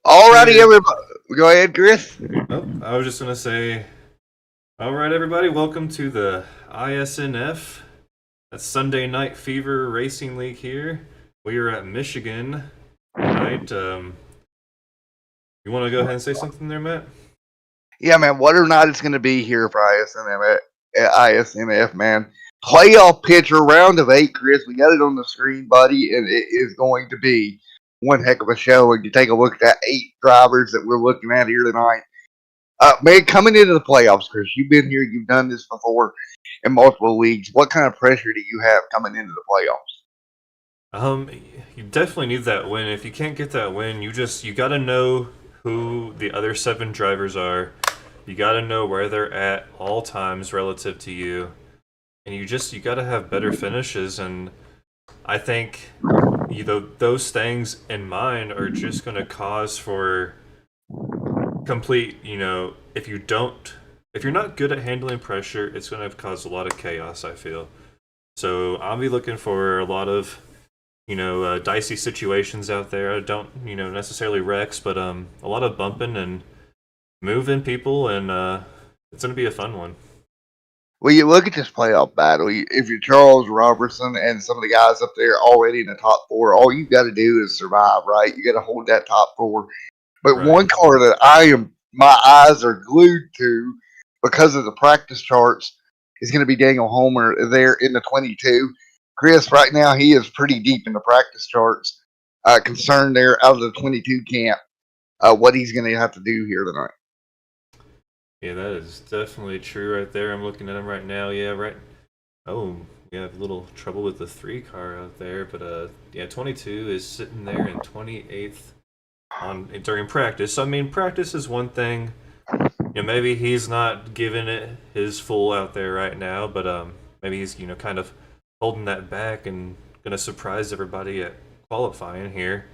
Alrighty, Hey, everybody. Go ahead, Chris. oh, I was just gonna say, all right, everybody, welcome to the ISNF. That's Sunday Night Fever Racing League here. We are at Michigan tonight. You want to go ahead and say something there, Matt? Yeah, man. What or not it's going to be here for ISNF, man. Playoff picture, round of 8, Chris. We got it on the screen, buddy, and it is going to be one heck of a show. And you take a look at that 8 drivers that we're looking at here tonight. Man, coming into the playoffs, Chris, you've been here, you've done this before in multiple leagues. What kind of pressure do you have coming into the playoffs? You definitely need that win. If you can't get that win, you gotta know who the other 7 drivers are. You gotta know where they're at all times relative to you, and you gotta have better finishes. And I think those things in mind are just going to cause for complete, if you're not good at handling pressure, it's going to cause a lot of chaos, I feel. So I'll be looking for a lot of, dicey situations out there. I don't, necessarily wrecks, but a lot of bumping and moving people, and it's going to be a fun one. Well, you look at this playoff battle. If you're Charles Robertson and some of the guys up there already in the top 4, all you got to do is survive, right? You got to hold that top 4. But Right. one car that my eyes are glued to because of the practice charts is going to be Daniel Homer there in the 22. Chris, right now he is pretty deep in the practice charts. Concerned there out of the 22 camp, what he's going to have to do here tonight. Yeah, that is definitely true right there. I'm looking at him right now. Yeah, right. Oh, we have a little trouble with the 3 car out there, but yeah, 22 is sitting there in 28th on during practice. I mean, practice is one thing. Maybe he's not giving it his full out there right now, but maybe he's kind of holding that back and gonna surprise everybody at qualifying here.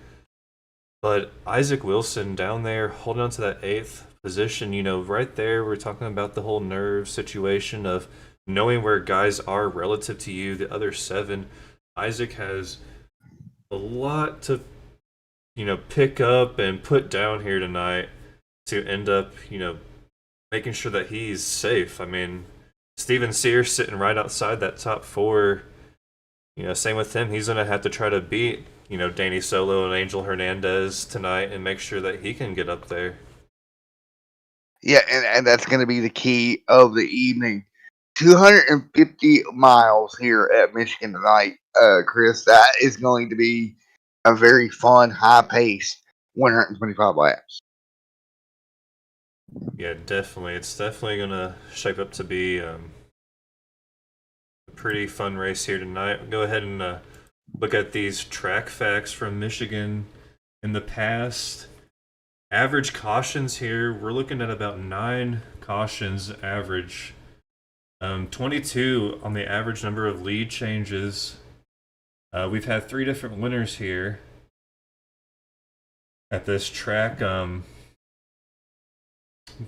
But Isaac Wilson down there holding on to that 8th position, right there, we're talking about the whole nerve situation of knowing where guys are relative to you, the other 7. Isaac has a lot to, pick up and put down here tonight to end up, making sure that he's safe. I mean, Steven Sears sitting right outside that top 4. Same with him. He's going to have to try to beat, Danny Solo and Angel Hernandez tonight and make sure that he can get up there. Yeah, and that's going to be the key of the evening. 250 miles here at Michigan tonight, Chris. That is going to be a very fun, high-paced 125 laps. Yeah, definitely. It's definitely going to shape up to be a pretty fun race here tonight. Go ahead and look at these track facts from Michigan in the past. Average cautions here, we're looking at about 9 cautions average. 22 on the average number of lead changes. We've had 3 different winners here at this track. We've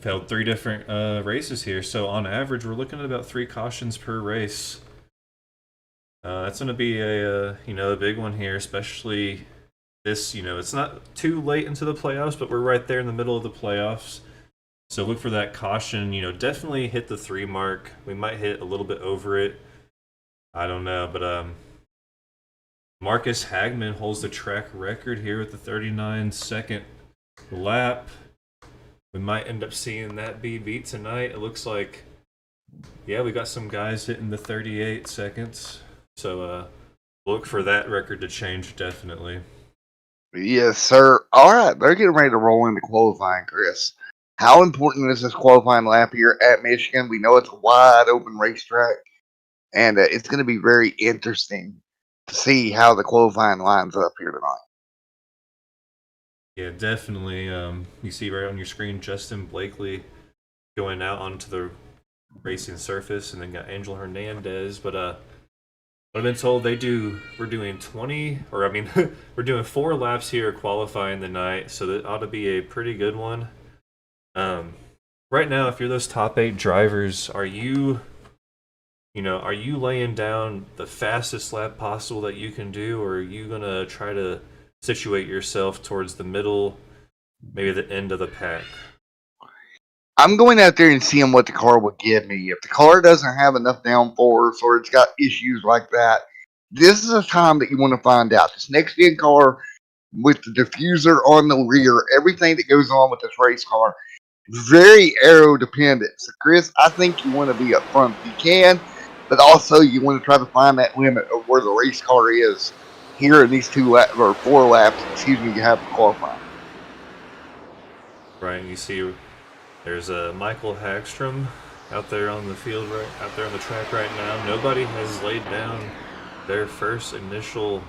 held 3 different races here, so on average, we're looking at about 3 cautions per race. That's going to be a big one here, especially this. It's not too late into the playoffs, but we're right there in the middle of the playoffs. So look for that caution. Definitely hit the 3 mark. We might hit a little bit over it. I don't know, but Marcus Hagman holds the track record here with the 39-second lap. We might end up seeing that be beat tonight. It looks like, yeah, we got some guys hitting the 38 seconds. So look for that record to change, definitely. Yes, sir. All right, they're getting ready to roll into qualifying, Chris. How important is this qualifying lap here at Michigan? We know it's a wide open racetrack, and it's going to be very interesting to see how the qualifying lines up here tonight. Yeah, definitely. You see right on your screen Justin Blakely going out onto the racing surface, and then got Angel Hernandez. But I've been told we're doing 20, or I mean, we're doing 4 laps here qualifying the night, so that ought to be a pretty good one. Right now, if you're those top 8 drivers, are you laying down the fastest lap possible that you can do, or are you gonna try to situate yourself towards the middle maybe the end of the pack. I'm going out there and seeing what the car will give me. If the car doesn't have enough downforce or it's got issues like that, this is a time that you want to find out. This next gen car with the diffuser on the rear, everything that goes on with this race car, very aero dependent. So, Chris, I think you want to be up front if you can, but also you want to try to find that limit of where the race car is here in these 4 laps. Excuse me, you have to qualify. Right, and you see there's Michael Hagstrom out there on the field, right out there on the track right now. Nobody has laid down their first initial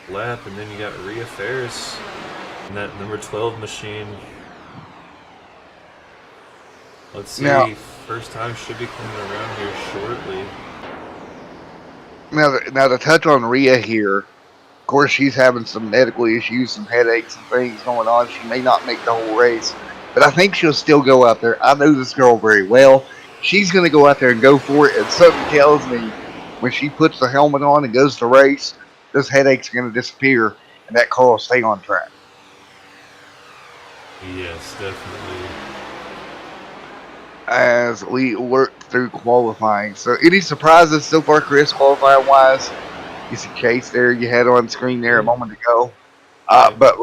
lap, and then you got Rhea Ferris in that number 12 machine. Let's see, Now, first time should be coming around here shortly. now to touch on Rhea here, of course, she's having some medical issues, some headaches and things going on. She may not make the whole race, but I think she'll still go out there. I know this girl very well. She's going to go out there and go for it. And something tells me when she puts the helmet on and goes to race, those headaches are going to disappear and that car will stay on track. Yes, definitely. As we work through qualifying. So, any surprises so far, Chris, qualifying wise? You see Chase there, you had on screen there a moment ago. But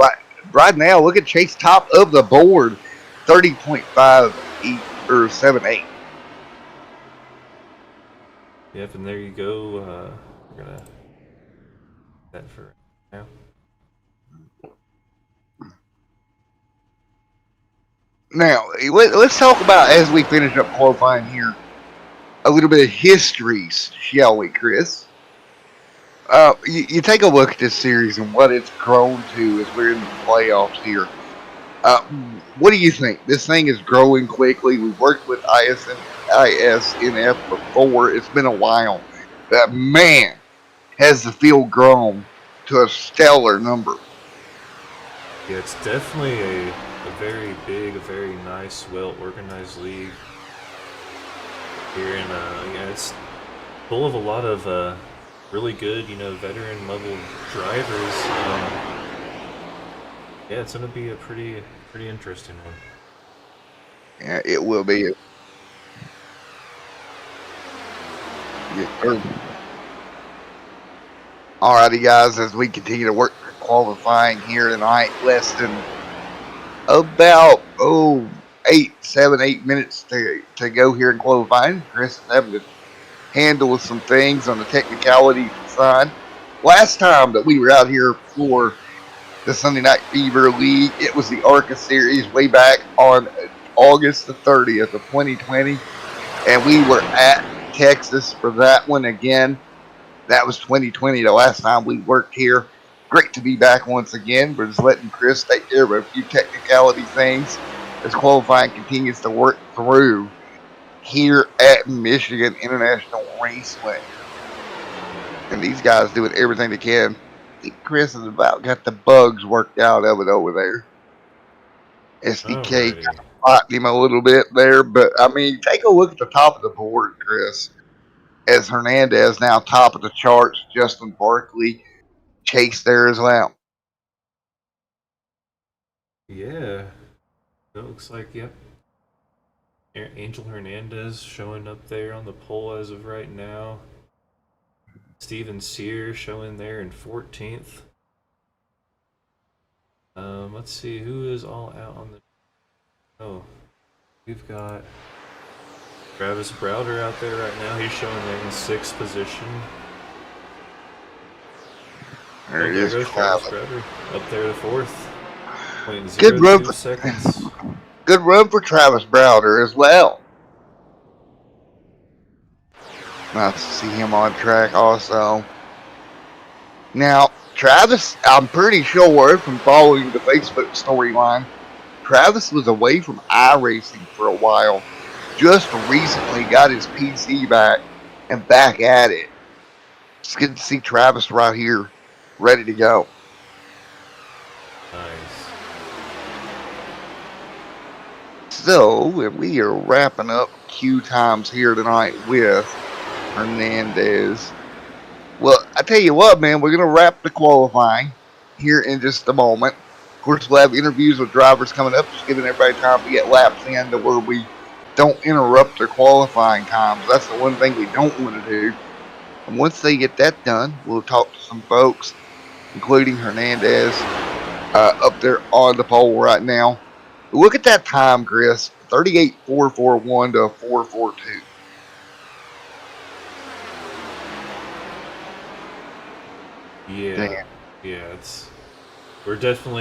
right now, look at Chase top of the board, 30.58 or 78. Yep, and there you go. We're gonna that for now. Now, let's talk about, as we finish up qualifying here, a little bit of histories, shall we, Chris? You take a look at this series and what it's grown to as we're in the playoffs here. What do you think? This thing is growing quickly. We've worked with ISNF before. It's been a while. But man, has the field grown to a stellar number. Yeah, it's definitely a very big, a very nice, well-organized league here, and yeah, it's full of a lot of really good, veteran level drivers. Yeah, it's gonna be a pretty interesting one. Yeah, it will be. Alrighty, guys, as we continue to work for qualifying here tonight, less than about 8 minutes to go here in qualifying. Chris is having to handle some things on the technicality side. Last time that we were out here for the Sunday Night Fever League, it was the ARCA series way back on August the 30th of 2020, and we were at Texas for that one again. That was 2020, the last time we worked here. Great to be back once again. We're just letting Chris take care of a few technicality things as qualifying continues to work through here at Michigan International Raceway. And these guys doing everything they can. I think Chris has about got the bugs worked out of it over there. SDK caught him a little bit there, but I mean, take a look at the top of the board, Chris. As Hernandez now top of the charts, Justin Barkley, Chase there as well. Yeah, it looks like, yep. Angel Hernandez showing up there on the pole as of right now. Steven Sear showing there in 14th. Let's see who is all out on the. Oh, we've got Travis Browder out there right now. He's showing there in 6th position. There goes Travis Browder up there to 4th. Good run for seconds. Good run for Travis Browder as well. Nice to see him on track also. Now, Travis, I'm pretty sure from following the Facebook storyline, Travis was away from iRacing for a while. Just recently got his PC back and back at it. It's good to see Travis right here, ready to go. Nice. So, we are wrapping up Q times here tonight with Hernandez. Well, I tell you what, man, we're going to wrap the qualifying here in just a moment. Of course, we'll have interviews with drivers coming up, just giving everybody time to get laps in to where we don't interrupt their qualifying times. That's the one thing we don't want to do. And once they get that done, we'll talk to some folks, including Hernandez, up there on the pole right now. Look at that time, Chris. 38.441 to 4.42. Yeah, yeah, we're changing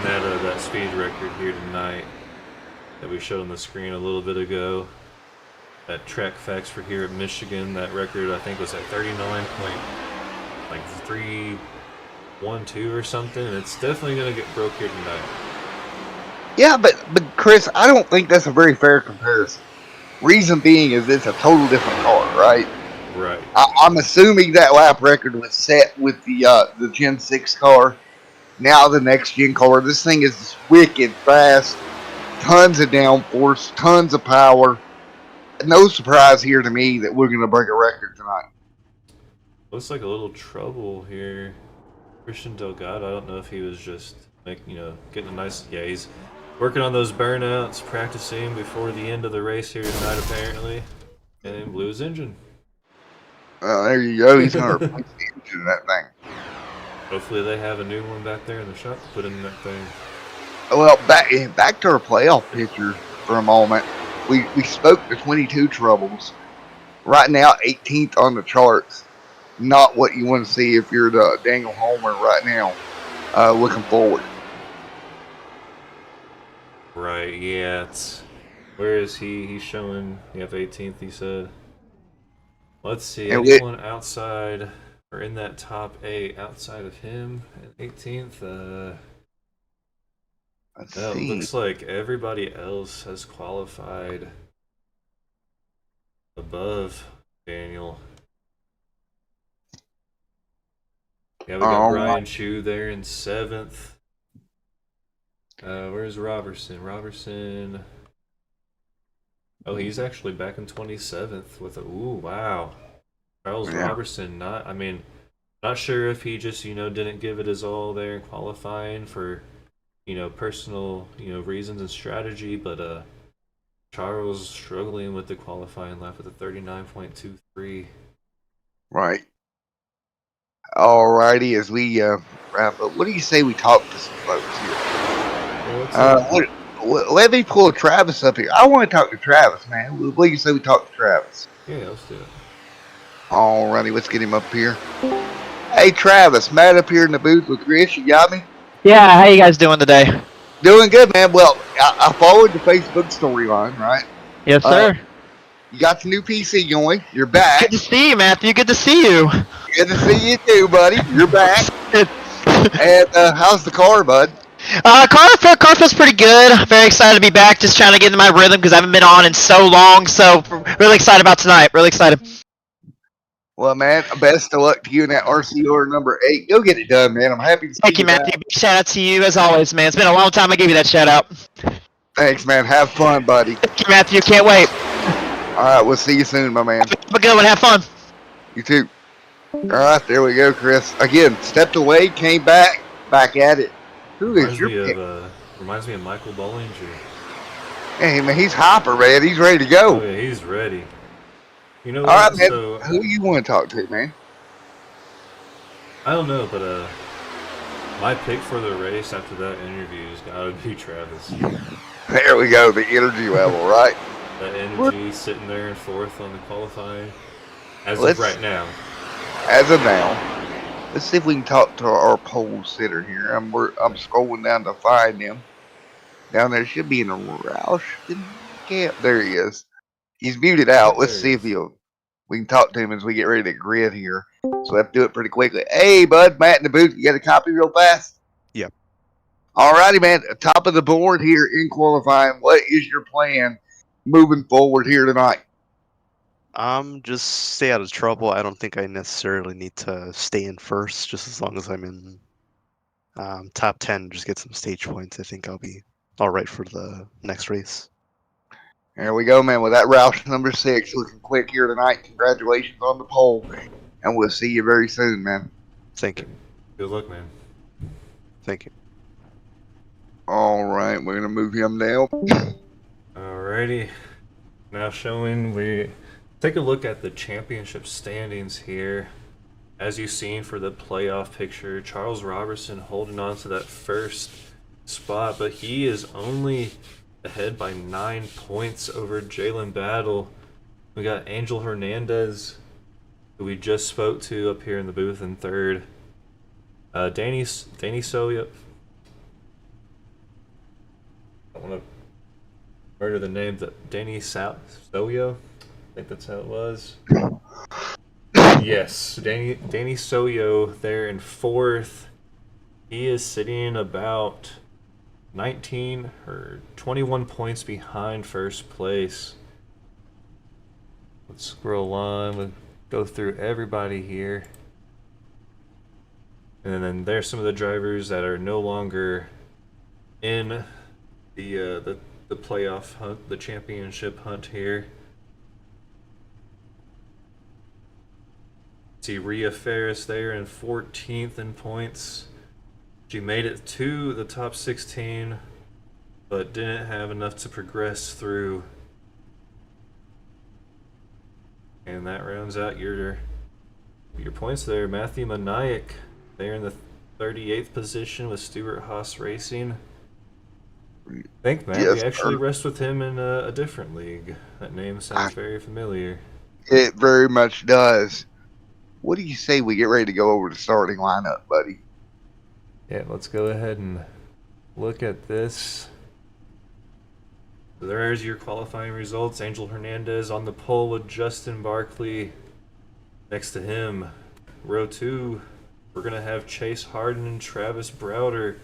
that speed record here tonight that we showed on the screen a little bit ago. That track facts for here at Michigan, that record I think was at 39.312 or something, and it's definitely gonna get broke here tonight. Yeah, but Chris, I don't think that's a very fair comparison. Reason being is it's a total different car, right? Right. I'm assuming that lap record was set with the Gen 6 car. Now the next gen car. This thing is wicked fast. Tons of downforce, tons of power. No surprise here to me that we're going to break a record tonight. Looks like a little trouble here. Christian Delgado, I don't know if he was just getting a nice, yeah, he's working on those burnouts, practicing before the end of the race here tonight apparently, and blew his engine. There you go. He's going to replace the engine in that thing. Hopefully they have a new one back there in the shop to put in that thing. Well, back to our playoff picture for a moment. We spoke to 22 troubles. Right now, 18th on the charts. Not what you want to see if you're the Daniel Homer right now, looking forward. Right, yeah. Where is he? He's showing, you have 18th, he said. Let's see, anyone outside, or in that top 8 outside of him at 18th? Let's no, see. It looks like everybody else has qualified above Daniel. Yeah, we got Brian Chu there in 7th. Where's Robertson? Robertson. Oh, he's actually back in 27th with a. Ooh, wow. Charles Robertson, not sure if he just, didn't give it his all there in qualifying for, personal, reasons and strategy, but Charles struggling with the qualifying lap with a 39.23. Right. Alrighty, as we wrap up, what do you say we talk to some folks here? Let me pull Travis up here. I want to talk to Travis, man. What do you say we talk to Travis? Yeah, let's do it. Alrighty, let's get him up here. Hey, Travis, Matt up here in the booth with Chris. You got me? Yeah, how you guys doing today? Doing good, man. Well, I followed the Facebook storyline, right? Yes, sir. You got the new PC going. You're back. Good to see you, Matthew. Good to see you. Good to see you too, buddy. You're back. And how's the car, bud? Car feels pretty good. Very excited to be back. Just trying to get into my rhythm because I haven't been on in so long. So really excited about tonight. Really excited. Well, man, best of luck to you in that RCR number 8. Go get it done, man. I'm happy to see you. Thank you, Matthew. Big shout out to you as always, man. It's been a long time I gave you that shout out. Thanks, man. Have fun, buddy. Thank you, Matthew. Can't wait. All right, we'll see you soon, my man. Have a good one. Have fun. You too. All right, there we go, Chris. Again, stepped away, came back at it. Who is your pick? Reminds me of Michael Bollinger. Hey, man, he's hyper, man. He's ready to go. Oh, yeah, he's ready. You know All what? right, man. So, who you want to talk to, man? I don't know, but my pick for the race after that interview has got to be Travis. There we go, the energy level, right? That energy sitting there in 4th on the qualifying as of right now. As of now. Let's see if we can talk to our pole sitter here. I'm scrolling down to find him. Down there should be in a Roush camp. There he is. He's muted out. Let's see if we can talk to him as we get ready to grid here. So we have to do it pretty quickly. Hey, bud, Matt in the booth. You got a copy real fast? Yep. Alrighty, man. Top of the board here in qualifying. What is your plan moving forward here tonight? Just stay out of trouble. I don't think I necessarily need to stay in first, just as long as I'm in top 10, just get some stage points. I think I'll be all right for the next race. There we go, man. With that Roush number 6 looking quick here tonight. Congratulations on the pole. And we'll see you very soon, man. Thank you. Good luck, man. Thank you. All right, we're gonna move him down. Alrighty. Now showing we take a look at the championship standings here. As you've seen for the playoff picture, Charles Robertson holding on to that first spot, but he is only ahead by 9 points over Jalen Battle. We got Angel Hernandez, who we just spoke to up here in the booth, in third. Danny Soya. I want to murder the name. Danny Soyo. I think that's how it was. Yes, Danny Soyo there in fourth. He is sitting about 19 or 21 points behind first place. Let's scroll on. We'll go through everybody here. And then there's some of the drivers that are no longer in the playoff hunt, the championship hunt here. See Rhea Ferris there in 14th in points. She made it to the top 16, but didn't have enough to progress through. And that rounds out your points there. Matthew Maniac there in the 38th position with Stuart Haas Racing. I think, Matt, Yes, we actually sir. rest with him in a different league. That name sounds very familiar. It very much does. What do you say we get ready to go over the starting lineup, buddy? Yeah, let's go ahead and look at this. So there's your qualifying results. Angel Hernandez on the pole with Justin Barkley. Next to him, row 2, we're going to have Chase Harden and Travis Browder.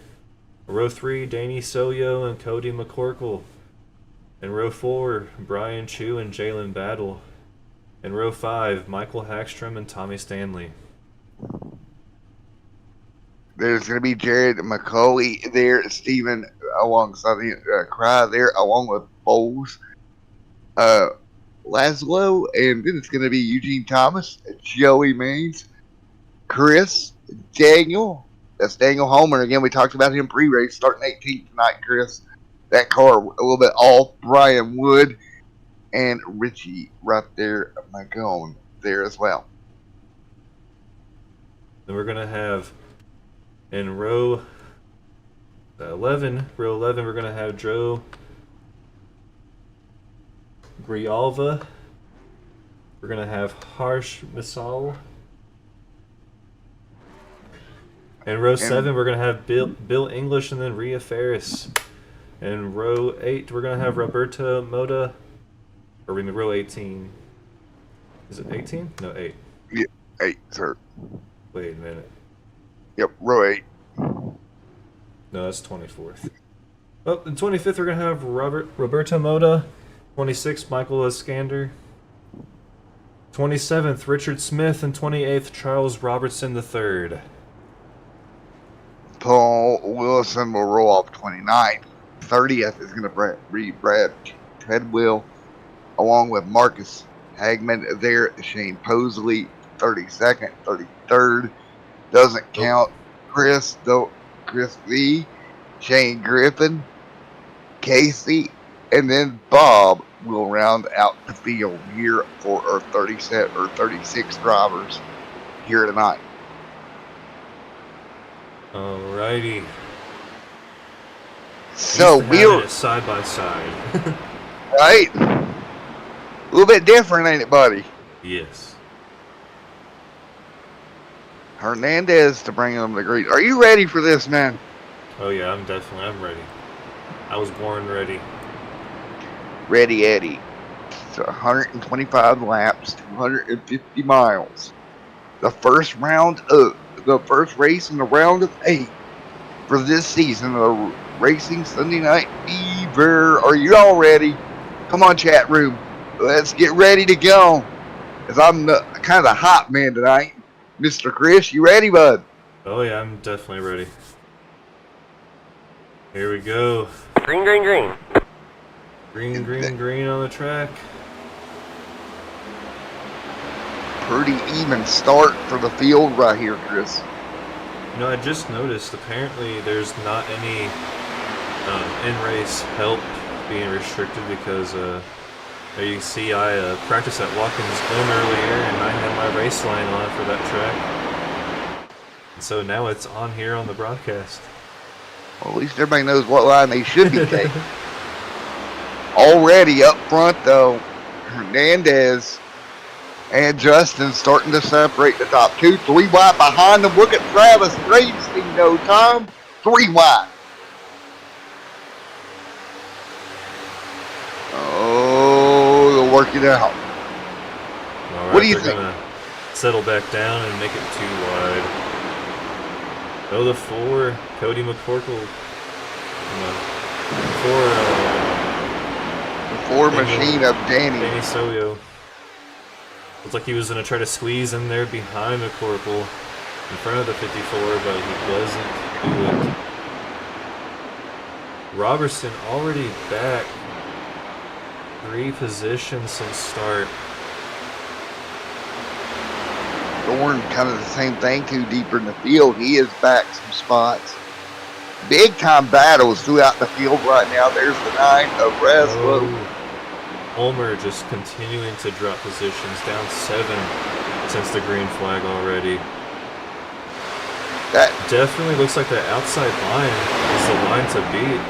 Row 3, Danny Soyo and Cody McCorkle. In row 4, Brian Chu and Jalen Battle. In row 5, Michael Hackstrom and Tommy Stanley. There's going to be Jared McCauley there, Stephen alongside the Cry there, along with Bowles, Laszlo, and then it's going to be Eugene Thomas, Joey Maines, Chris, Daniel. That's Daniel Homer. Again, we talked about him pre-race, starting 18th tonight, Chris. That car a little bit off. Brian Wood and Richie right there, Magone there as well. Then we're going to have in row 11, we're going to have Joe Grialva. We're going to have Harsh Misal. In row 7, we're going to have Bill English and then Rhea Ferris. In row 8, we're going to have Roberta Moda. Or in row 18. Is it 18? No, 8. Yeah, 8, sir. Wait a minute. Yep, row 8. No, that's 24th. Oh, in 25th, we're going to have Roberta Moda. 26th, Michael Iskander. 27th, Richard Smith. And 28th, Charles Robertson III. Paul Willison will roll off 29th. 30th is going to be Brad Treadwell, along with Marcus Hagman there. Shane Posley, 32nd. 33rd doesn't count. Chris V, Shane Griffin, Casey, and then Bob will round out the field here for our 37 or 36 drivers here tonight. Alrighty. So we're side by side. right. A little bit different, ain't it, buddy? Yes. Hernandez to bring them the great. Are you ready for this, man? Oh yeah, I'm ready. I was born ready. Ready, Eddie. It's 125 laps, 250 miles. The first race in the round of 8 for this season of Racing Sunday Night Fever. Are you all ready? Come on, chat room. Let's get ready to go. As I'm kind of the hot man tonight. Mr. Chris, you ready, bud? Oh yeah, I'm definitely ready. Here we go. Green, green, green. Green, green, green on the track. Pretty even start for the field right here, Chris. You know, I just noticed apparently there's not any in-race help being restricted because there you see I practiced at Watkins Glen earlier and I had my race line on for that track. And so now it's on here on the broadcast. Well, at least everybody knows what line they should be taking. Already up front, though, Hernandez and Justin starting to separate the top two. 3 wide behind them. Look at Travis Gravestein, no time. 3 wide. Oh, they'll work it out. All right, What do you they're think? gonna settle back down and make it 2 wide. Oh, the 4, Cody McCorkle. The 4 machine of Danny. Danny Soyo. Looks like he was going to try to squeeze in there behind McCorkle in front of the 54, but he doesn't do it. Robertson already back 3 positions since start. Thorne kind of the same thing, too, deeper in the field. He is back some spots. Big time battles throughout the field right now. There's the 9 of Reslow. Oh. Homer just continuing to drop positions, down 7 since the green flag already. That definitely looks like the outside line is the line to beat.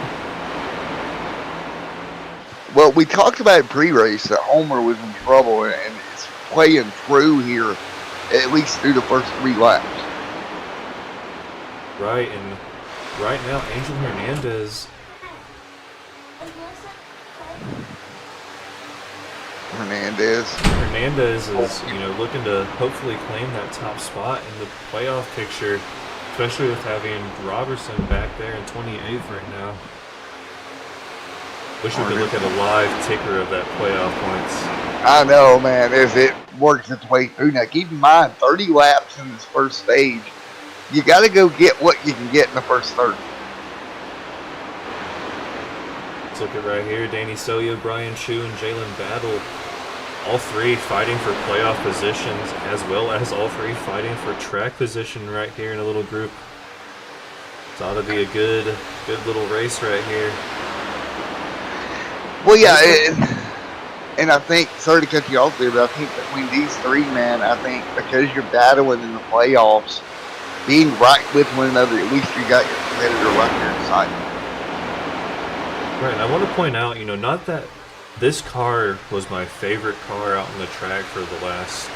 Well, we talked about in pre-race that Homer was in trouble, and it's playing through here, at least through the first 3 laps. Right, and right now, Angel Hernandez. Hernandez is, looking to hopefully claim that top spot in the playoff picture, especially with having Robertson back there in 28th right now. Wish we could look at a live ticker of that playoff points. I know, man, as it works its way through. Now, keep in mind, 30 laps in this first stage. You got to go get what you can get in the first 30. Let's look at right here. Danny Soyo, Brian Chu, and Jalen Battle. All 3 fighting for playoff positions, as well as all 3 fighting for track position right here in a little group. It ought to be a good little race right here. Well, yeah, and I think, sorry to cut you off there, but I think between these 3, man, I think because you're battling in the playoffs, being right with one another, at least you got your competitor right there inside. Right, and I want to point out, not that this car was my favorite car out on the track for the last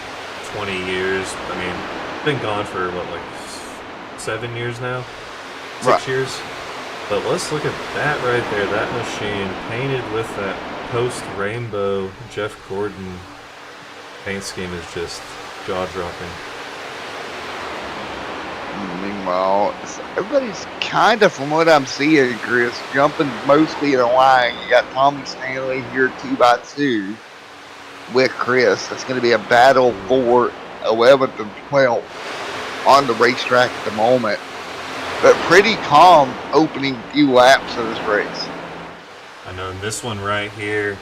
20 years. I mean, it's been gone for, 7 years now? 6 years? But let's look at that right there, that machine painted with that post-rainbow Jeff Gordon paint scheme is just jaw-dropping. Meanwhile, everybody's kind of, from what I'm seeing, Chris, jumping mostly in a line. You got Tommy Stanley here 2x2 with Chris. That's going to be a battle for 11th and 12th on the racetrack at the moment. But pretty calm opening few laps of this race. I know, and this one right here,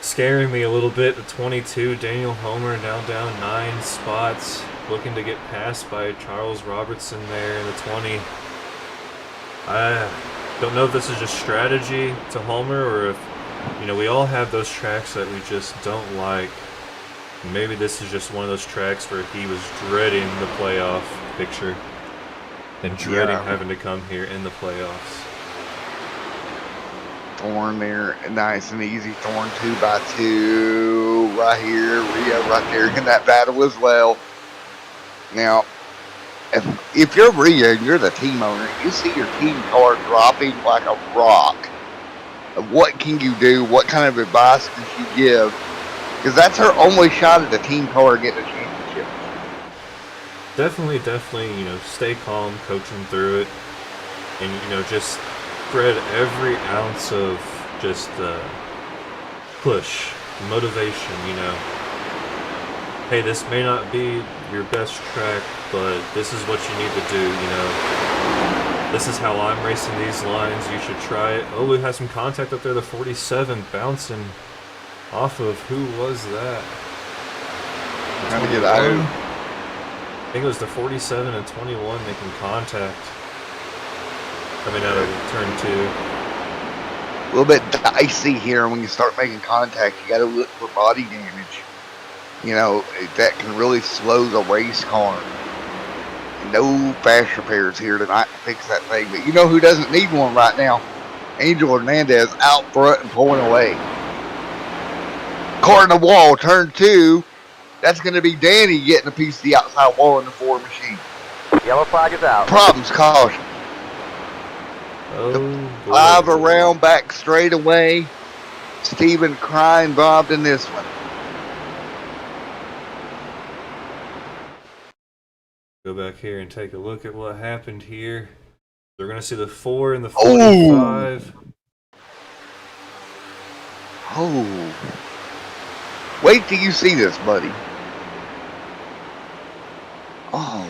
scaring me a little bit. The 22, Daniel Homer now down 9 spots. Looking to get passed by Charles Robertson there in the 20. I don't know if this is just strategy to Homer or if, we all have those tracks that we just don't like. Maybe this is just one of those tracks where he was dreading the playoff picture and dreading having to come here in the playoffs. Thorne there, nice and easy. Thorne 2x2 right here. Rio right there in that battle as well. Now, if you're Rio and you're the team owner, you see your team car dropping like a rock. What can you do? What kind of advice can you give? Because that's her only shot at the team car getting a championship. Definitely, stay calm, coach them through it, and, just spread every ounce of just push, motivation, Hey, this may not be your best track, but this is what you need to do, This is how I'm racing these lines. You should try it. Oh, we have some contact up there. The 47 bouncing off of, who was that? Trying to get out. I think it was the 47 and 21 making contact coming out of turn 2. little bit dicey here. When you start making contact, you got to look for body damage. You know, that can really slow the race car. No fast repairs here tonight to fix that thing. But you know who doesn't need one right now? Angel Hernandez out front and pulling away. Car in the wall, turn 2. That's going to be Danny getting a piece of the outside wall in the Ford machine. Yellow flag is out. Problems, caution. Oh, 5 around back straight away. Steven Cry involved in this one. Go back here and take a look at what happened here. We're going to see the 4 and the 45. Oh. Wait till you see this, buddy. Oh.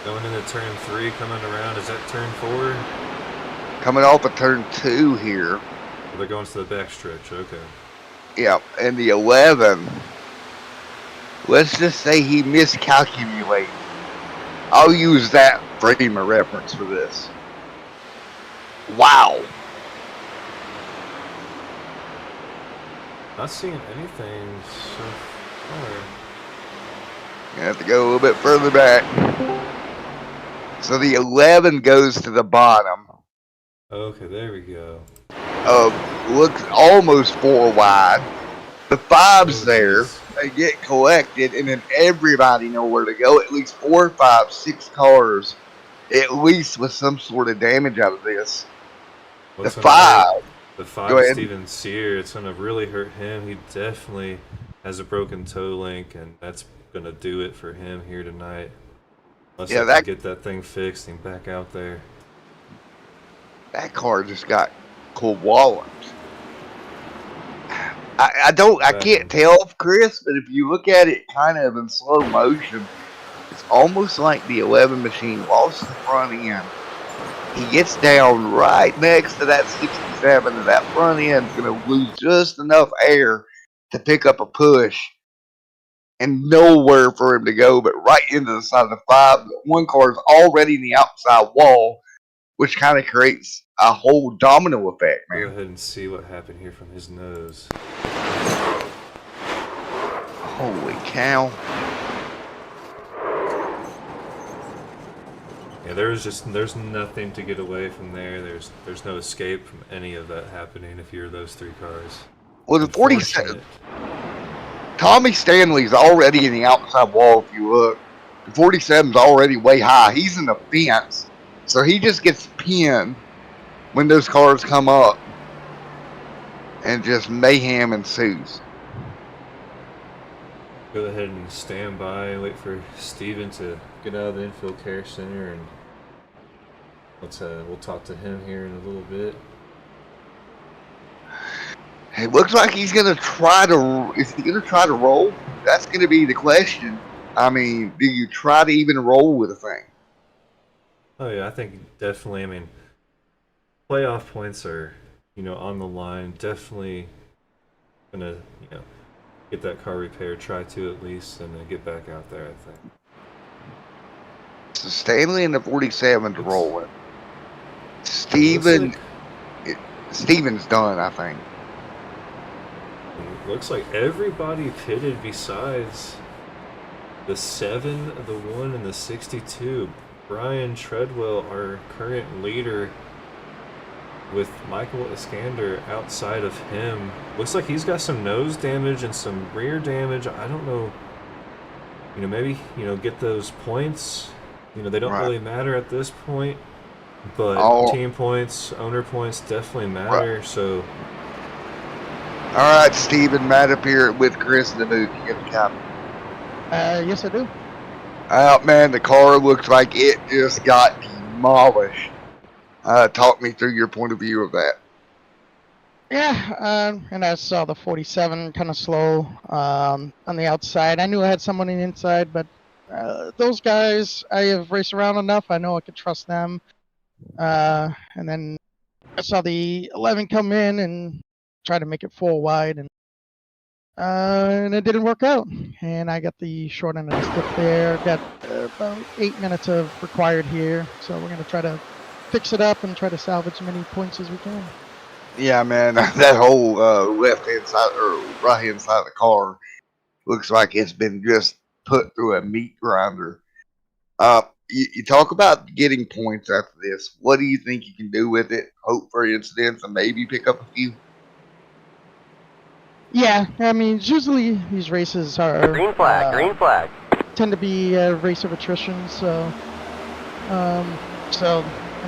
Going into turn 3, coming around. Is that turn 4? Coming off of turn 2 here. Oh, they're going to the back stretch. Okay. Yeah, and the 11. Let's just say he miscalculated. I'll use that frame of reference for this. Wow. Not seeing anything so far. You have to go a little bit further back. So the 11 goes to the bottom. Okay, there we go. Looks almost 4 wide. The 5's there. Geez. They get collected, and then everybody know where to go. At least 4, 5, 6 cars, at least with some sort of damage out of this. What's the gonna 5. hurt- The 5 Go is ahead. Steven Sear. It's going to really hurt him. He definitely has a broken toe link, and that's going to do it for him here tonight. Unless Yeah, they can that- get that thing fixed and back out there. That car just got walloped. I can't tell, Chris, but if you look at it kind of in slow motion, it's almost like the 11 machine lost the front end. He gets down right next to that 67, and that front end's going to lose just enough air to pick up a push, and nowhere for him to go but right into the side of the 5. One car is already in the outside wall, which kind of creates a whole domino effect, Go man. ahead and see what happened here from his nose. Holy cow. Yeah, there's nothing to get away from there. There's no escape from any of that happening if you're those 3 cars. Well, the 47, Unfortunate. Tommy Stanley's already in the outside wall if you look. The 47's already way high. He's in the fence. So he just gets pinned when those cars come up. And just mayhem ensues. Go ahead and stand by and wait for Steven to get out of the infield care center, and we'll talk to him here in a little bit. It looks like he's gonna try to. Is he gonna try to roll? That's gonna be the question. I mean, do you try to even roll with a thing? Oh yeah, I think definitely. I mean, playoff points are on the line. Definitely gonna get that car repaired. Try to at least, and then get back out there. I think. So Stanley and the 47's It's- rolling. It Steven's done, I think. looks like everybody pitted besides the 7, the 1, and the 62. Brian Treadwell, our current leader, with Michael Iskander outside of him. Looks like he's got some nose damage and some rear damage. I don't know. Maybe, get those points. They don't Right. really matter at this point. But Oh. team points, owner points definitely matter. So, All right, Steven, Matt up here with Chris in the booth. You get the copy. Yes, I do. Man, the car looks like it just got demolished. Talk me through your point of view of that. Yeah, and I saw the 47 kind of slow on the outside. I knew I had someone on the inside, but those guys, I have raced around enough. I know I could trust them. And then I saw the 11 come in and try to make it 4 wide, and it didn't work out. And I got the short end of the stick there. Got about 8 minutes of required here, so we're going to try to fix it up and try to salvage as many points as we can. Yeah, man, that whole left hand side or right hand side of the car looks like it's been just put through a meat grinder. You talk about getting points after this. What do you think you can do with it? Hope for incidents and maybe pick up a few. Yeah, I mean, usually these races are Green flag, green flag. tend to be a race of attrition. So I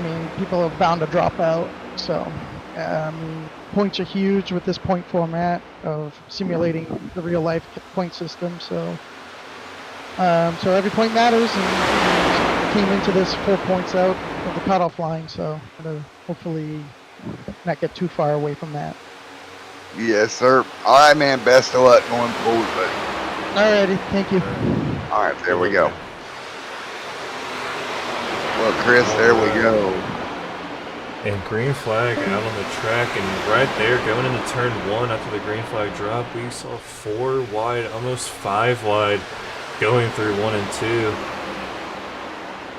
mean, people are bound to drop out. So I mean, points are huge with this point format of simulating the real life point system. So every point matters, and came into this 4 points out of the cutoff line. So hopefully not get too far away from that. Yes, sir. All right, man. Best of luck going forward, buddy. Alrighty, thank you. All right, there we go. Well, Chris, there we go. And green flag out on the track, and right there, going into turn 1 after the green flag drop, we saw 4 wide, almost 5 wide, going through 1 and 2.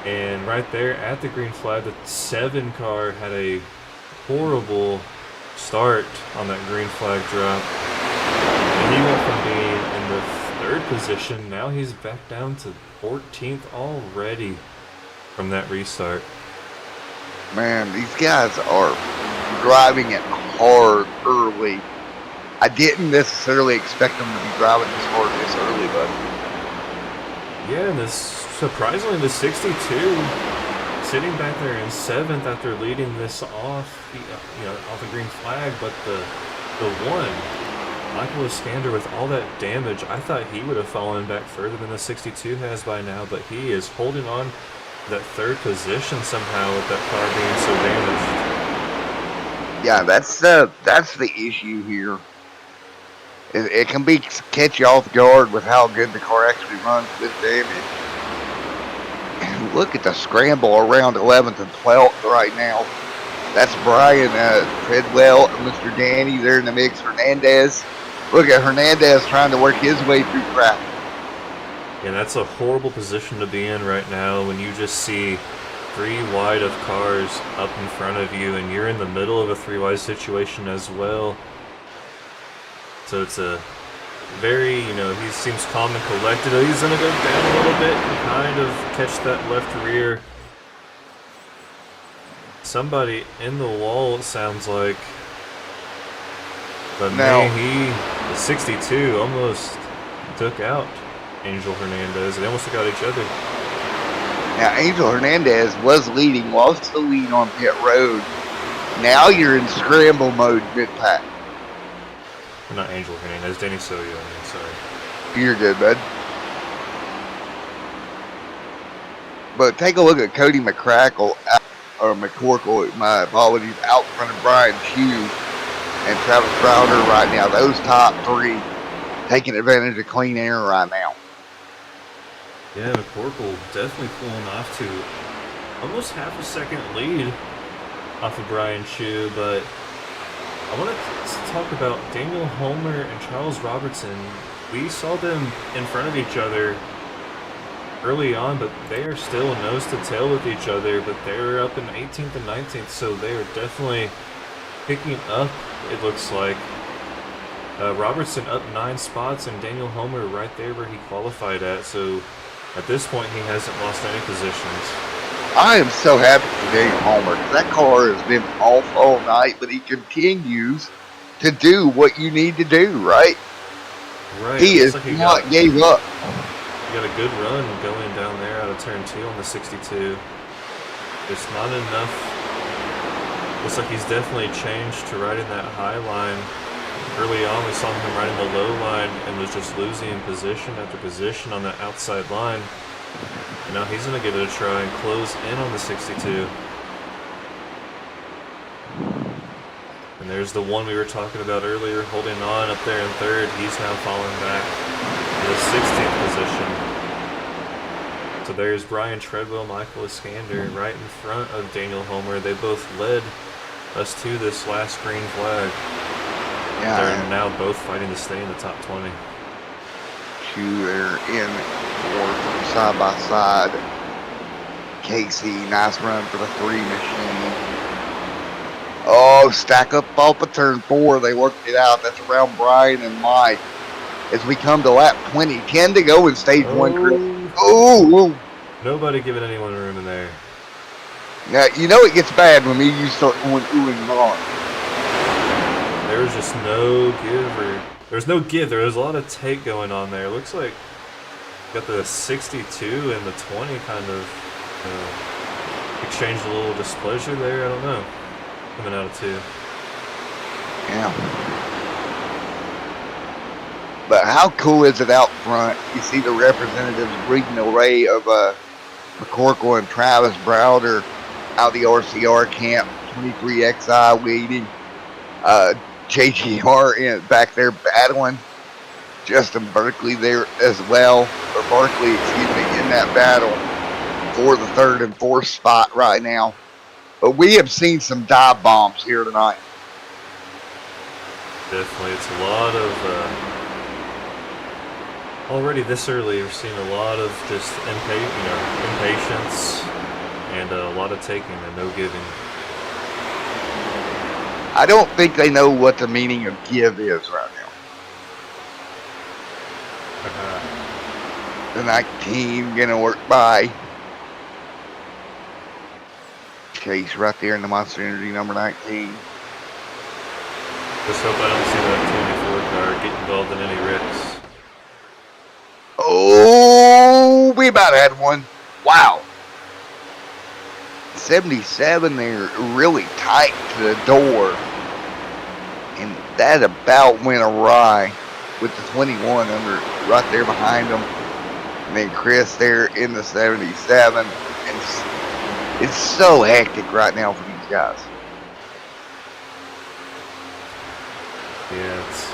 And right there at the green flag, the 7 car had a horrible start on that green flag drop. And he went from being in the 3rd position, now he's back down to 14th already from that restart. Man, these guys are driving it hard early. I didn't necessarily expect them to be driving this hard this early, but yeah, and this surprisingly the 62 sitting back there in 7th after leading this off, off the green flag, but the 1, Michael Iskander, with all that damage, I thought he would have fallen back further than the 62 has by now, but he is holding on that 3rd position somehow with that car being so damaged. yeah, that's the issue here. It can be catch you off guard with how good the car actually runs with damage. And look at the scramble around 11th and 12th right now. That's Brian Treadwell and Mr. Danny there in the mix. Hernandez. Look at Hernandez trying to work his way through traffic. Yeah, that's a horrible position to be in right now when you just see 3 wide of cars up in front of you and you're in the middle of a 3 wide situation as well. So it's a very, he seems calm and collected. He's going to go down a little bit and kind of catch that left rear. Somebody in the wall, it sounds like. But man, the 62 almost took out Angel Hernandez. They almost took out each other. Now, Angel Hernandez was leading while still leading on pit road. Now you're in scramble mode mid-pack. Not Angel Hernandez, Danny Soyo, I mean, sorry. You're good, bud. But take a look at Cody McCrackle, or McCorkle, my apologies, out in front of Brian Hughes and Travis Browder right now. Those top 3 taking advantage of clean air right now. Yeah, McCorkle definitely pulling off to almost half a second lead off of Brian Chu, but I want to talk about Daniel Homer and Charles Robertson. We saw them in front of each other early on, but they are still nose to tail with each other, but they're up in 18th and 19th, so they are definitely picking up, it looks like. Robertson up 9 spots, and Daniel Homer right there where he qualified at, so at this point he hasn't lost any positions. I am so happy for Daniel Homer because that car has been off all night, but he continues to do what you need to do, right? Right. He is like not gave up. He got a good run going down there out of turn 2 on the 62. It's not enough. Looks like he's definitely changed to riding that high line. Early on, we saw him riding the low line and was just losing position after position on that outside line. And now he's going to give it a try and close in on the 62. And there's the one we were talking about earlier, holding on up there in 3rd. He's now falling back to the 16th position. So there's Brian Treadwell, Michael Iskander right in front of Daniel Homer. They both led us to this last green flag. Yeah, they're now both fighting to stay in the top 20. They're in 4th, side by side. Casey, nice run for the 3 machine. Oh, stack up off of turn 4. They worked it out. That's around Brian and Mike. As we come to lap 20, 10 to go in stage 1, Chris. Oh, nobody giving anyone room in there. now you know it gets bad when you start going ooh and on. There was just no give, or there's no give. There was a lot of take going on there. Looks like got the 62 and the 20 kind of exchanged a little displeasure there. I don't know. Coming out of 2. Yeah. But how cool is it out front? You see the representatives reading array of McCorkle and Travis Browder out of the RCR camp, 23XI waiting. JGR back there battling. Justin Berkeley there as well, or Barkley, excuse me, in that battle for the 3rd and 4th spot right now. But we have seen some dive bombs here tonight. Definitely, it's a lot of already this early. We're seeing a lot of just impatience and a lot of taking and no giving. I don't think they know what the meaning of give is right now. The 19 gonna work by. Chase right there in the Monster Energy number 19. Just hope I don't see that 24 car get involved in any wrecks. Oh, we about had one. Wow. 77 there, really tight to the door. And that about went awry with the 21 under right there behind them. And then Chris there in the 77. And it's so hectic right now for these guys. Yeah, it's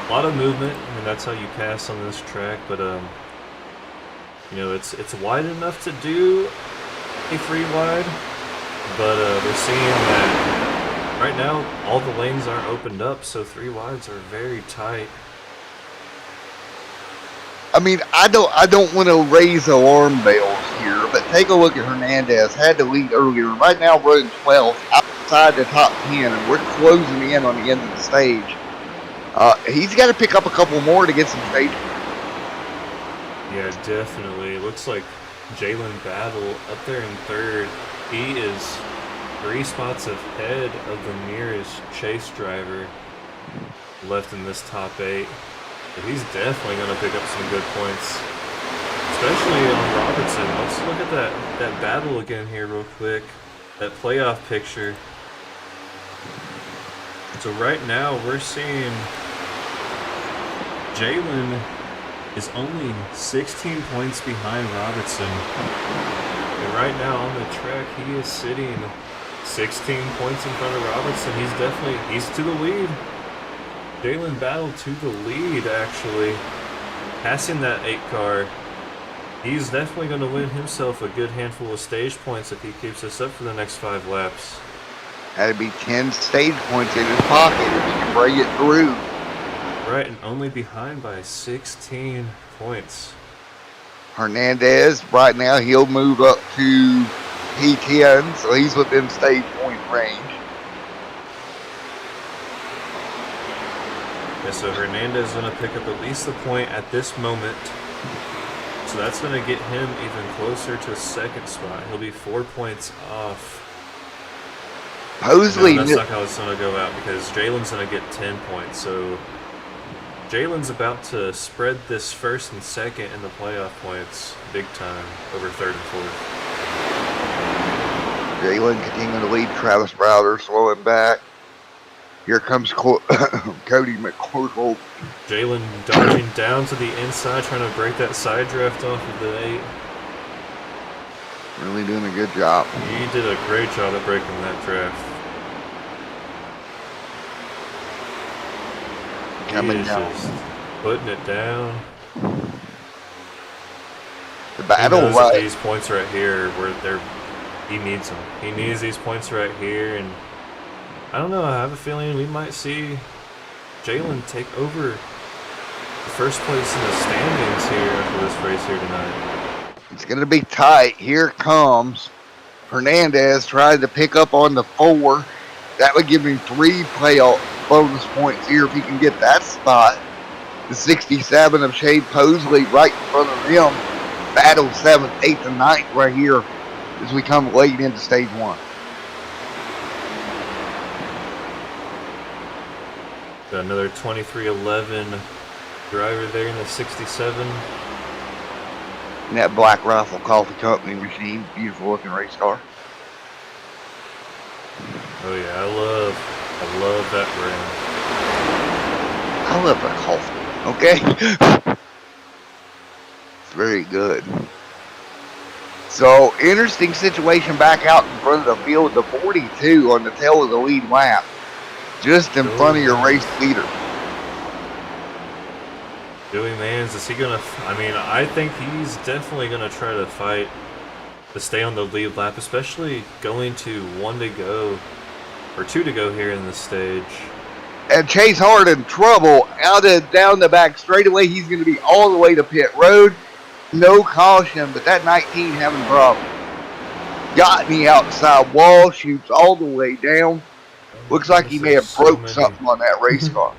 a lot of movement. I mean, that's how you pass on this track. But you know, it's wide enough to do a free wide. But we're seeing that right now all the lanes aren't opened up, so 3 wides are very tight. I mean, I don't want to raise alarm bells here, but take a look at Hernandez. Had to lead earlier. Right now, running 12th outside the top 10, and we're closing in on the end of the stage. He's got to pick up a couple more to get some stage. Yeah, definitely. It looks like Jalen Battle up there in 3rd. He is 3 spots ahead of the nearest chase driver left in this top 8. But he's definitely going to pick up some good points, especially on Robertson. Let's look at that battle again here real quick, that playoff picture. So right now we're seeing Jalen is only 16 points behind Robertson. And right now on the track, he is sitting 16 points in front of Robertson. He's to the lead. Jalen Battle to the lead, actually. Passing that 8 car. He's definitely going to win himself a good handful of stage points if he keeps this up for the next 5 laps. Had to be 10 stage points in his pocket if he can bring it through. Right, and only behind by 16 points. Hernandez, right now, he'll move up to P10, so he's within stage point range. Yeah, so Hernandez is going to pick up at least the point at this moment. So that's going to get him even closer to 2nd spot. He'll be 4 points off. Mosley, No, that's not how it's going to go out because Jalen's going to get 10 points. So Jalen's about to spread this 1st and 2nd in the playoff points big time over 3rd and 4th. Jalen continuing to lead. Travis Browder slowing back. Here comes Cody McCorkle. Jalen dodging down to the inside, trying to break that side draft off of the 8. Really doing a good job. He did a great job at breaking that draft. Coming He is down. just putting it down. The battle He knows right. that these points right here, he needs them. He needs these points right here, and I don't know. I have a feeling we might see Jalen take over the 1st place in the standings here after this race here tonight. It's going to be tight. Here comes Hernandez trying to pick up on the 4. That would give him 3 playoff bonus points here if he can get that spot. The 67 of Shade Posley right in front of him. Battle 7th, 8th, and 9th right here as we come late into stage 1. Got another 2311 driver there in the 67. And that Black Rifle Coffee Company machine, beautiful looking race car. Oh yeah, I love that brand. I love that coffee. Okay, it's very good. So interesting situation back out in front of the field. The 42 on the tail of the lead lap, just in front of your race leader. Joey Mans, is he gonna? I mean, I think he's definitely gonna try to fight to stay on the lead lap, especially going to 1 to go or 2 to go here in the stage. And Chase Hard in trouble out of down the back straightaway. He's going to be all the way to pit road. No caution, but that 19 having a problem. Got me outside wall, shoots all the way down. Looks like he may have broke something on that race car.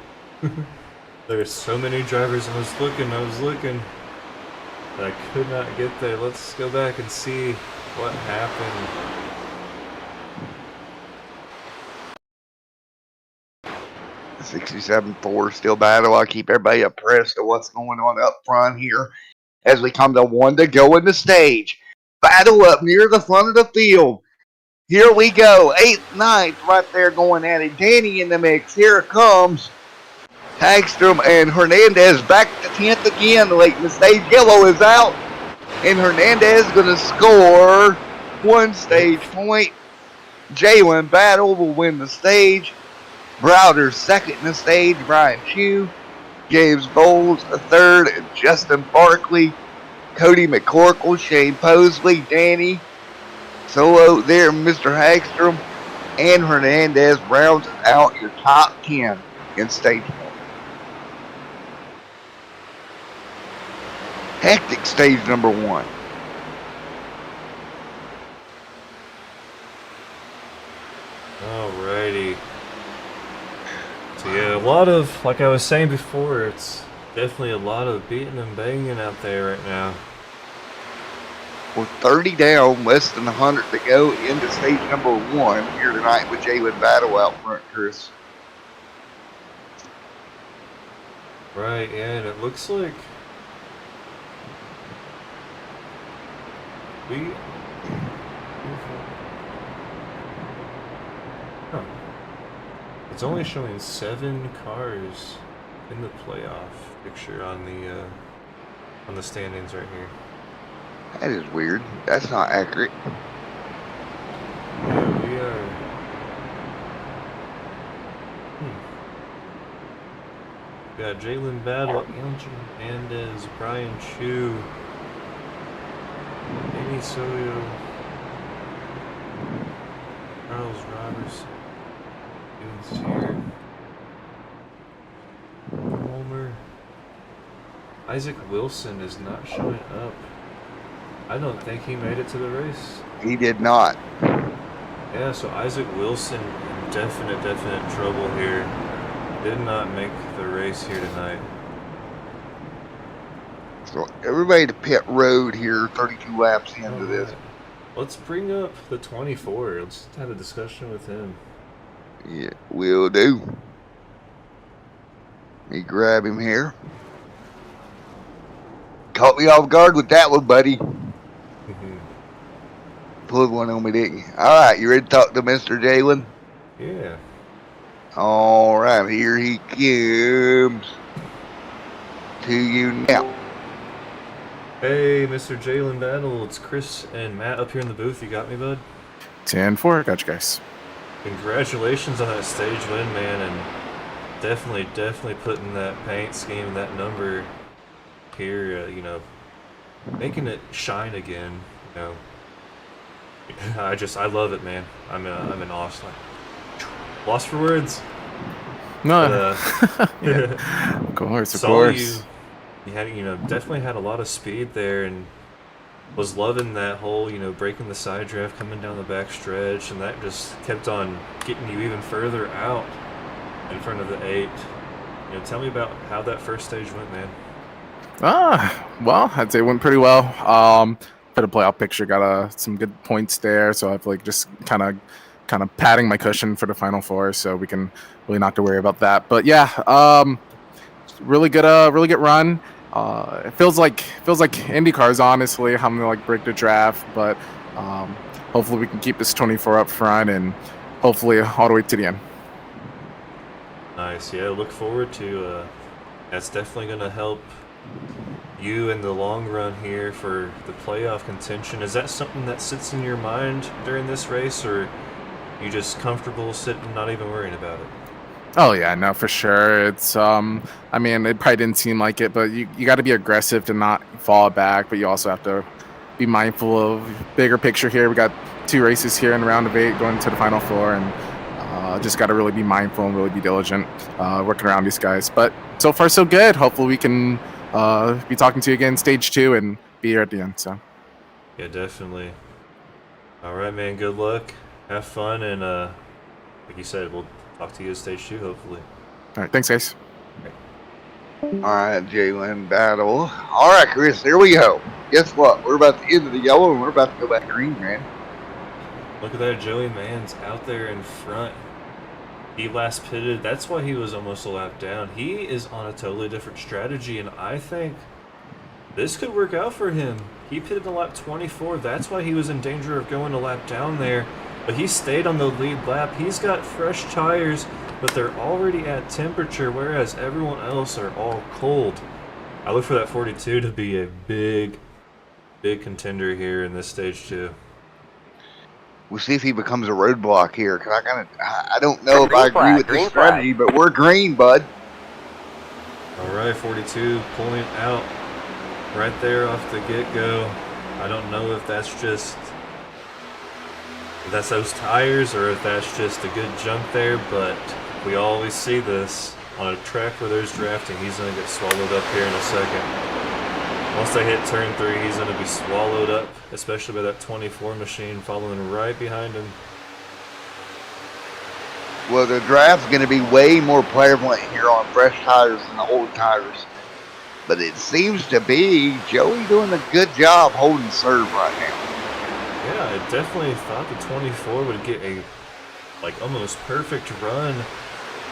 There's so many drivers. I was looking. But I could not get there. Let's go back and see what happened. 67-4 still battle. I keep everybody abreast of what's going on up front here as we come to 1 to go in the stage. Battle up near the front of the field. Here we go. 8th, 9th right there going at it. Danny in the mix. Here it comes. Hagstrom and Hernandez back to 10th again. Late in the stage. Yellow is out. And Hernandez going to score 1 stage point. Jalen Battle will win the stage. Browder 2nd in the stage. Brian Chew. James Bowles a 3rd. And Justin Barkley. Cody McCorkle. Shane Posley. Danny. Solo there, Mr. Hagstrom. And Hernandez rounds out your top 10 in stage 1. Hectic stage number 1. Alrighty. So yeah, a lot of, like I was saying before, it's definitely a lot of beating and banging out there right now. We're 30 down, less than 100 to go into stage number 1 here tonight with Jalen Battle out front, Chris. Right, yeah, and it looks like it's only showing 7 cars in the playoff picture on the standings right here. That is weird. That's not accurate. Yeah, we are. We got Jalen Battle, Angel Hernandez, Brian Chu, Danny Soyo, Charles Robertson, here, Homer. Isaac Wilson is not showing up. I don't think he made it to the race. He did not. Yeah, so Isaac Wilson in definite trouble here. Did not make the race here tonight. So everybody to pit road here, 32 laps into this. Let's bring up the 24. Let's have a discussion with him. Yeah, will do. Let me grab him here. Caught me off guard with that one, buddy. Pulled one on me, didn't you? Alright, you ready to talk to Mr. Jalen? Yeah. Alright, here he comes to you now. Hey, Mr. Jalen Battle, it's Chris and Matt up here in the booth. You got me, bud? 10-4, got you guys. Congratulations on that stage win, man, and definitely putting that paint scheme and that number here, you know, making it shine again, you know. I love it, man. I'm in awe. Lost for words. No. But, yeah. Of course. You had, definitely had a lot of speed there, and was loving that whole, breaking the side draft, coming down the back stretch, and that just kept on getting you even further out in front of the 8. Tell me about how that first stage went, man. Well, I'd say it went pretty well. For the playoff picture, got some good points there, so I've like just kind of padding my cushion for the final 4, so we can really not to worry about that. But yeah, really good run. It feels like IndyCars, honestly. I'm gonna like break the draft, but hopefully we can keep this 24 up front and hopefully all the way to the end. Nice. Yeah, look forward to. That's definitely gonna help you in the long run here for the playoff contention. Is that something that sits in your mind during this race, or you just comfortable sitting, not even worrying about it? Oh yeah, no, for sure. It's I mean, it probably didn't seem like it, but you got to be aggressive to not fall back, but you also have to be mindful of bigger picture here. We got 2 races here in the round of 8 going to the final 4, and just got to really be mindful and really be diligent working around these guys. But so far so good. Hopefully we can be talking to you again stage 2 and be here at the end. So yeah, definitely. All right, man, good luck, have fun, and like you said, we'll talk to you at stage 2 hopefully. all right, thanks guys. All right, Jalen battle. All right, Chris, here we go. Guess what? We're about to end the yellow and we're about to go back green, man. Look at that, Joey Mann's out there in front. He last pitted. That's why he was almost a lap down. He is on a totally different strategy, and I think this could work out for him. He pitted in lap 24. That's why he was in danger of going a lap down there. But he stayed on the lead lap. He's got fresh tires, but they're already at temperature, whereas everyone else are all cold. I look for that 42 to be a big contender here in this stage 2. We'll see if he becomes a roadblock here. Cause I don't know if I agree with this strategy, but we're green, bud. All right, 42 pulling out right there off the get-go. I don't know if that's those tires or if that's just a good jump there, but we always see this on a track where there's drafting. He's going to get swallowed up here in a second. Once they hit turn 3, he's going to be swallowed up, especially by that 24 machine following right behind him. Well, the draft's going to be way more prevalent here on fresh tires than the old tires. But it seems to be Joey doing a good job holding serve right now. Yeah, I definitely thought the 24 would get a almost perfect run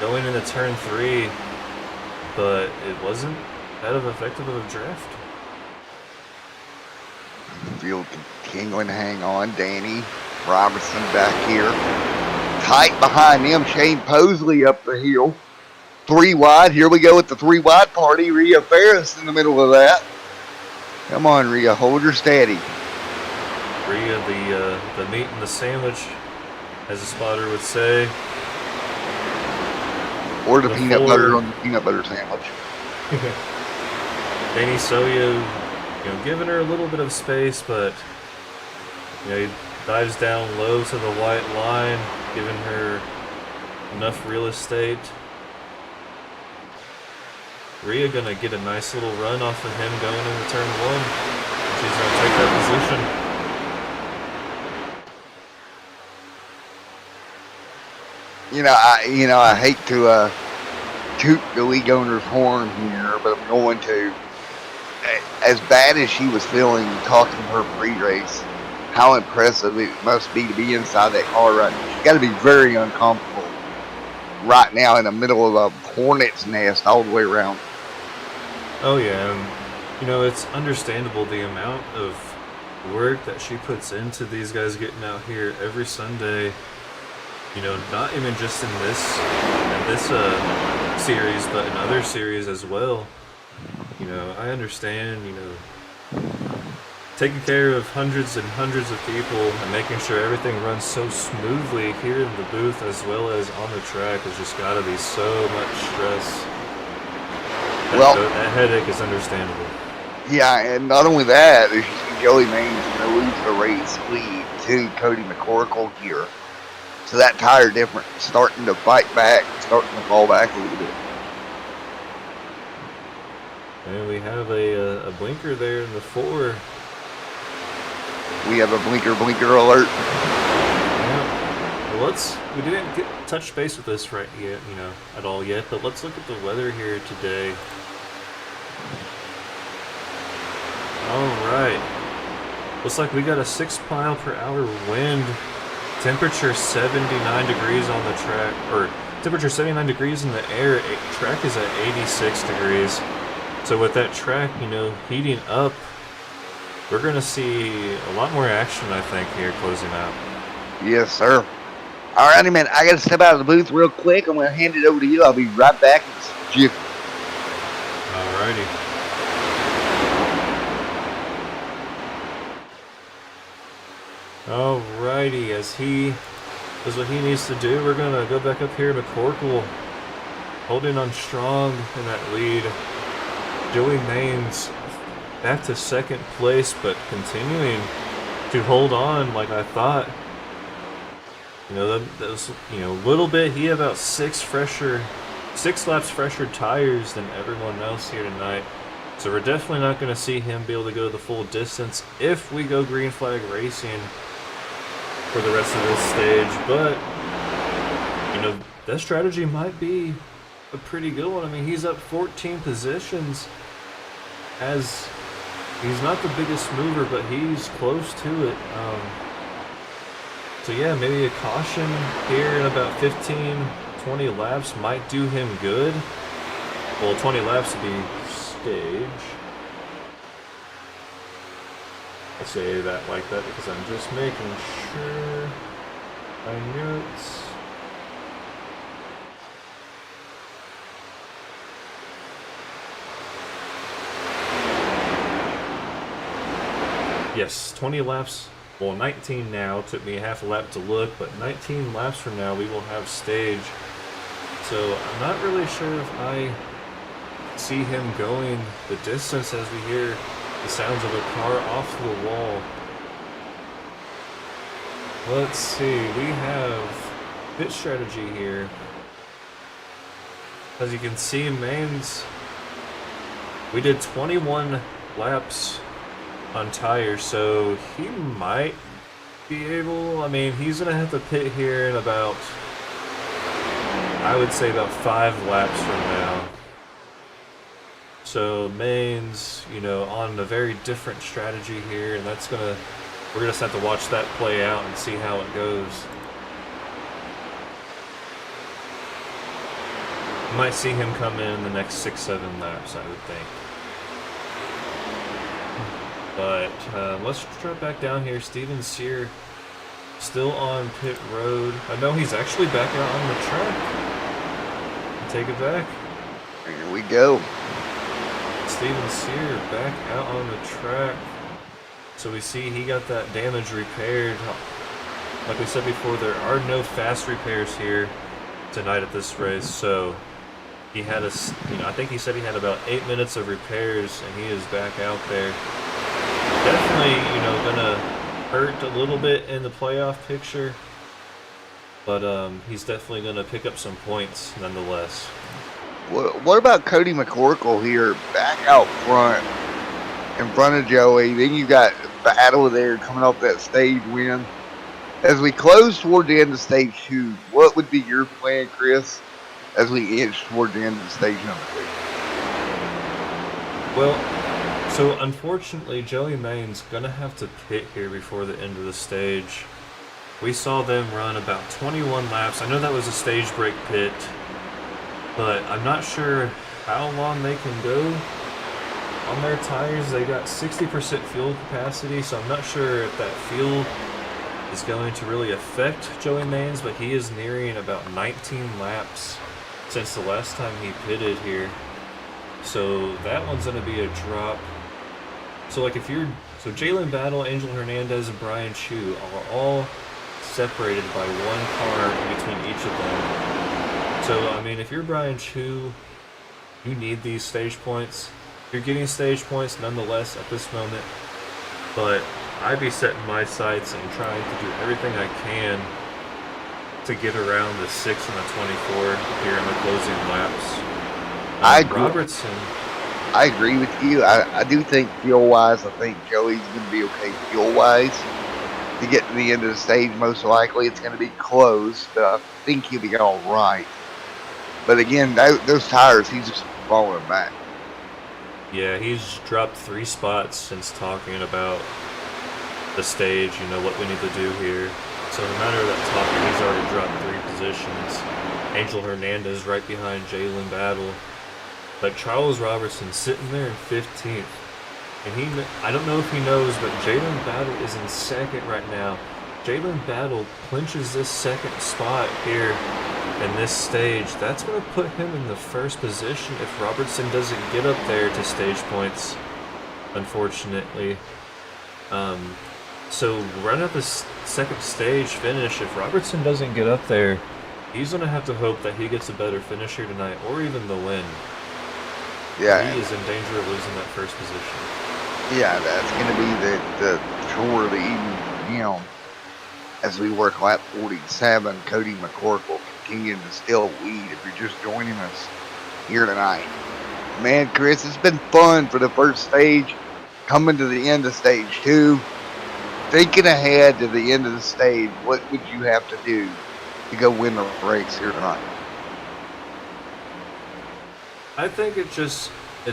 going into turn 3, but it wasn't that effective of a draft. Field continuing to hang on. Danny Robertson back here. Tight behind him. Shane Posley up the hill. 3 wide. Here we go with the 3 wide party. Rhea Ferris in the middle of that. Come on, Rhea. Hold her steady. Rhea, the meat and the sandwich, as a spotter would say. Or the peanut butter on the peanut butter sandwich. Danny Soya, giving her a little bit of space, but he dives down low to the white line, giving her enough real estate. Rhea gonna get a nice little run off of him going into turn 1. She's gonna take that position. I hate to toot the league owner's horn here, but I'm going to. As bad as she was feeling talking to her pre-race, how impressive it must be to be inside that car right now. She's got to be very uncomfortable right now in the middle of a hornet's nest all the way around. Oh yeah, it's understandable the amount of work that she puts into these guys getting out here every Sunday. Not even just in this series, but in other series as well. I understand, taking care of hundreds and hundreds of people and making sure everything runs so smoothly here in the booth as well as on the track has just got to be so much stress. That headache is understandable. Yeah, and not only that, as you see Joey Main's going to lose the race lead to Cody McCorkle here. So that tire difference starting to fight back, starting to fall back a little bit. And we have a blinker there in the 4. We have a blinker alert. Yeah. Well, we didn't get touch base with this right yet, at all yet, but let's look at the weather here today. Alright. Looks like we got a 6-mile-per-hour wind. Temperature 79 degrees on the track, or temperature 79 degrees in the air. Track is at 86 degrees. So with that track, heating up, we're going to see a lot more action, I think, here closing out. Yes, sir. Alrighty, man. I got to step out of the booth real quick. I'm going to hand it over to you. I'll be right back. Alrighty. Alrighty, as he does what he needs to do, we're going to go back up here. McCorkle holding on strong in that lead. Joey Maines back to second place, but continuing to hold on like I thought. That was, a little bit. He had about 6 laps fresher tires than everyone else here tonight. So we're definitely not going to see him be able to go the full distance if we go green flag racing for the rest of this stage. But, that strategy might be a pretty good one. I mean, he's up 14 positions as he's not the biggest mover, but he's close to it. So yeah, maybe a caution here in about 15-20 laps might do him good. Well, 20 laps would be stage. I say that like that because I'm just making sure my notes. Yes, 20 laps. Well, 19 now. Took me half a lap to look, but 19 laps from now we will have stage. So I'm not really sure if I see him going the distance as we hear the sounds of a car off the wall. Let's see. We have pit strategy here. As you can see, Maines, we did 21 laps on tires, so he might be able, he's gonna have to pit here in about, I would say about 5 laps from now. So Maines, on a very different strategy here, and we're gonna just have to watch that play out and see how it goes. Might see him come in the next 6-7 laps, I would think. But let's drop back down here. Steven Sear still on pit road. I know he's actually back out on the track. Take it back. Here we go. Steven Sear back out on the track. So we see he got that damage repaired. Like we said before, there are no fast repairs here tonight at this race. So he had I think he said he had about 8 minutes of repairs, and he is back out there. Definitely, gonna hurt a little bit in the playoff picture, but he's definitely gonna pick up some points nonetheless. What about Cody McCorkle here, back out front, in front of Joey? Then you got battle there coming off that stage win. As we close toward the end of stage 2, what would be your plan, Chris, as we inch toward the end of stage number 2? Well, so unfortunately, Joey Maines gonna have to pit here before the end of the stage. We saw them run about 21 laps. I know that was a stage break pit, but I'm not sure how long they can go on their tires. They got 60% fuel capacity, so I'm not sure if that fuel is going to really affect Joey Maines, but he is nearing about 19 laps since the last time he pitted here. So that one's going to be a drop. So like so Jalen Battle, Angel Hernandez, and Brian Chu are all separated by one car in between each of them. So, if you're Brian Chu, you need these stage points. You're getting stage points nonetheless at this moment, but I'd be setting my sights and trying to do everything I can to get around the 6 and the 24 here in the closing laps. I I agree with you. I do think fuel wise, I think Joey's going to be okay fuel wise. To get to the end of the stage, most likely it's going to be close, but I think he'll be all right. But again, those tires, he's just falling back. Yeah, he's dropped 3 spots since talking about the stage, you know, what we need to do here. So no matter that talking, he's already dropped 3 positions. Angel Hernandez right behind Jalen Battle. But Charles Robertson sitting there in 15th. And I don't know if he knows, but Jalen Battle is in 2nd right now. Jalen Battle clinches this 2nd spot here in this stage. That's going to put him in the 1st position if Robertson doesn't get up there to stage points, unfortunately. So right at the 2nd stage finish, if Robertson doesn't get up there, he's going to have to hope that he gets a better finish here tonight, or even the win. Yeah. He is in danger of losing that 1st position. Yeah, that's going to be the chore of the evening for him. As we work lap 47, Cody McCork will continue to still lead if you're just joining us here tonight. Man, Chris, it's been fun for the 1st stage. Coming to the end of stage 2. Thinking ahead to the end of the stage, what would you have to do to go win the race here tonight? I think it's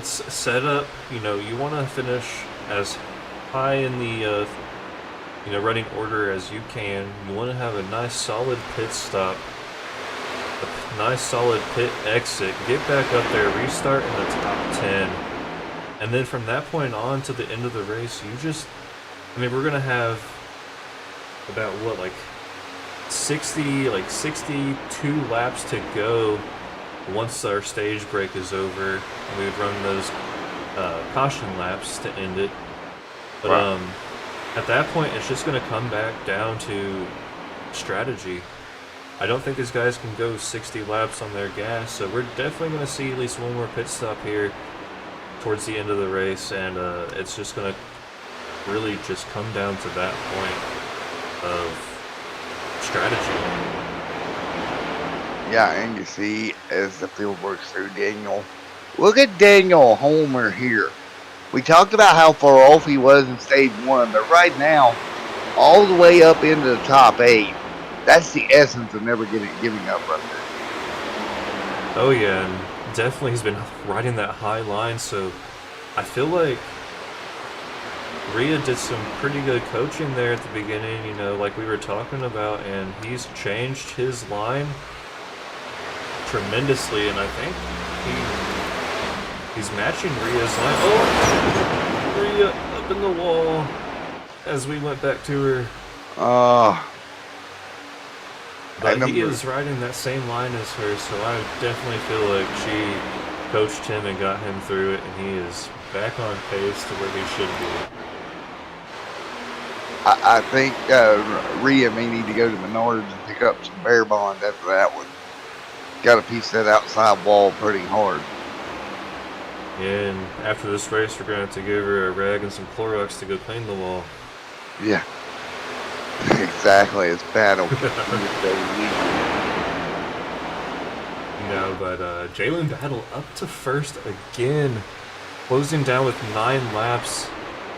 set up, you know, you want to finish as high in the running order as you can. You want to have a nice solid pit stop, a nice solid pit exit, get back up there, restart in the top 10, and then from that point on to the end of the race, we're gonna have about 62 laps to go once our stage break is over, and we've run those caution laps to end it. But Wow. At that point, it's just going to come back down to strategy. I don't think these guys can go 60 laps on their gas, so we're definitely going to see at least one more pit stop here towards the end of the race, and it's just going to really just come down to that point of strategy. Yeah, and you see as the field works through Daniel. Look at Daniel Homer here. We talked about how far off he was in stage 1, but right now, all the way up into the top 8. That's the essence of never giving up right there. Oh yeah, and definitely he's been riding that high line, so I feel like Rhea did some pretty good coaching there at the beginning, you know, like we were talking about, and he's changed his line tremendously, and I think he's matching Rhea's line. Oh, Rhea up in the wall as we went back to her. But he is riding that same line as her, so I definitely feel like she coached him and got him through it, and he is back on pace to where he should be. I think Rhea may need to go to Menards and pick up some Bear Bond after that one. Got to piece that outside wall pretty hard. Yeah, and after this race, we're going to have to give her a rag and some Clorox to go clean the wall. Yeah. Exactly. It's battle. No, but Jalen Battle up to 1st again, closing down with 9 laps.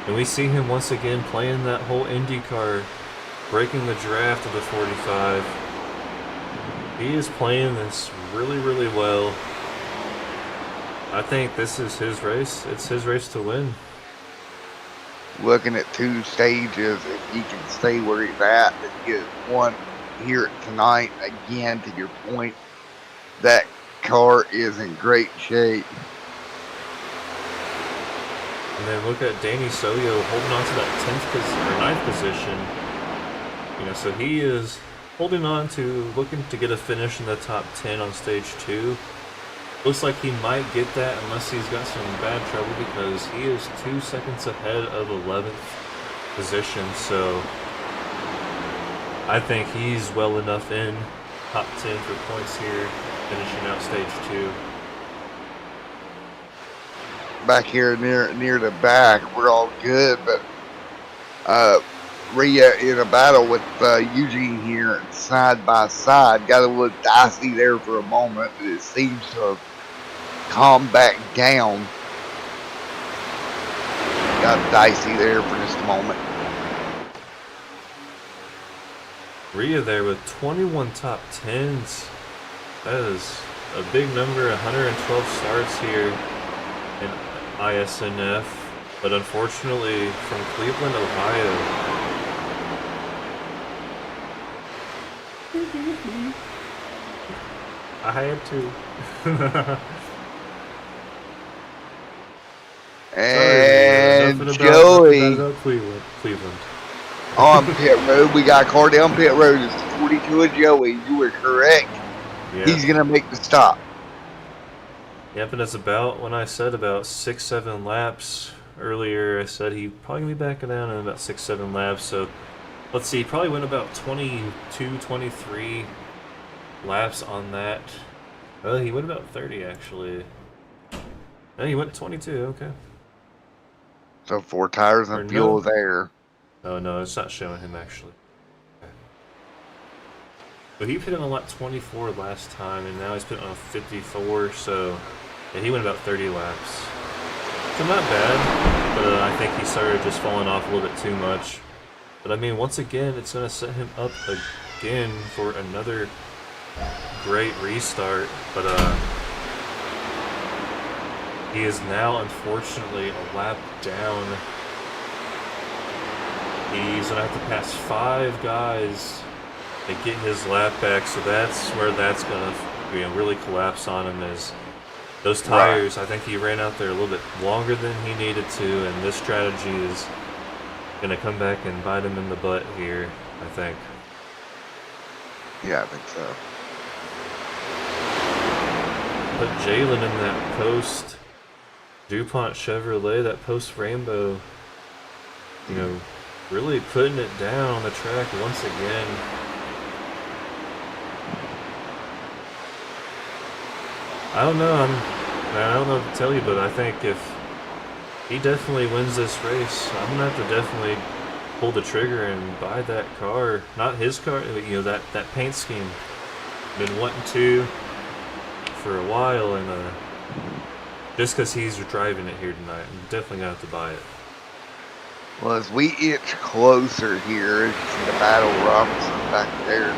And we see him once again playing that whole IndyCar, breaking the draft of the 45. He is playing this really, really well. I think this is his race. It's his race to win. Looking at 2 stages, if he can stay where he's at and get one here tonight, again, to your point, that car is in great shape. And then look at Danny Soyo holding on to that 9th position. You know, so he is holding on to, looking to get a finish in the top 10 on stage 2. Looks like he might get that unless he's got some bad trouble, because he is 2 seconds ahead of 11th position. So I think he's well enough in top 10 for points here, finishing out stage 2. Back here near the back, we're all good, but Rhea in a battle with Eugene here side by side. Got a little dicey there for a moment, but it seems to have calmed back down. got dicey there for just a moment. Rhea there with 21 top 10s. That is a big number, 112 starts here in ISNF, but unfortunately from Cleveland, Ohio. I had to. And nothing Joey about Cleveland. on pit road. We got a car down pit road. It's 42 of Joey. You were correct. Yeah. He's going to make the stop. Yep, and it's about when I said about 6-7 laps earlier. I said he probably gonna be backing down in about 6-7 laps. So let's see, he probably went about 22, 23 laps on that. Well, he went about 30 actually. No, he went 22. Okay. So 4 tires Or and fuel no. there. Oh no, it's not showing him actually. Okay. But he put in on lap 24 last time, and now he's putting on 54. So yeah, he went about 30 laps. So not bad, but I think he started just falling off a little bit too much. But I mean, once again, it's going to set him up again for another great restart. But he is now, unfortunately, a lap down. He's going to have to pass 5 guys to get his lap back. So that's where that's going to really collapse on him is those tires. Right. I think he ran out there a little bit longer than he needed to, and this strategy is going to come back and bite him in the butt here, I think. Yeah, I think so. Put Jalen in that post DuPont Chevrolet, that post Rainbow, you know, really putting it down on the track once again. I don't know. I don't know what to tell you, but I think if he definitely wins this race, I'm gonna have to definitely pull the trigger and buy that car. Not his car, but you know, that paint scheme. Been wanting to for a while, and just because he's driving it here tonight, I'm definitely gonna have to buy it. Well, as we inch closer here, as you see the battle Robinson back there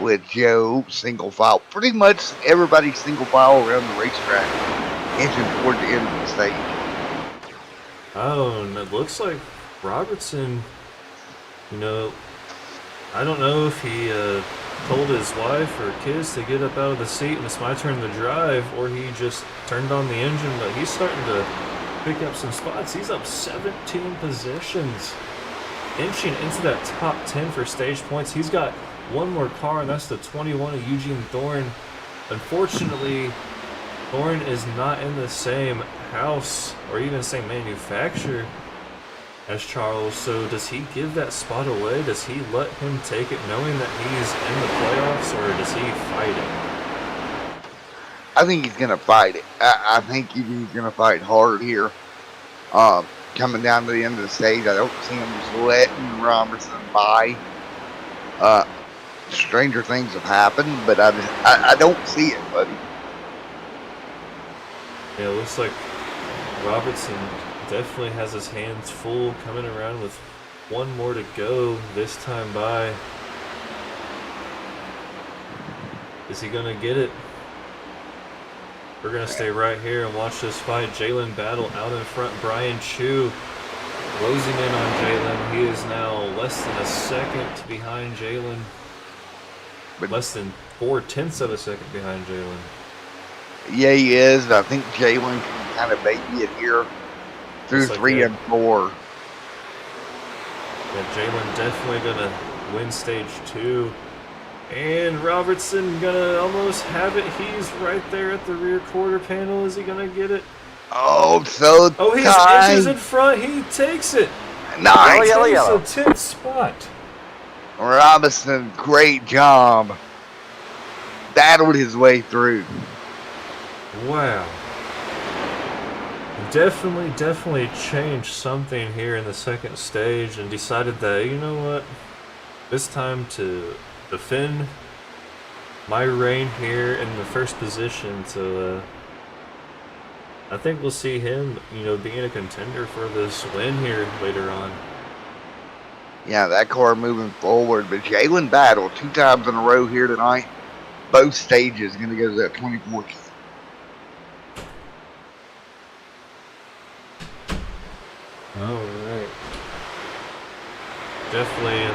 with Joe, single file. Pretty much everybody single file around the racetrack, inching toward the end of the stage. Oh, and it looks like Robertson, you know, I don't know if he told his wife or kids to get up out of the seat and it's my turn to drive, or he just turned on the engine, but he's starting to pick up some spots. He's up 17 positions, inching into that top 10 for stage points. He's got one more car, and that's the 21 of Eugene Thorne. Unfortunately, Thorne is not in the same house or even the same manufacturer as Charles, so does he give that spot away? Does he let him take it knowing that he's in the playoffs, or does he fight it? I think he's going to fight it. I think he's going to fight hard here. Coming down to the end of the stage, I don't see him just letting Robertson by. Stranger things have happened, but I don't see it, buddy. Yeah, it looks like Robertson definitely has his hands full, coming around with one more to go this time by. Is he gonna get it? We're gonna stay right here and watch this fight. Jalen battle out in front. Brian Chu closing in on Jalen. He is now less than a second behind Jalen. Less than 4/10 of a second behind Jalen. Yeah, he is. I think Jalen can kind of baby it here through like 3 and 4. Yeah, Jalen definitely gonna win stage 2. And Robertson gonna almost have it. He's right there at the rear quarter panel. Is he gonna get it? Oh, so Oh, he's tied. inches in front. He takes it. Nice. Yellow. Takes the 10th spot. Robinson, great job. Battled his way through. Wow. Definitely changed something here in the second stage and decided that, you know what, it's time to defend my reign here in the first position. So I think we'll see him, being a contender for this win here later on. Yeah, that car moving forward. But Jalen battled 2 times in a row here tonight. Both stages going to go to that 24. All right. Definitely,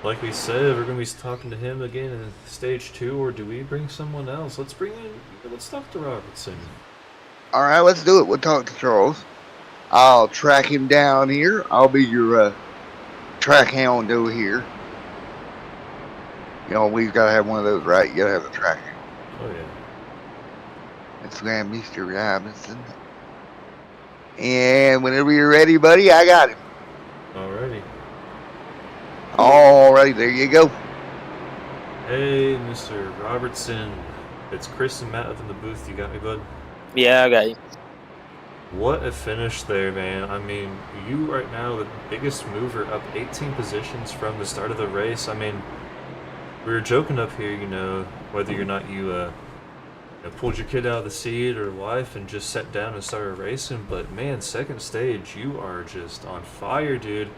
like we said, we're going to be talking to him again in stage 2, or do we bring someone else? Let's talk to Robertson. All right, let's do it. We'll talk to Charles. I'll track him down here. I'll be your track hound over here. We've got to have one of those, right? You got to have the track hound. Oh, yeah. Let's grab Mr. Robinson. And whenever you're ready, buddy, I got him. Alrighty. Alright, there you go. Hey, Mr. Robertson. It's Chris and Matt up in the booth. You got me, bud? Yeah, I got you. What a finish there, man. I mean, you right now the biggest mover, up 18 positions from the start of the race. I mean, we were joking up here, whether or not you pulled your kid out of the seat or wife and just sat down and started racing. But man, second stage, you are just on fire, dude.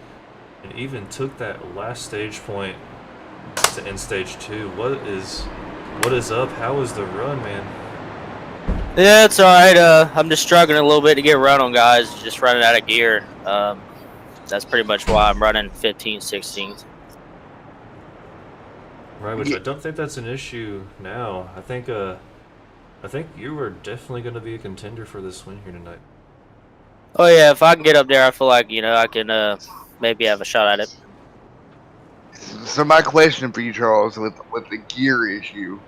And even took that last stage point to end stage 2. What is up? How was the run, man? Yeah, it's alright. I'm just struggling a little bit to get run on guys. Just running out of gear. That's pretty much why I'm running 15, 16th. Right, which I don't think that's an issue now. I think you are definitely going to be a contender for this win here tonight. Oh yeah, if I can get up there, I feel like I can maybe have a shot at it. So my question for you, Charles, with the gear issue,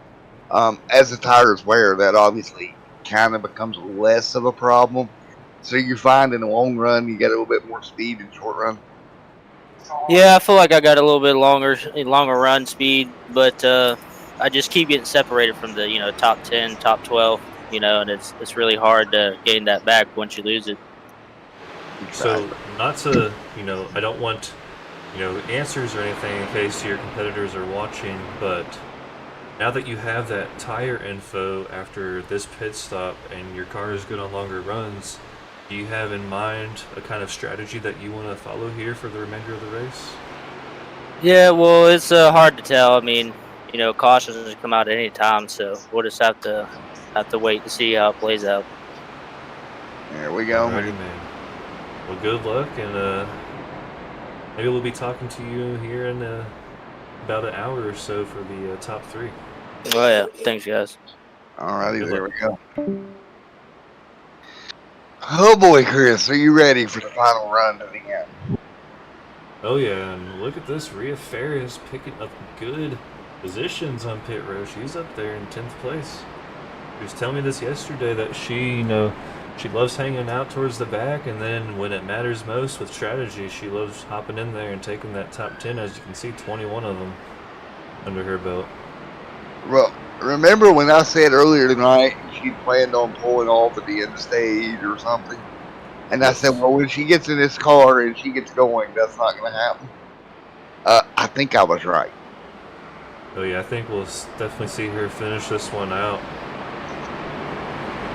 as the tires wear, that obviously kind of becomes less of a problem. So you find in the long run, you get a little bit more speed in short run. Yeah, I feel like I got a little bit longer run speed, but I just keep getting separated from the top 10, top 12, and it's really hard to gain that back once you lose it. So not to I don't want answers or anything in case your competitors are watching, but now that you have that tire info after this pit stop and your car is good on longer runs, do you have in mind a kind of strategy that you want to follow here for the remainder of the race? Yeah, well, it's hard to tell. I mean, cautions can come out at any time, so we'll just have to wait to see how it plays out. There we go. Alrighty, man. Well, good luck, and maybe we'll be talking to you here in about an hour or so for the top 3. Oh yeah, thanks guys. Alrighty, there we go. Oh boy, Chris, are you ready for the final run to the end? Oh yeah, and look at this, Rhea Ferris picking up good positions on pit row. She's up there in 10th place. She was telling me this yesterday that she, she loves hanging out towards the back, and then when it matters most with strategy, she loves hopping in there and taking that top 10. As you can see, 21 of them under her belt. Well, remember when I said earlier tonight she planned on pulling off at the end stage or something? And I said, well, when she gets in this car and she gets going, that's not going to happen. I think I was right. Oh yeah, I think we'll definitely see her finish this one out.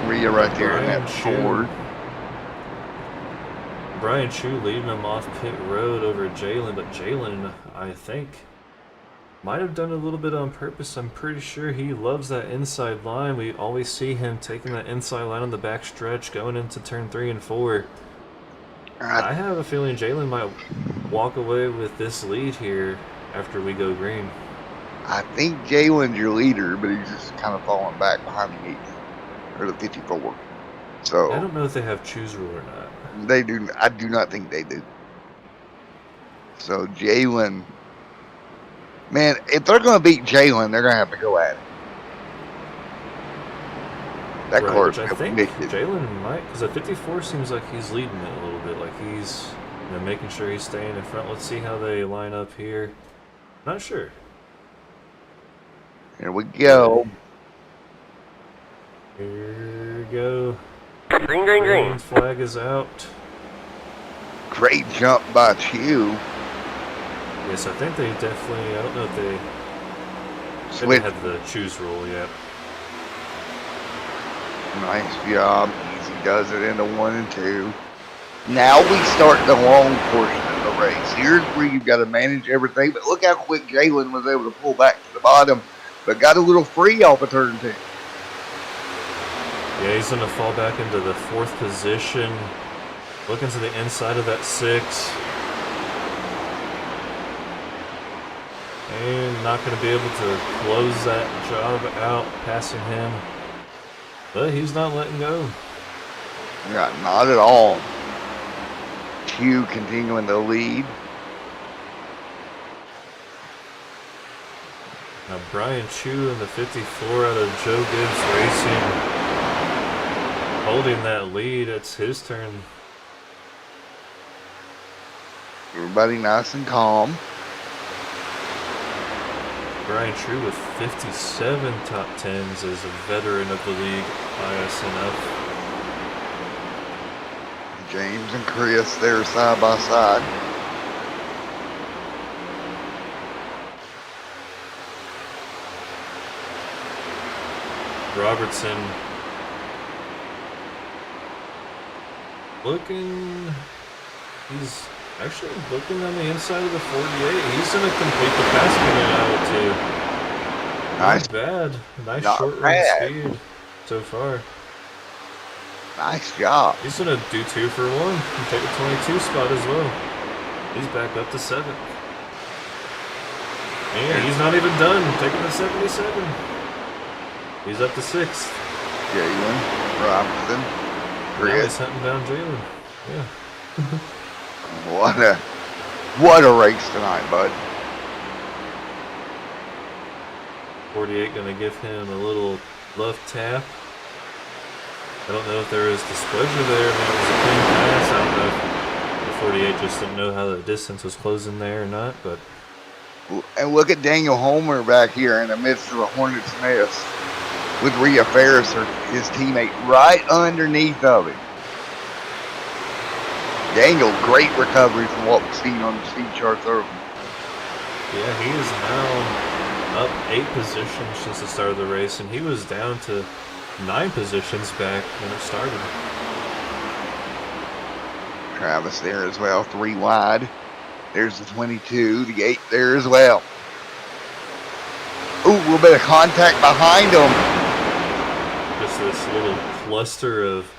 Rhea right there in that Ford. Brian Chu leading them off pit road over Jalen, but Jalen, I think, might have done a little bit on purpose. I'm pretty sure he loves that inside line. We always see him taking that inside line on the back stretch going into turn 3 and 4. I have a feeling Jalen might walk away with this lead here after we go green. I think Jalen's your leader, but he's just kind of falling back behind the 8 or the 54. So I don't know if they have choose rule or not. They do. I do not think they do. So Jalen, man, if they're going to beat Jalen, they're going to have to go at it. That right, car's I think addicted. Jalen might, because at 54 seems like he's leading it a little bit, like he's making sure he's staying in front. Let's see how they line up here. Not sure. Here we go. Here we go. Green, green, green. Green flag is out. Great jump by Chew. Yes, I think they definitely, I don't know if they Switch. have the choose rule yet. Nice job. Easy does it into 1 and 2. Now we start the long portion of the race. Here's where you've got to manage everything. But look how quick Jalen was able to pull back to the bottom. But got a little free off of turn 2. Yeah, he's going to fall back into the 4th position. Looking to the inside of that 6. And not going to be able to close that job out, passing him. But he's not letting go. Yeah, not at all. Q continuing to lead. Now Brian Chu in the 54 out of Joe Gibbs Racing, holding that lead. It's his turn. Everybody nice and calm. Brian True with 57 top 10s as a veteran of the league, ISNF. James and Chris there side by side. Robertson looking, he's actually looking on the inside of the 48. He's going to complete the pass coming out too. Nice. Not bad. Nice Not short bad. run speed so far. Nice job. He's going to do 2 for 1 and take the 22 spot as well. He's back up to 7th. And he's not even done, taking the 77. He's up to 6th. Jalen Robinson. Now he's Chris. hunting down Jalen. Yeah. What a race tonight, bud. 48 going to give him a little left tap. I don't know if there is displeasure there. Maybe it was a clean pass. I don't know if the 48 just didn't know how the distance was closing there or not. But And look at Daniel Homer back here in the midst of the Hornets' nest with Rhea Ferris, his teammate, right underneath of him. Daniel, great recovery from what we've seen on the speed charts earlier. yeah, he is now up 8 positions since the start of the race, and he was down to 9 positions back when it started. Travis there as well, 3 wide. There's the 22, the 8 there as well. Ooh, a little bit of contact behind him. Just this little cluster of,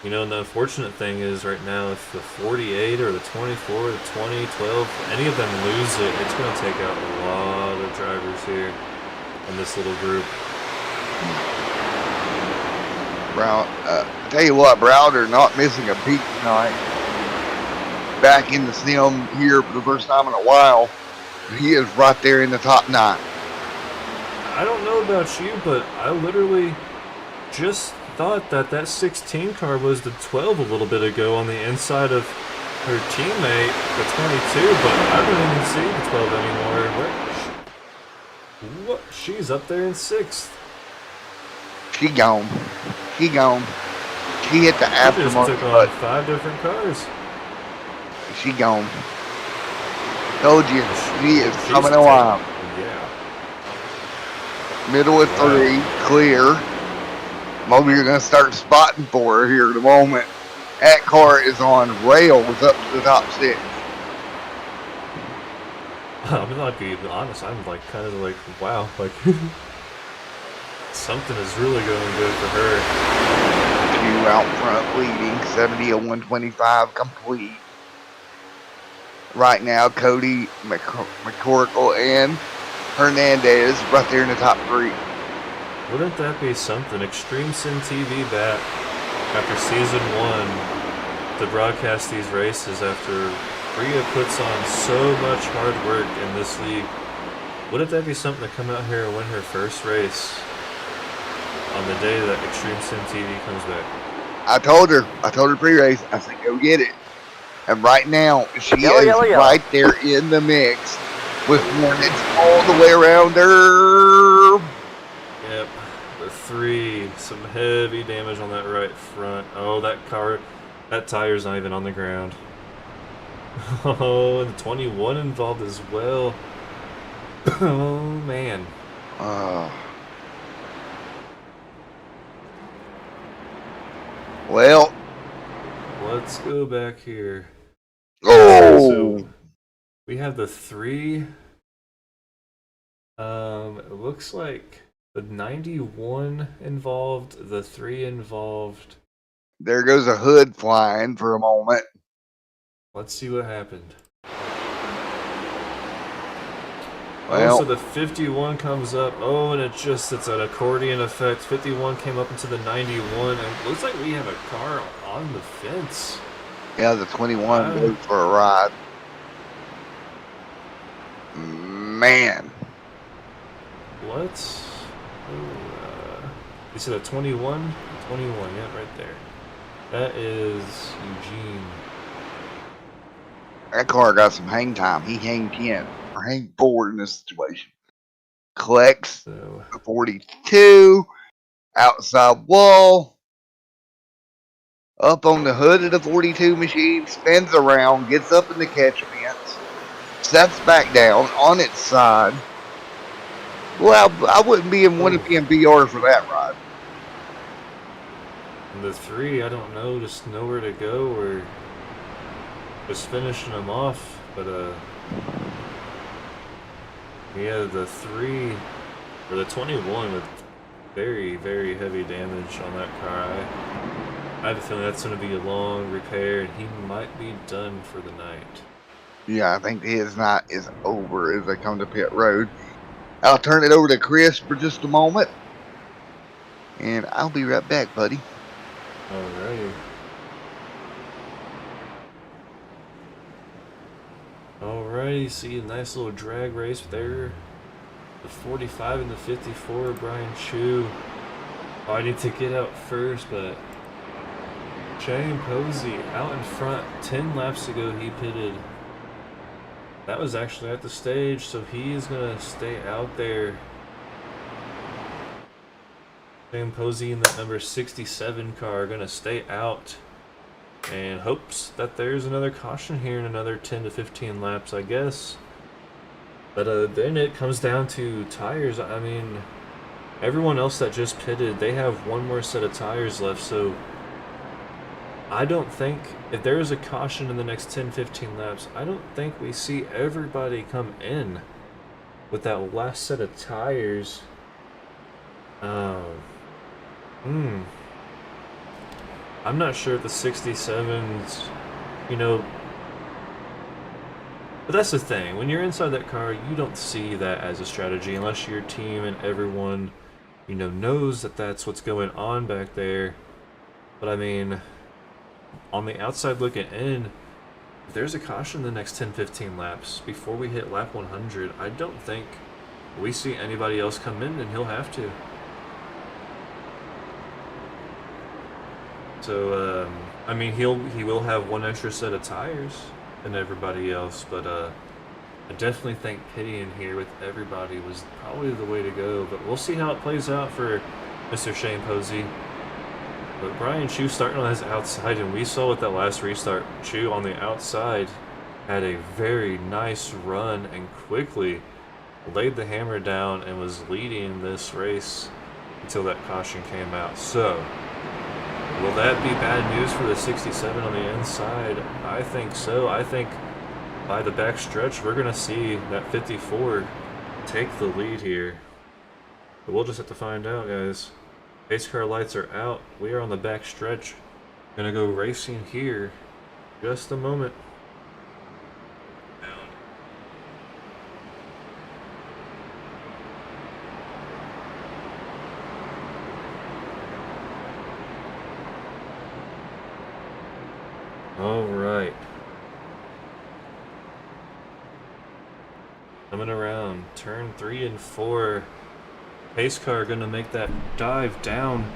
you know, and the unfortunate thing is right now, if the 48 or the 24, the 20, 12, any of them lose it, it's going to take out a lot of drivers here in this little group. Brown, I tell you what, Browder not missing a beat tonight. Back in the sim here for the first time in a while. He is right there in the top 9. I don't know about you, but I literally just thought that that 16 car was the 12 a little bit ago on the inside of her teammate, the 22, but I don't even see the 12 anymore. What? She's up there in 6th. She gone. She gone. She hit the She just aftermarket took on button. 5 different cars. She gone. Told you, she is She's coming taking- alive. Yeah. Middle of 3, clear. Maybe you're going to start spotting for her here in a moment. That car is on rails up to the top 6. I'm not being honest. I'm like kind of like, wow, like something is really going good for her. Two out front leading, 70 of 125 complete. Right now, Cody McCorkle and Hernandez right there in the top 3. Wouldn't that be something? Extreme Sim TV back after season 1 to broadcast these races after Rhea puts on so much hard work in this league. Wouldn't that be something to come out here and win her first race on the day that Extreme Sim TV comes back? I told her pre-race, I said, go get it. And right now, she Yellow, is yellow, yellow. right there in the mix with Hornets all the way around her. Yep, the 3, some heavy damage on that right front. Oh, that car, that tire's not even on the ground. Oh, and the 21 involved as well. Oh, man. Well, let's go back here. oh, So we have the 3. It looks like the 91 involved, the 3 involved. there goes a hood flying for a moment. Let's see what happened. Well, so the 51 comes up. Oh, and it's an accordion effect. 51 came up into the 91, and it looks like we have a car on the fence. yeah, the 21 goes for a ride. Man. Let's. You said a 21? 21, yeah, right there. That is Eugene. That car got some hang time. He hang 10 or hang 4 in this situation. Collects So the 42 outside wall. Up on the hood of the 42 machine, spins around, gets up in the catch fence, sets back down on its side. Well, I wouldn't be in one of being BR for that ride. and the 3, I don't know, just nowhere to go or just finishing them off. But yeah, the 3 or the 21 with very, very heavy damage on that car. I have a feeling that's going to be a long repair, and he might be done for the night. Yeah, I think his night is over as they come to pit road. I'll turn it over to Chris for just a moment, and I'll be right back, buddy. Alrighty. Alrighty, see a nice little drag race there. The 45 and the 54, Brian Chu fighting to get out first, but Shane Posey out in front. 10 laps ago he pitted. That was actually at the stage, so he's going to stay out there. Shane Posey in the number 67 car going to stay out and hopes that there's another caution here in another 10 to 15 laps, I guess. But then it comes down to tires. I mean, everyone else that just pitted, they have one more set of tires left, so I don't think, if there is a caution in the next 10-15 laps, I don't think we see everybody come in with that last set of tires. I'm not sure if the 67s, you know, but that's the thing. When you're inside that car, you don't see that as a strategy unless your team and everyone, you know, knows that that's what's going on back there. But I mean, on the outside looking in, if there's a caution the next 10-15 laps before we hit lap 100, I don't think we see anybody else come in, and he'll have to. So I mean, he will have one extra set of tires than everybody else, but I definitely think pitting here with everybody was probably the way to go. But we'll see how it plays out for Mr. Shane Posey. But Brian Chu starting on his outside, and we saw with that last restart, Chu on the outside had a very nice run and quickly laid the hammer down and was leading this race until that caution came out. So, will that be bad news for the 67 on the inside? I think so. I think by the back stretch, we're going to see that 54 take the lead here. But we'll just have to find out, guys. Pace car lights are out. We are on the back stretch. Gonna go racing here. Just a moment. All right. Coming around turn 3 and 4. Pace car gonna make that dive down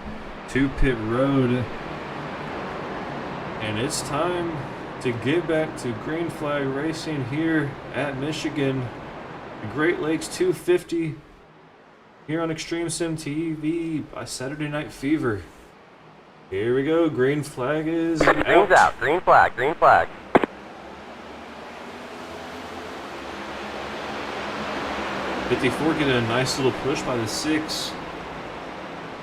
to pit road, and it's time to get back to green flag racing here at Michigan, the Great Lakes 250 here on Extreme Sim TV by Saturday Night Fever. Here we go. Green flag is out. Green's out. Green flag. Green flag. 54 getting a nice little push by the 6.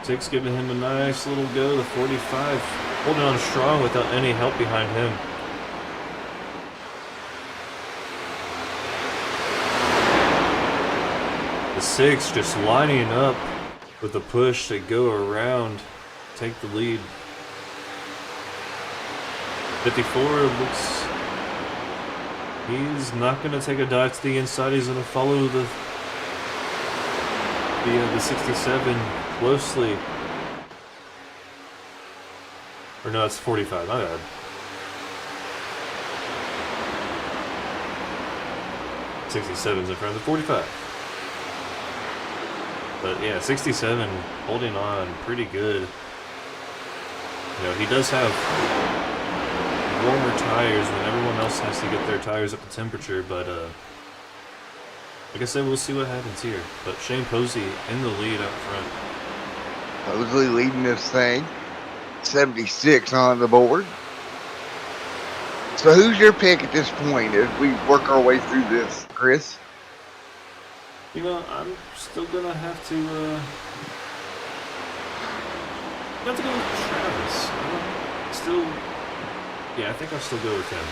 6 giving him a nice little go. The 45 holding on strong without any help behind him. The 6 just lining up with the push to go around, take the lead. 54 looks... He's not going to take a dive to the inside. He's going to follow the 67 closely. Or no, it's 45. My bad. 67's in front of the 45. But yeah, 67 holding on pretty good. You know, he does have warmer tires when everyone else has to get their tires up to temperature, but like I said, we'll see what happens here. But Shane Posey in the lead up front. Posey leading this thing. 76 on the board. So who's your pick at this point as we work our way through this, Chris? You know, I'm still gonna have to go with Travis. I think I'll still go with him.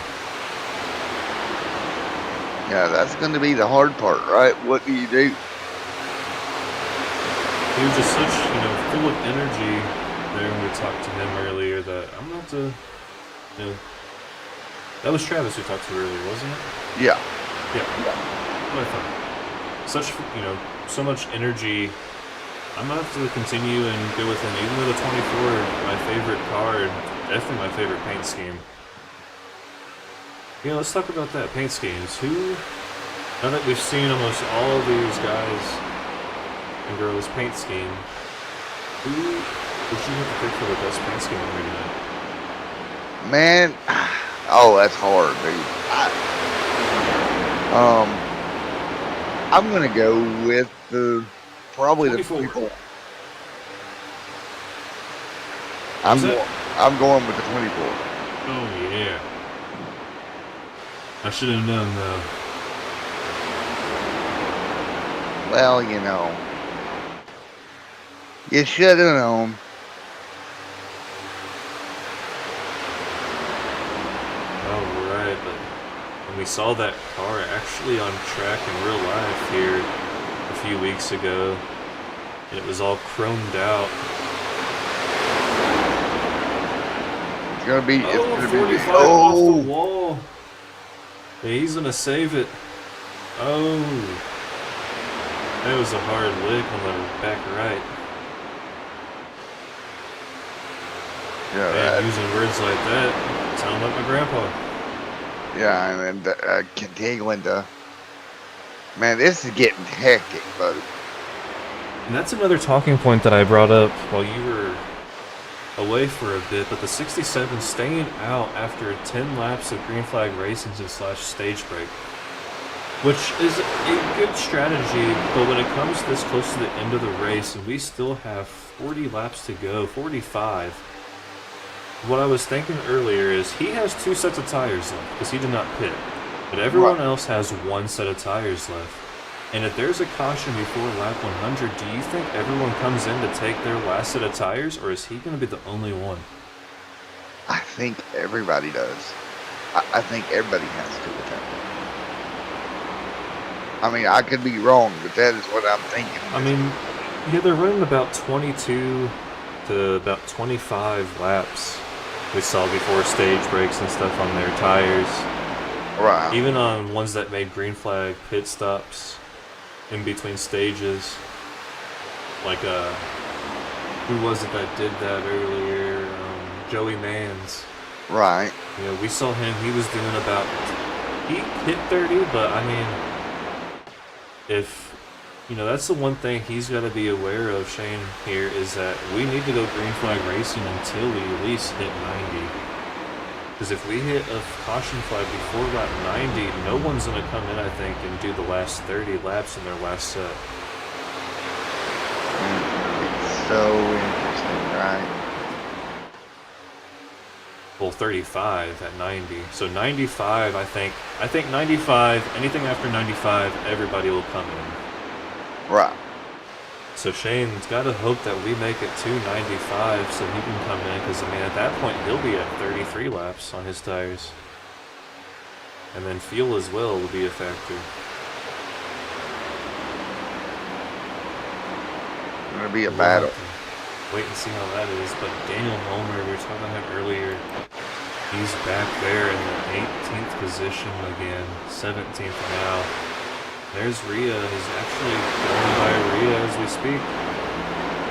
Yeah, that's going to be the hard part, right? What do you do? He was just such, full of energy there when we talked to him earlier that I'm gonna have to, that was Travis we talked to earlier, wasn't it? Yeah. Yeah. What I thought. Such, so much energy. I'm gonna have to continue and go with him, even though the 24, my favorite car, definitely my favorite paint scheme. Let's talk about that paint schemes. Now that we've seen almost all of these guys and girls paint scheme, who would you have to pick for the best paint scheme on here tonight? Man, oh, that's hard, dude. I'm gonna go with probably 24. the people. I'm going with the 24. Oh yeah. I should have known though. Well, you should have known. Alright, but when we saw that car actually on track in real life here a few weeks ago, and it was all chromed out. It's gonna be. Oh, It's gonna 45 be. off the wall. Yeah, he's gonna save it. Oh, that was a hard lick on the back right. Yeah, Man, using words like that sound like my grandpa. Yeah, and then continuing to. Man, this is getting hectic, buddy. And that's another talking point that I brought up while you were away for a bit, but the 67 staying out after 10 laps of green flag racing / stage break, which is a good strategy, but when it comes this close to the end of the race and we still have 40 laps to go, 45, what I was thinking earlier is he has 2 sets of tires left because he did not pit, but everyone else has 1 set of tires left. And if there's a caution before lap 100, do you think everyone comes in to take their last set of tires, or is he going to be the only one? I think everybody does. I think everybody has to attempt it. I mean, I could be wrong, but that is what I'm thinking. I mean, yeah, they're running about 22 to about 25 laps we saw before stage breaks and stuff on their tires. Right. Even on ones that made green flag pit stops in between stages. Like, who was it that did that earlier? Joey Mans. Right. We saw him, he was doing about, he hit 30, but I mean, if, that's the one thing he's got to be aware of, Shane, here, is that we need to go green flag racing until we at least hit 90. Because if we hit a caution flag before lap 90, no one's going to come in, I think, and do the last 30 laps in their last set. It's so interesting, right? Well, 35 at 90. So 95, I think 95, anything after 95, everybody will come in. Right. So Shane's got to hope that we make it 295 so he can come in, because I mean at that point he'll be at 33 laps on his tires. And then fuel as well will be a factor. It's gonna be a battle. Wait and see how that is. But Daniel Homer, we were talking about him earlier. He's back there in the 18th position again, 17th now. There's Rhea. He's actually going by Rhea as we speak.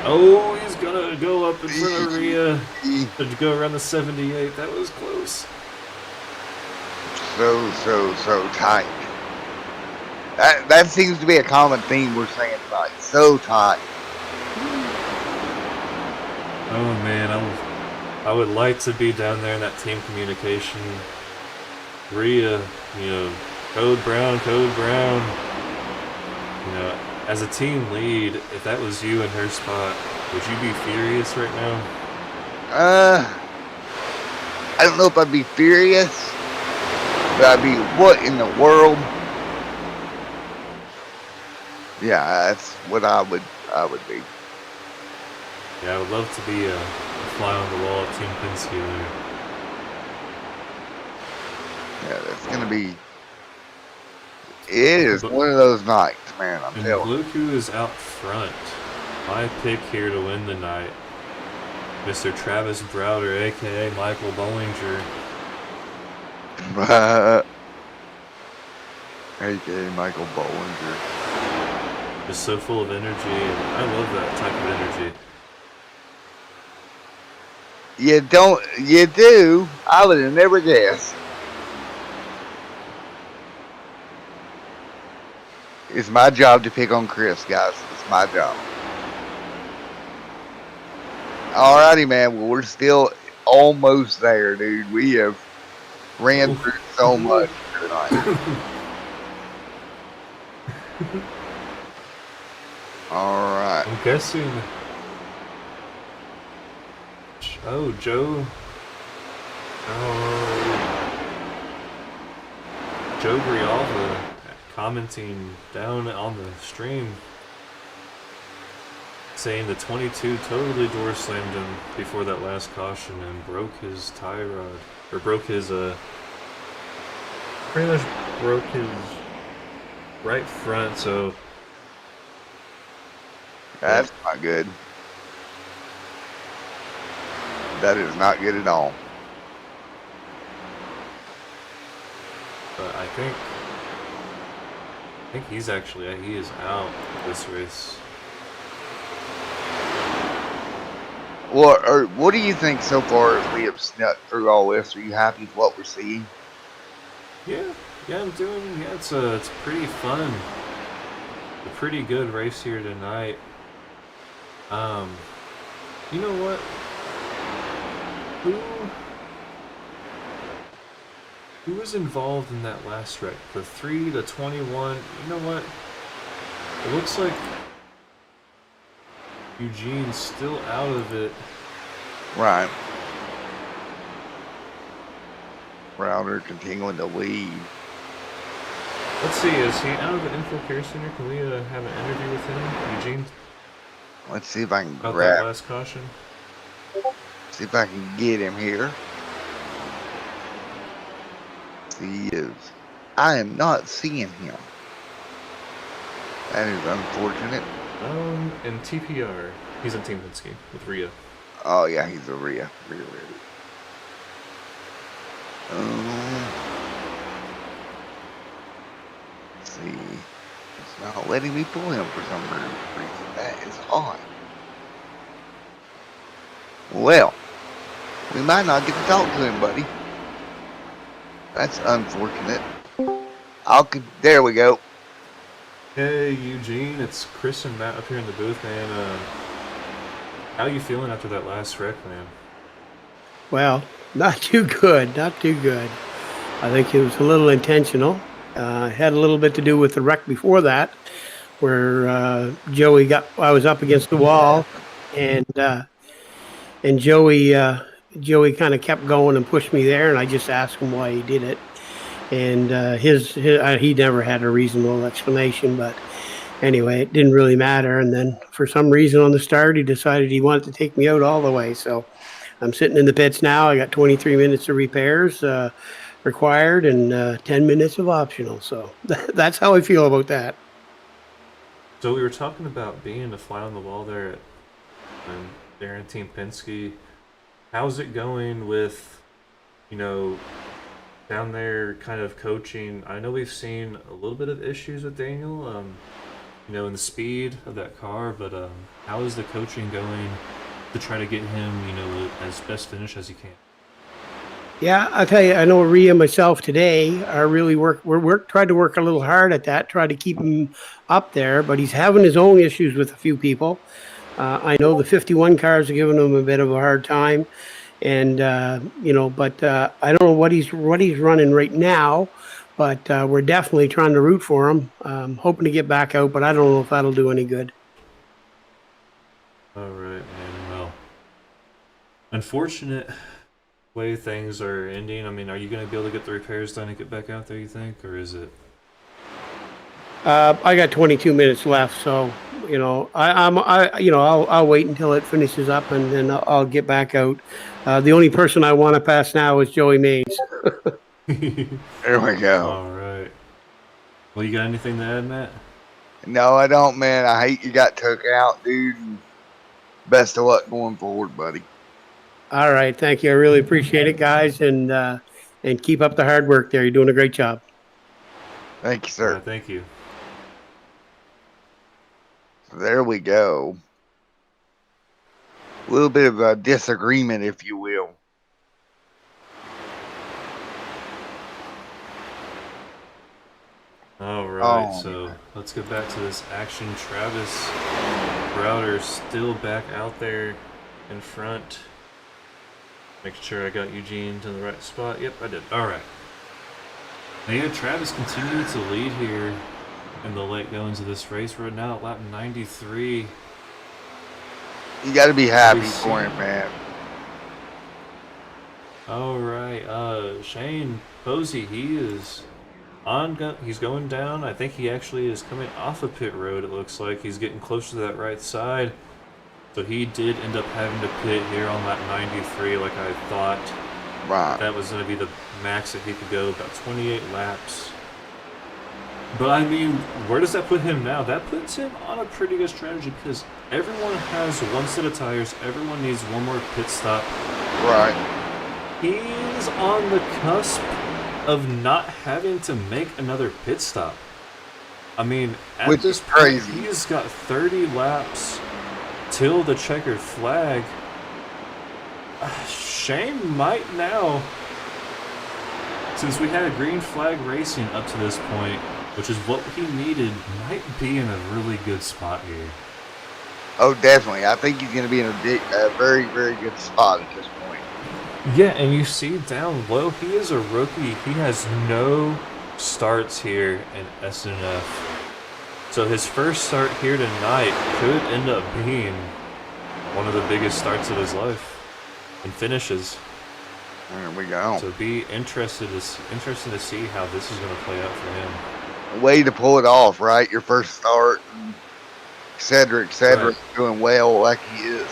Oh, he's gonna go up in front of Rhea to go around the 78. That was close. So tight. That seems to be a common theme we're saying tonight. So tight. Oh man, I would like to be down there in that team communication. Rhea, Code Brown. As a team lead, if that was you in her spot, would you be furious right now? I don't know if I'd be furious, but I'd be, what in the world? Yeah, that's what I would be. Yeah, I would love to be a fly on the wall at Team Penske there. Yeah, that's gonna be. It is one of those nights, man. I'm telling you. Bluku is out front. My pick here to win the night, Mr. Travis Browder, aka Michael Bollinger. AKA Michael Bollinger. Just so full of energy, and I love that type of energy. You do? I would have never guessed. It's my job to pick on Chris, guys. It's my job. Alrighty, man. Well, we're still almost there, dude. We have ran through so much tonight. Alright. I'm guessing. Oh, Joe. Joe Grialva commenting down on the stream saying the 22 totally door slammed him before that last caution and broke his tie rod, or broke his pretty much broke his right front. So that's not good. That is not good at all. But I think he's actually, he is out of this race. Well, what do you think so far as we have snuck through all this? Are you happy with what we're seeing? Yeah, I'm doing, it's pretty fun. A pretty good race here tonight. You know what? Who was involved in that last wreck? The 3, the 21. You know what? It looks like Eugene's still out of it. Right. Browder continuing to lead. Let's see, is he out of the Info Care Center? Can we have an interview with him, Eugene? Let's see if I can about grab. That last caution. See if I can get him here. He is. I am not seeing him. That is unfortunate. In TPR, he's in Team Penske with Rhea. Oh yeah, he's a Rhea. Rhea. Let's see. It's not letting me pull him for some reason. That is odd. Well, we might not get to talk to him, buddy. That's unfortunate. There we go. Hey Eugene, it's Chris and Matt up here in the booth, man. How you feeling after that last wreck, man? Well, not too good. Not too good. I think it was a little intentional. Had a little bit to do with the wreck before that, where I was up against the wall, and Joey kind of kept going and pushed me there, and I just asked him why he did it. And he never had a reasonable explanation, but anyway, it didn't really matter. And then for some reason on the start, he decided he wanted to take me out all the way. So I'm sitting in the pits now. I got 23 minutes of repairs required and 10 minutes of optional. So that's how I feel about that. So we were talking about being a fly on the wall there at Darren Team Penske. How's it going with, down there kind of coaching? I know we've seen a little bit of issues with Daniel, in the speed of that car, but how is the coaching going to try to get him, as best finish as he can? Yeah, I'll tell you, I know Rhea and myself today are really tried to work a little hard at that, try to keep him up there, but he's having his own issues with a few people. I know the 51 cars are giving him a bit of a hard time, and but I don't know what he's running right now, but we're definitely trying to root for him, hoping to get back out, but I don't know if that'll do any good. All right, man. Well, unfortunate way things are ending. I mean, are you going to be able to get the repairs done and get back out there, you think, or is it? I got 22 minutes left, so I'll wait until it finishes up and then I'll get back out. The only person I want to pass now is Joey Mays. There we go. All right. Well, you got anything to add, Matt? No, I don't, man. I hate you got took out, dude. Best of luck going forward, buddy. All right, thank you. I really appreciate it, guys, and keep up the hard work there. You're doing a great job. Thank you, sir. Thank you. There we go. A little bit of a disagreement, if you will. All right, so let's get back to this action. Travis Browder still back out there in front. Making sure I got Eugene to the right spot. Yep, I did. All right. Now, yeah, Travis continuing to lead here in the late goings of this race. We're now at lap 93. You got to be happy for him, man. All right, Shane Posey, he is he's going down. I think he actually is coming off of pit road. It looks like he's getting closer to that right side. So he did end up having to pit here on lap 93, like I thought. Right. That was going to be the max that he could go, about 28 laps. But I mean, where does that put him now? That puts him on a pretty good strategy because everyone has one set of tires. Everyone needs one more pit stop. Right. He's on the cusp of not having to make another pit stop. I mean, at this point, he's got 30 laps till the checkered flag. Shane might now, since we had green flag racing up to this point, which is what he needed, might be in a really good spot here. Oh, definitely. I think he's going to be in a very, very good spot at this point. Yeah, and you see down low, he is a rookie. He has no starts here in SNF. So his first start here tonight could end up being one of the biggest starts of his life and finishes. There we go. So be interesting to see how this is going to play out for him. A way to pull it off, right? Your first start, et cetera, right. Doing well like he is.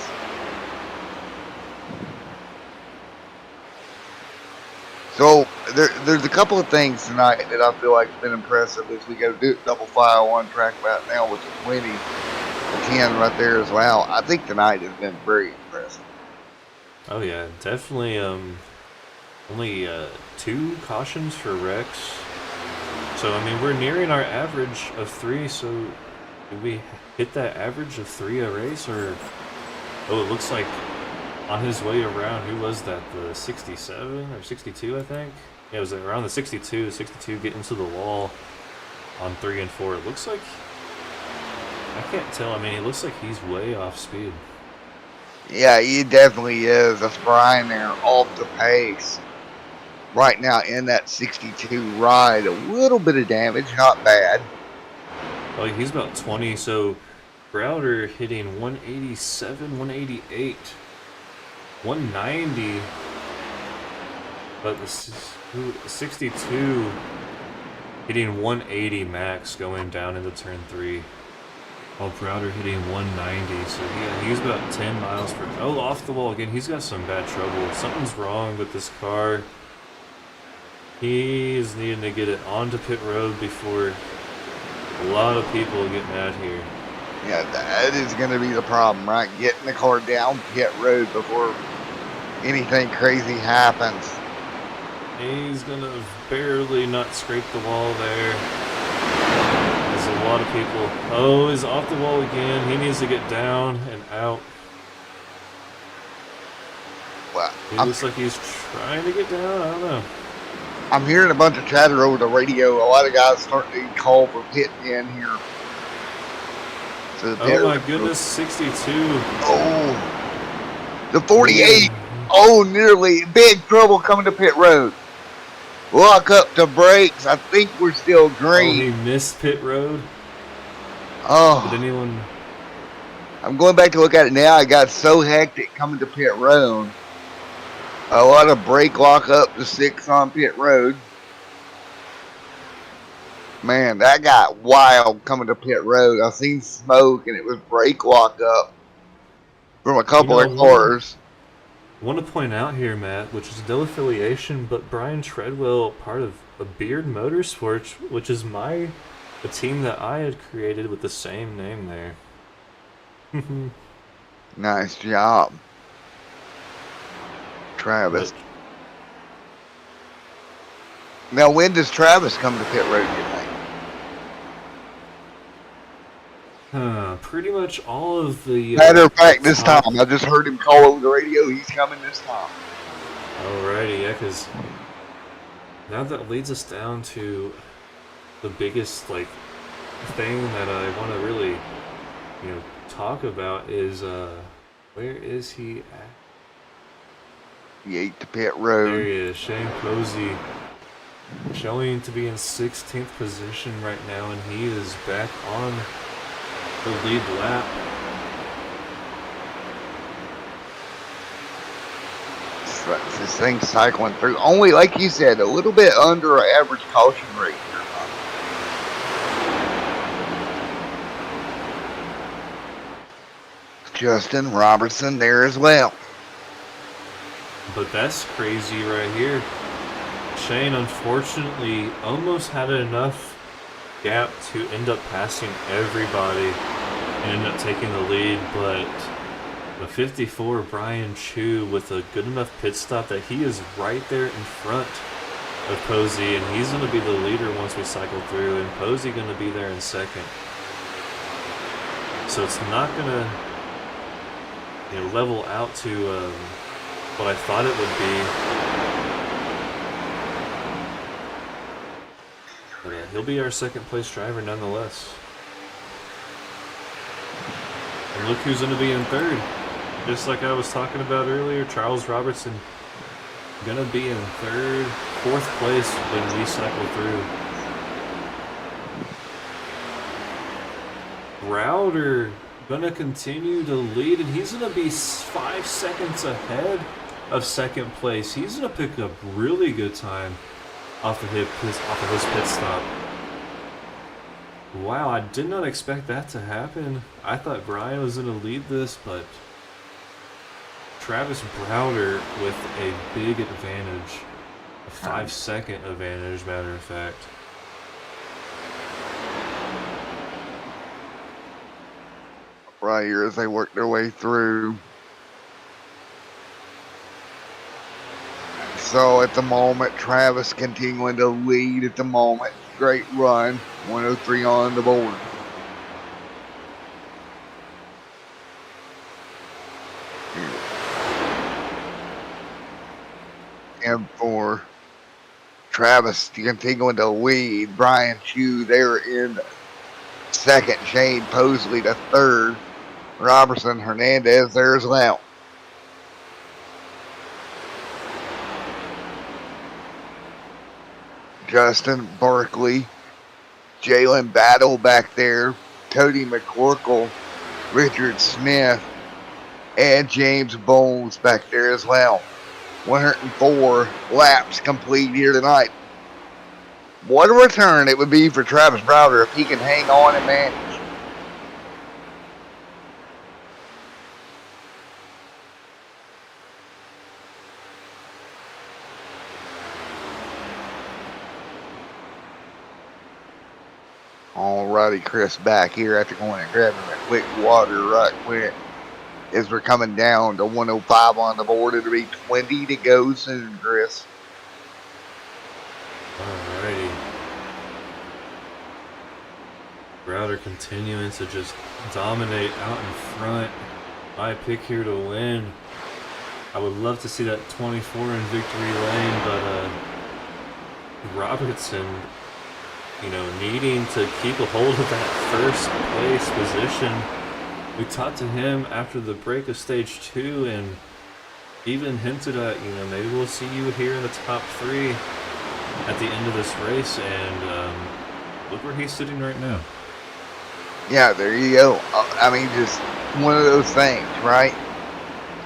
So there's a couple of things tonight that I feel like have been impressive as we go do double file on track right now with the 20, the 10 right there as well. I think tonight has been very impressive. Oh yeah, definitely. Only 2 cautions for wrecks. So I mean, we're nearing our average of 3. So did we hit that average of 3 a race, or oh, it looks like on his way around, who was that? The 67 or 62, I think. Yeah, it was around the 62 getting to the wall on 3 and 4. It looks like, I can't tell. I mean, it looks like he's way off speed. Yeah, he definitely is. That's Brian there off the pace. Right now in that 62 ride, a little bit of damage, not bad. Oh, he's about 20. So Browder hitting 187, 188, 190. But the 62 hitting 180 max going down into turn 3. While Browder hitting 190, so yeah, he's about 10 miles per. Oh, off the wall again. He's got some bad trouble. Something's wrong with this car. He's needing to get it onto pit road before a lot of people get mad here. Yeah, that is going to be the problem, right? Getting the car down pit road before anything crazy happens. He's gonna barely not scrape the wall there. There's a lot of people. Oh, he's off the wall again. He needs to get down and out. Well, He looks like he's trying to get down. I don't know. I'm hearing a bunch of chatter over the radio. A lot of guys starting to call for pitting in here. So Oh my goodness, 62. Oh, the 48. Oh, nearly big trouble coming to pit road. Lock up the brakes. I think we're still green. Oh, he missed pit road. Oh, Did anyone? I'm going back to look at it now. I got so hectic coming to pit road. A lot of brake lock up to 6 on pit road. Man, that got wild coming to pit road. I seen smoke and it was brake lock up from a couple of cars. I want to point out here, Matt, which is no affiliation, but Brian Treadwell, part of a Beard Motorsports, which is a team that I had created with the same name there. Nice job, Travis. Now, when does Travis come to pit road, you think? Pretty much all of the... Matter of fact, this time, I just heard him call over the radio. He's coming this time. Alrighty, yeah, because now that leads us down to the biggest, thing that I want to really, talk about is, where is he at? He ate the pit road. There he is, Shane Posey, showing to be in 16th position right now, and he is back on the lead lap. This thing's cycling through. Only, like you said, a little bit under our average caution rate here. Justin Robertson there as well. But that's crazy right here. Shane, unfortunately, almost had enough gap to end up passing everybody and end up taking the lead, but the 54, Brian Chu, with a good enough pit stop that he is right there in front of Posey, and he's going to be the leader once we cycle through, and Posey going to be there in second. So it's not going to level out to what I thought it would be. But yeah, he'll be our second place driver nonetheless. And look who's going to be in third. Just like I was talking about earlier, Charles Robertson going to be in fourth place when we cycle through. Browder going to continue to lead, and he's going to be 5 seconds ahead of second place. He's going to pick up really good time off of his pit stop. Wow, I did not expect that to happen. I thought Brian was going to lead this, but Travis Browder with a big advantage. A 5-second advantage, matter of fact. Right here as they work their way through. So at the moment, Travis continuing to lead at the moment. Great run. 103 on the board. And for Travis continuing to lead, Brian Chu there in second, Shane Posley to third, Robertson Hernandez there as well. Justin Barkley, Jalen Battle back there, Cody McCorkle, Richard Smith, and James Bones back there as well. 104 laps complete here tonight. What a return it would be for Travis Browder if he can hang on and manage. Alrighty, Chris, back here after going and grabbing a quick water right quick. As we're coming down to 105 on the board, it'll be 20 to go soon, Chris. Alrighty. Crowder continuing to just dominate out in front. My pick here to win. I would love to see that 24 in victory lane, but Robertson, you know, needing to keep a hold of that first place position. We talked to him after the break of stage 2 and even hinted at, you know, maybe we'll see you here in the top 3 at the end of this race, and look where he's sitting right now. Yeah, there you go. I mean, just one of those things, right?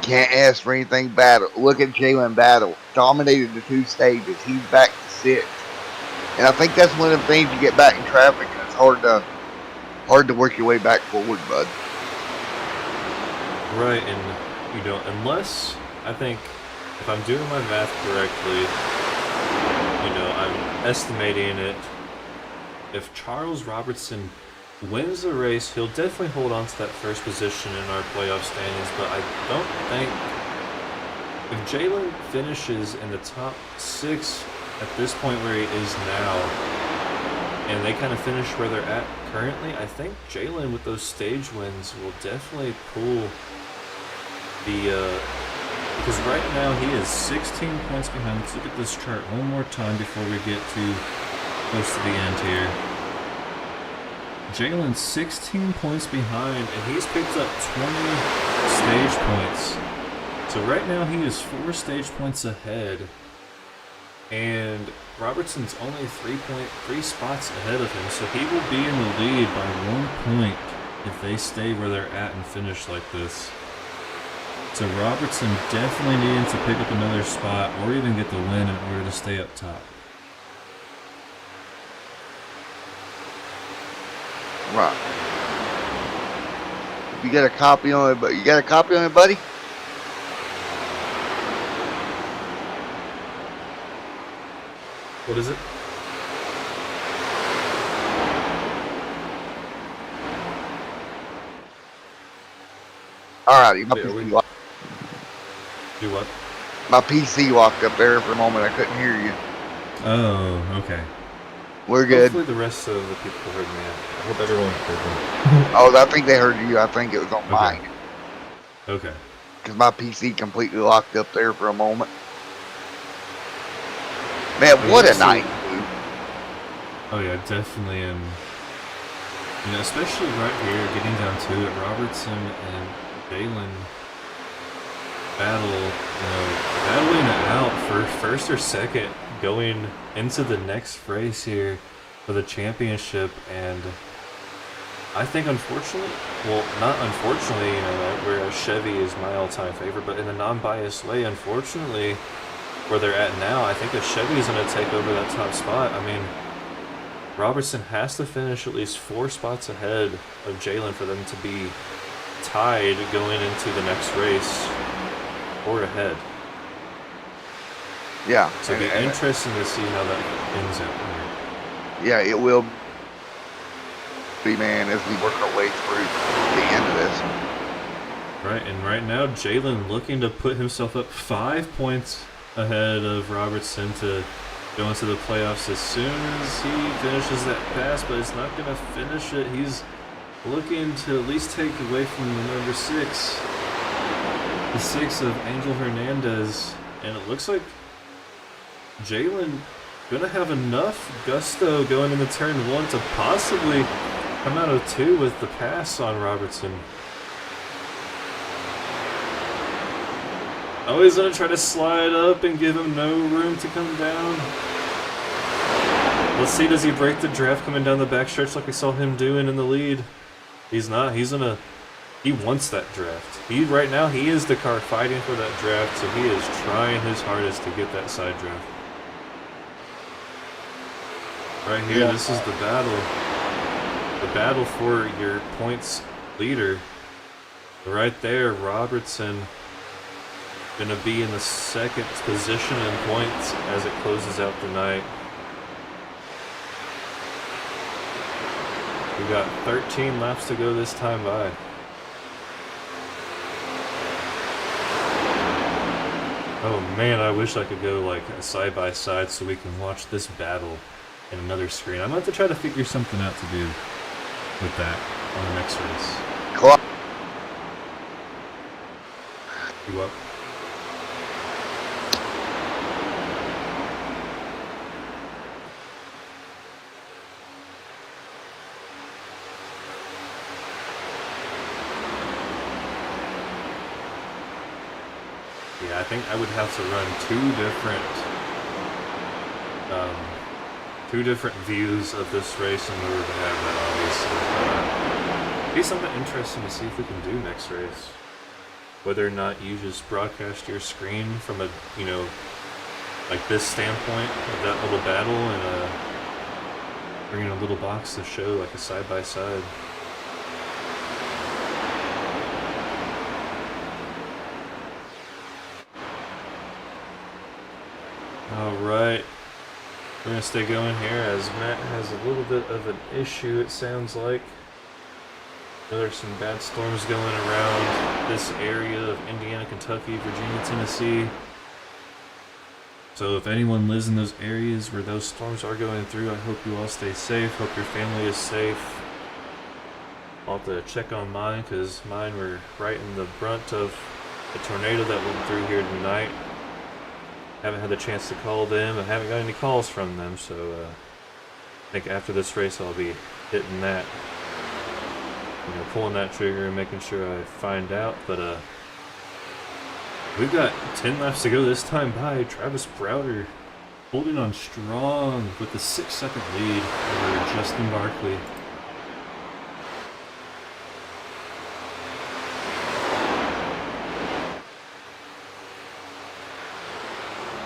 Can't ask for anything better. Look at Jalen Battle. Dominated the 2 stages. He's back to 6. And I think that's one of the things you get back in traffic, and it's hard to work your way back forward, bud. Right, and, you know, unless, I think, if I'm doing my math correctly, you know, I'm estimating it. If Charles Robertson wins the race, he'll definitely hold on to that first position in our playoff standings, but I don't think if Jalen finishes in the top 6 at this point where he is now, and they kind of finish where they're at currently, I think Jalen with those stage wins will definitely pull the because right now he is 16 points behind. Let's look at this chart one more time before we get too close to the end here. Jalen's 16 points behind, and he's picked up 20 stage points. So right now he is 4 stage points ahead, and Robertson's only 3 spots ahead of him, so he will be in the lead by 1 point if they stay where they're at and finish like this. So Robertson definitely needing to pick up another spot or even get the win in order to stay up top. Right. You got a copy on it, but you got a copy on it, buddy? What is it? Alrighty, Do what? my PC walked up there for a moment. I couldn't hear you. Oh, okay. We're good. Hopefully the rest of the people heard me. I hope everyone heard me. Oh, I think they heard you. I think it was on mine. Okay. Because my PC completely locked up there for a moment. Man, what a night, dude. Oh yeah, definitely. And you know, especially right here, getting down to it, Robertson and Jalen battling it out for first or second going into the next race here for the championship. And I think unfortunately, well, not unfortunately, you know, where Chevy is my all-time favorite, but in a non-biased way, unfortunately, where they're at now, I think a Chevy is going to take over that top spot. I mean, Robertson has to finish at least 4 spots ahead of Jalen for them to be tied going into the next race or ahead. Yeah. So it'll be interesting to see how that ends out. Yeah, it will be, man, as we work our way through the end of this. Right, and right now, Jalen looking to put himself up 5 points ahead of Robertson to go into the playoffs as soon as he finishes that pass, but he's not going to finish it. He's looking to at least take away from the number 6. The 6 of Angel Hernandez, and it looks like Jalen gonna have enough gusto going into turn 1 to possibly come out of 2 with the pass on Robertson. Oh, he's gonna try to slide up and give him no room to come down. Let's see, does he break the draft coming down the backstretch like we saw him doing in the lead? He's not. He wants that draft. Right now, he is the car fighting for that draft, so he is trying his hardest to get that side draft. Right here, This is the battle. The battle for your points leader. Right there, Robertson gonna be in the 2nd position in points as it closes out the night. We got 13 laps to go this time by. Oh man, I wish I could go like side by side so we can watch this battle in another screen. I'm going to have to try to figure something out to do with that on the next race. You up? Yeah, I think I would have to run two different views of this race in order to have that, obviously. Be something interesting to see if we can do next race. Whether or not you just broadcast your screen from a, you know, like this standpoint of that little battle and bring in a little box to show like a side by side. Alright, we're going to stay going here as Matt has a little bit of an issue, it sounds like. There's some bad storms going around this area of Indiana, Kentucky, Virginia, Tennessee. So if anyone lives in those areas where those storms are going through, I hope you all stay safe, hope your family is safe. I'll have to check on mine because mine were right in the brunt of the tornado that went through here tonight. Haven't had the chance to call them. I haven't got any calls from them, so I think after this race I'll be hitting that, you know, pulling that trigger and making sure I find out. But we've got 10 laps to go this time by. Travis Browder holding on strong with the 6-second lead over Justin Barkley.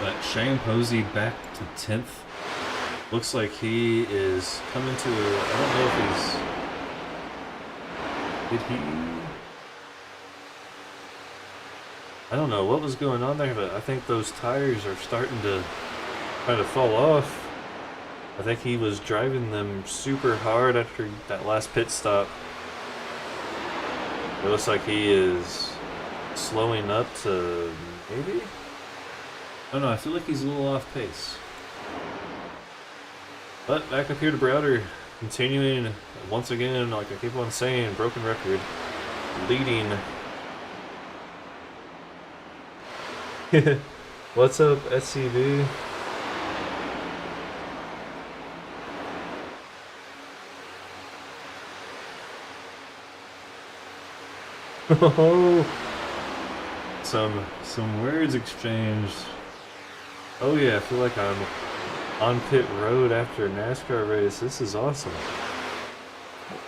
But Shane Posey back to 10th. Looks like he is coming to a, I don't know if he's, I don't know what was going on there, but I think those tires are starting to kind of fall off. I think he was driving them super hard after that last pit stop. It looks like he is slowing up to maybe? Oh no, I feel like he's a little off pace. But back up here to Browder, continuing once again, like I keep on saying, broken record, leading. What's up, SCV? Oh, some words exchanged. Oh yeah, I feel like I'm on pit road after a NASCAR race. This is awesome.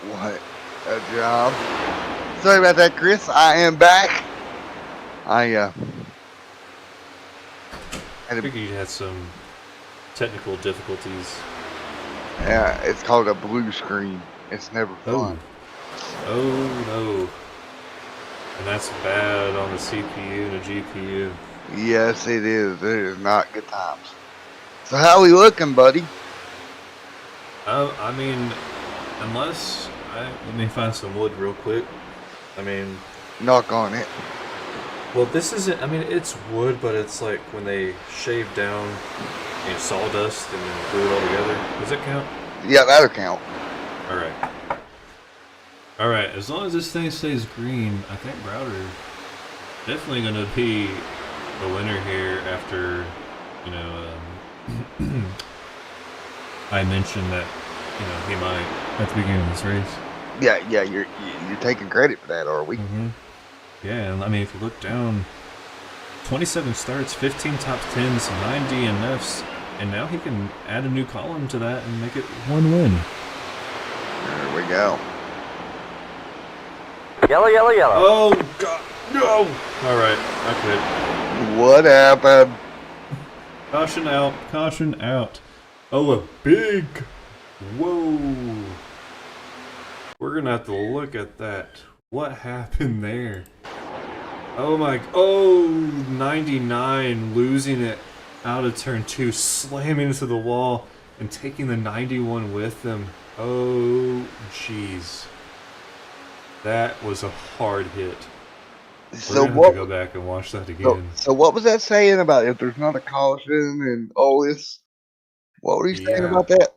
What a job. Sorry about that, Chris. I am back. I figured you had some technical difficulties. Yeah, it's called a blue screen. It's never fun. Oh no. And that's bad on the CPU and a GPU. Yes, it is. It is not good times. So how we looking, buddy? I mean, unless let me find some wood real quick. I mean, knock on it. Well, this isn't. I mean, it's wood, but it's like when they shave down, you know, sawdust and then glue it all together. Does it count? Yeah, that'll count. All right. All right. As long as this thing stays green, I think Browder definitely going to be the winner here. After, you know, I mentioned that, you know, he might at the beginning of this race. Yeah, you're taking credit for that, are we? Mm-hmm. Yeah, and I mean, if you look down, 27 starts, 15 top 10s, 9 DNFs, and now he can add a new column to that and make it one win. There we go. Yellow, yellow, yellow. Oh, God, no! Alright, okay. What happened? Caution out, caution out. Oh, a big... Whoa. We're gonna have to look at that. What happened there? Oh my... Oh, 99 losing it out of turn 2, slamming into the wall and taking the 91 with them. Oh, jeez. That was a hard hit. We're So gonna have to what? go back and watch that So, again. so what was that saying about if there's not a caution and all this? What were you saying Yeah. about that?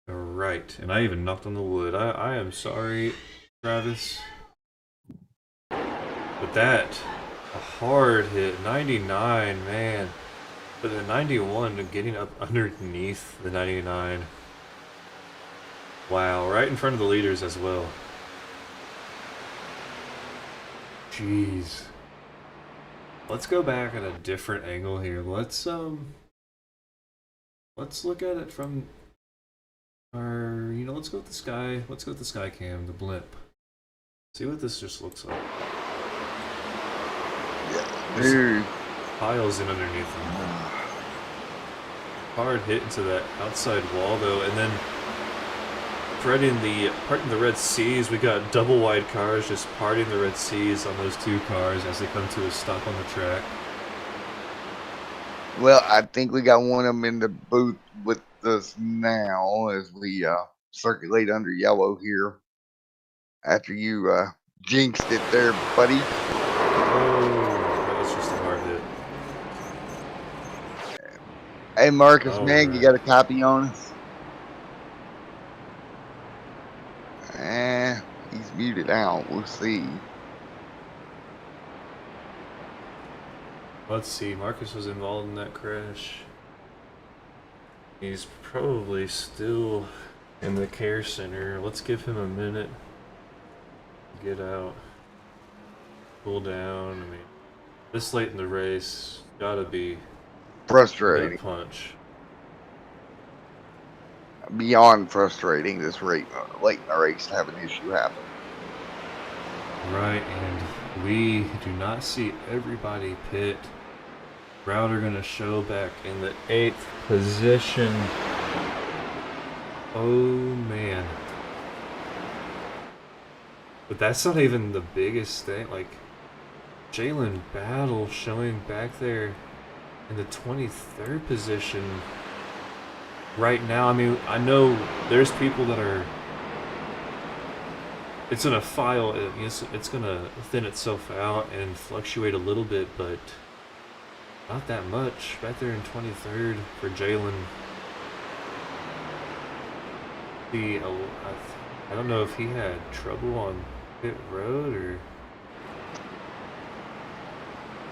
Right. And I even knocked on the wood. I am sorry, Travis. But that, a hard hit. 99, man. But the 91, getting up underneath the 99. Wow, right in front of the leaders as well. Jeez. Let's go back at a different angle here. Let's look at it from our, let's go with the sky. Let's go with the sky cam, the blimp. See what this just looks like. Yeah, dude. Piles in underneath them. Hard hit into that outside wall though, and then parting the Red Seas, we got double wide cars just parting the Red Seas on those two cars as they come to a stop on the track. Well, I think we got one of them in the booth with us now as we circulate under yellow here. After you jinxed it there, buddy. Oh, that was just a hard hit. Hey, Marcus, All man, you right. got a copy on us? He's muted out. We'll see. Let's see, Marcus was involved in that crash. He's probably still in the care center. Let's give him a minute. Get out. Cool down. I mean, this late in the race, gotta be Frustrating. a punch. Beyond frustrating, this late in the race to have an issue happen. Right, and we do not see everybody pit. Router gonna show back in the 8th position. Oh man. But that's not even the biggest thing. Like, Jalen Battle showing back there in the 23rd position right now. I mean, I know there's people that are. It's gonna file. It's gonna thin itself out and fluctuate a little bit, but not that much. Back there in 23rd for Jalen. I don't know if he had trouble on pit road or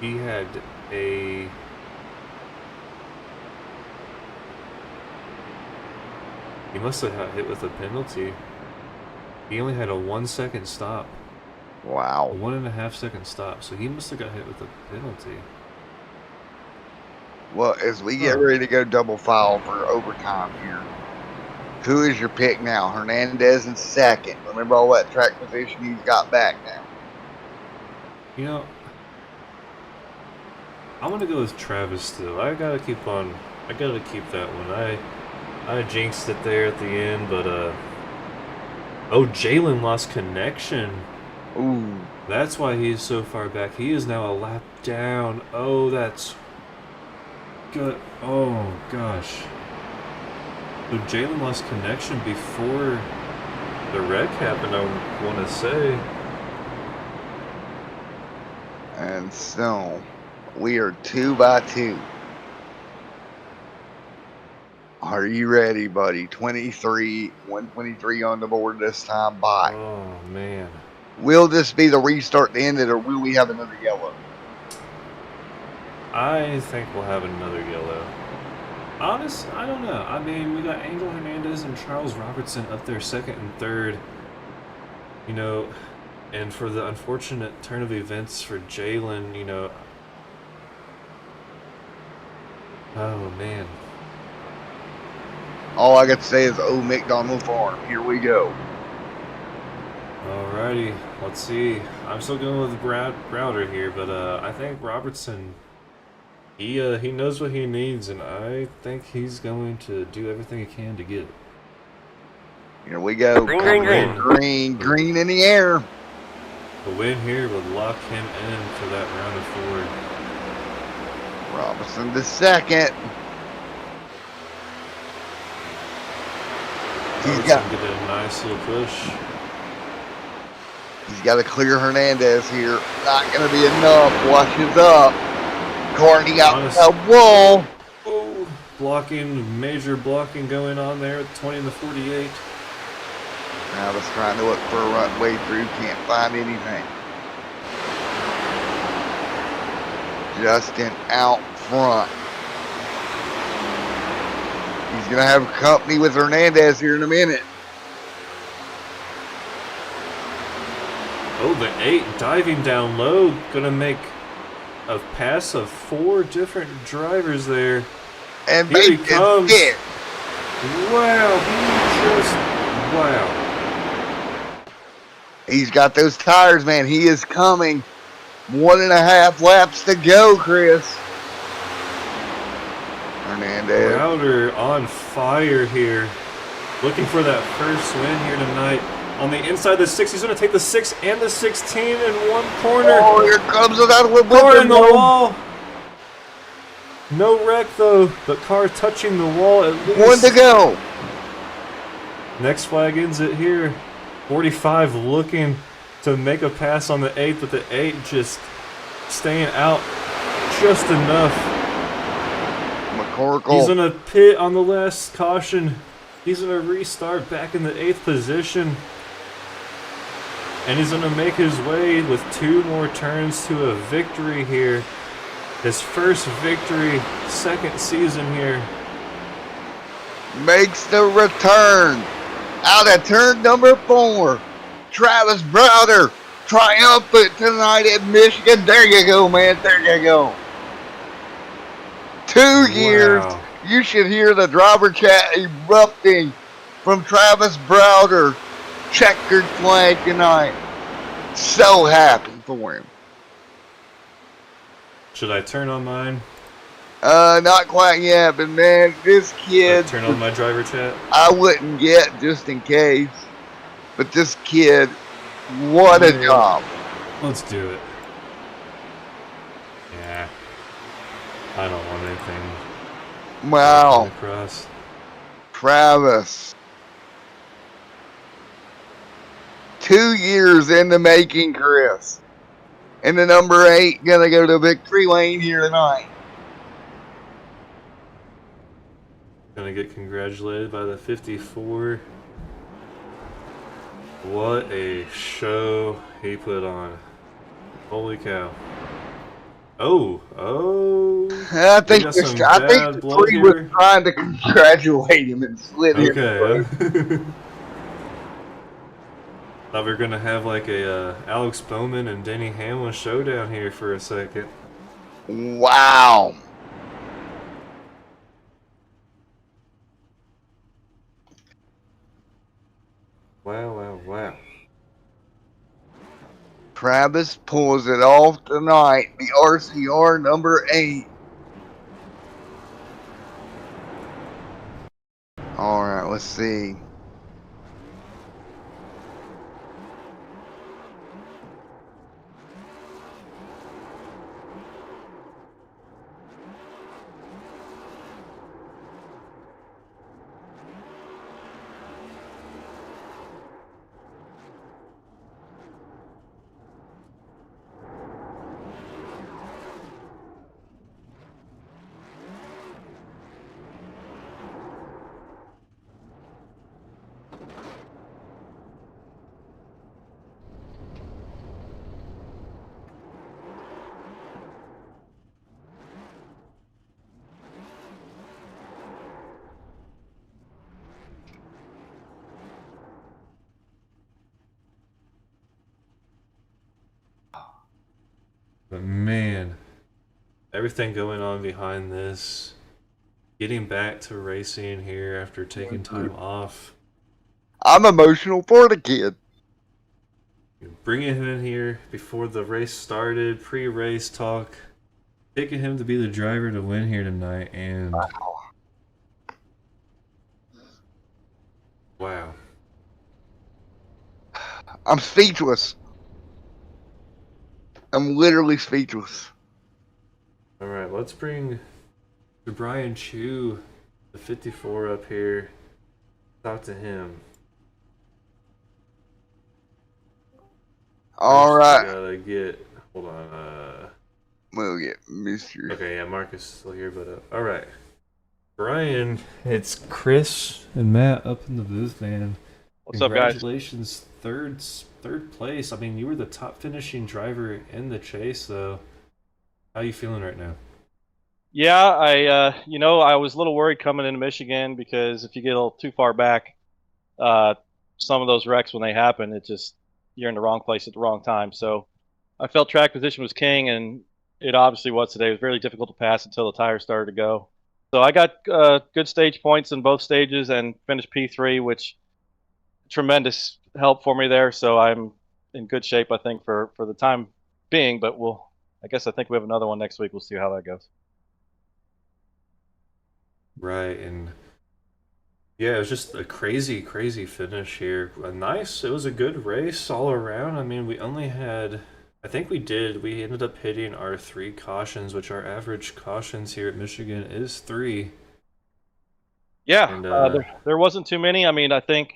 he had a. He must have got hit with a penalty. He only had a 1 second stop. Wow. A 1.5 second stop, so he must have got hit with a penalty. Well, as we get ready to go double file for overtime here, who is your pick now? Hernandez in second. Remember all that track position he's got back now. You know, I'm gonna go with Travis still. I gotta keep that one. I jinxed it there at the end, but oh, Jalen lost connection. Ooh. That's why he's so far back. He is now a lap down. Oh, that's good. Oh gosh. So Jalen lost connection before the wreck happened, I want to say. And so we are 2 by 2. Are you ready, buddy? 123 on the board this time. Bye. Oh man. Will this be the restart to end it, or will we have another yellow? I think we'll have another yellow. Honest, I don't know. I mean, we got Angel Hernandez and Charles Robertson up there second and third. You know, and for the unfortunate turn of events for Jalen, you know. Oh man. All I got to say is, oh, McDonald Farm. Here we go. Alrighty, let's see. I'm still going with Browder here, but I think Robertson, he knows what he needs, and I think he's going to do everything he can to get it. Here we go. Green in the air. The win here would lock him in for that round of 4. Robinson the second. Robertson get a nice little push. He's got to clear Hernandez here. Not going to be enough. Washes up. Carney out the wall. Oh, blocking, major blocking going on there at 20 and the 48. Travis trying to look for a right way through. Can't find anything. Justin out front. He's going to have company with Hernandez here in a minute. Oh, the 8 diving down low. Going to make a pass of 4 different drivers there. And here he comes. It. Wow, he just... Wow. He's got those tires, man. He is coming. 1.5 laps to go, Chris. Hernandez. Crowder on fire here. Looking for that first win here tonight. On the inside of the 6, he's going to take the 6 and the 16 in one corner. Oh, here comes another one. Car in the wall. No wreck, though. The car touching the wall at least. 1 to go. Next flag ends it here. 45 looking to make a pass on the 8, but the 8 just staying out just enough. McCorkle. He's going to pit on the last caution. He's going to restart back in the 8th position. And he's going to make his way with 2 more turns to a victory here. His first victory, 2nd season here. Makes the return. Out of turn number 4. Travis Browder, triumphant tonight at Michigan. There you go, man. There you go. 2 years. Wow. You should hear the driver chat erupting from Travis Browder. Checkered flag tonight. So happy for him. Should I turn on mine? Not quite yet, but man, this kid. Turn on my driver chat. I wouldn't get just in case. But this kid, what a job. Let's do it. Yeah. I don't want anything. Wow. Across. Travis. 2 years in the making, Chris. And the number 8 gonna go to victory lane here tonight. Gonna get congratulated by the 54. What a show he put on. Holy cow. Oh. I think got the some bad blood 3 here. was trying to congratulate him and slid in. Okay. Thought we were gonna have like a Alex Bowman and Denny Hamlin showdown here for a second. Wow. Wow. Travis pulls it off tonight. The RCR number 8. All right, let's see. But man, everything going on behind this, getting back to racing here after taking time off. I'm emotional for the kid. Bringing him in here before the race started, pre-race talk, picking him to be the driver to win here tonight, and wow. I'm speechless. I'm literally speechless. All right, let's bring Brian Chu, the 54, up here. Talk to him. All First, right. we gotta get. Hold on. We'll get Mr. Okay, yeah, Marcus is still here, but all right. Brian, it's Chris and Matt up in the booth, man. What's up, guys? Congratulations, third place. I mean, you were the top finishing driver in the chase, though. How you feeling right now? Yeah, I was a little worried coming into Michigan because if you get a little too far back, some of those wrecks when they happen, you're in the wrong place at the wrong time. So I felt track position was king, and it obviously was today. It was very difficult to pass until the tires started to go. So I got good stage points in both stages and finished P3, which tremendous help for me there. So I'm in good shape, I think, for the time being. But I think we have another one next week. We'll see how that goes. Right, and yeah, it was just a crazy finish here. It was a good race all around. I mean, we only had, we ended up hitting our 3 cautions, which our average cautions here at Michigan is 3. Yeah, And, there wasn't too many. I mean, I think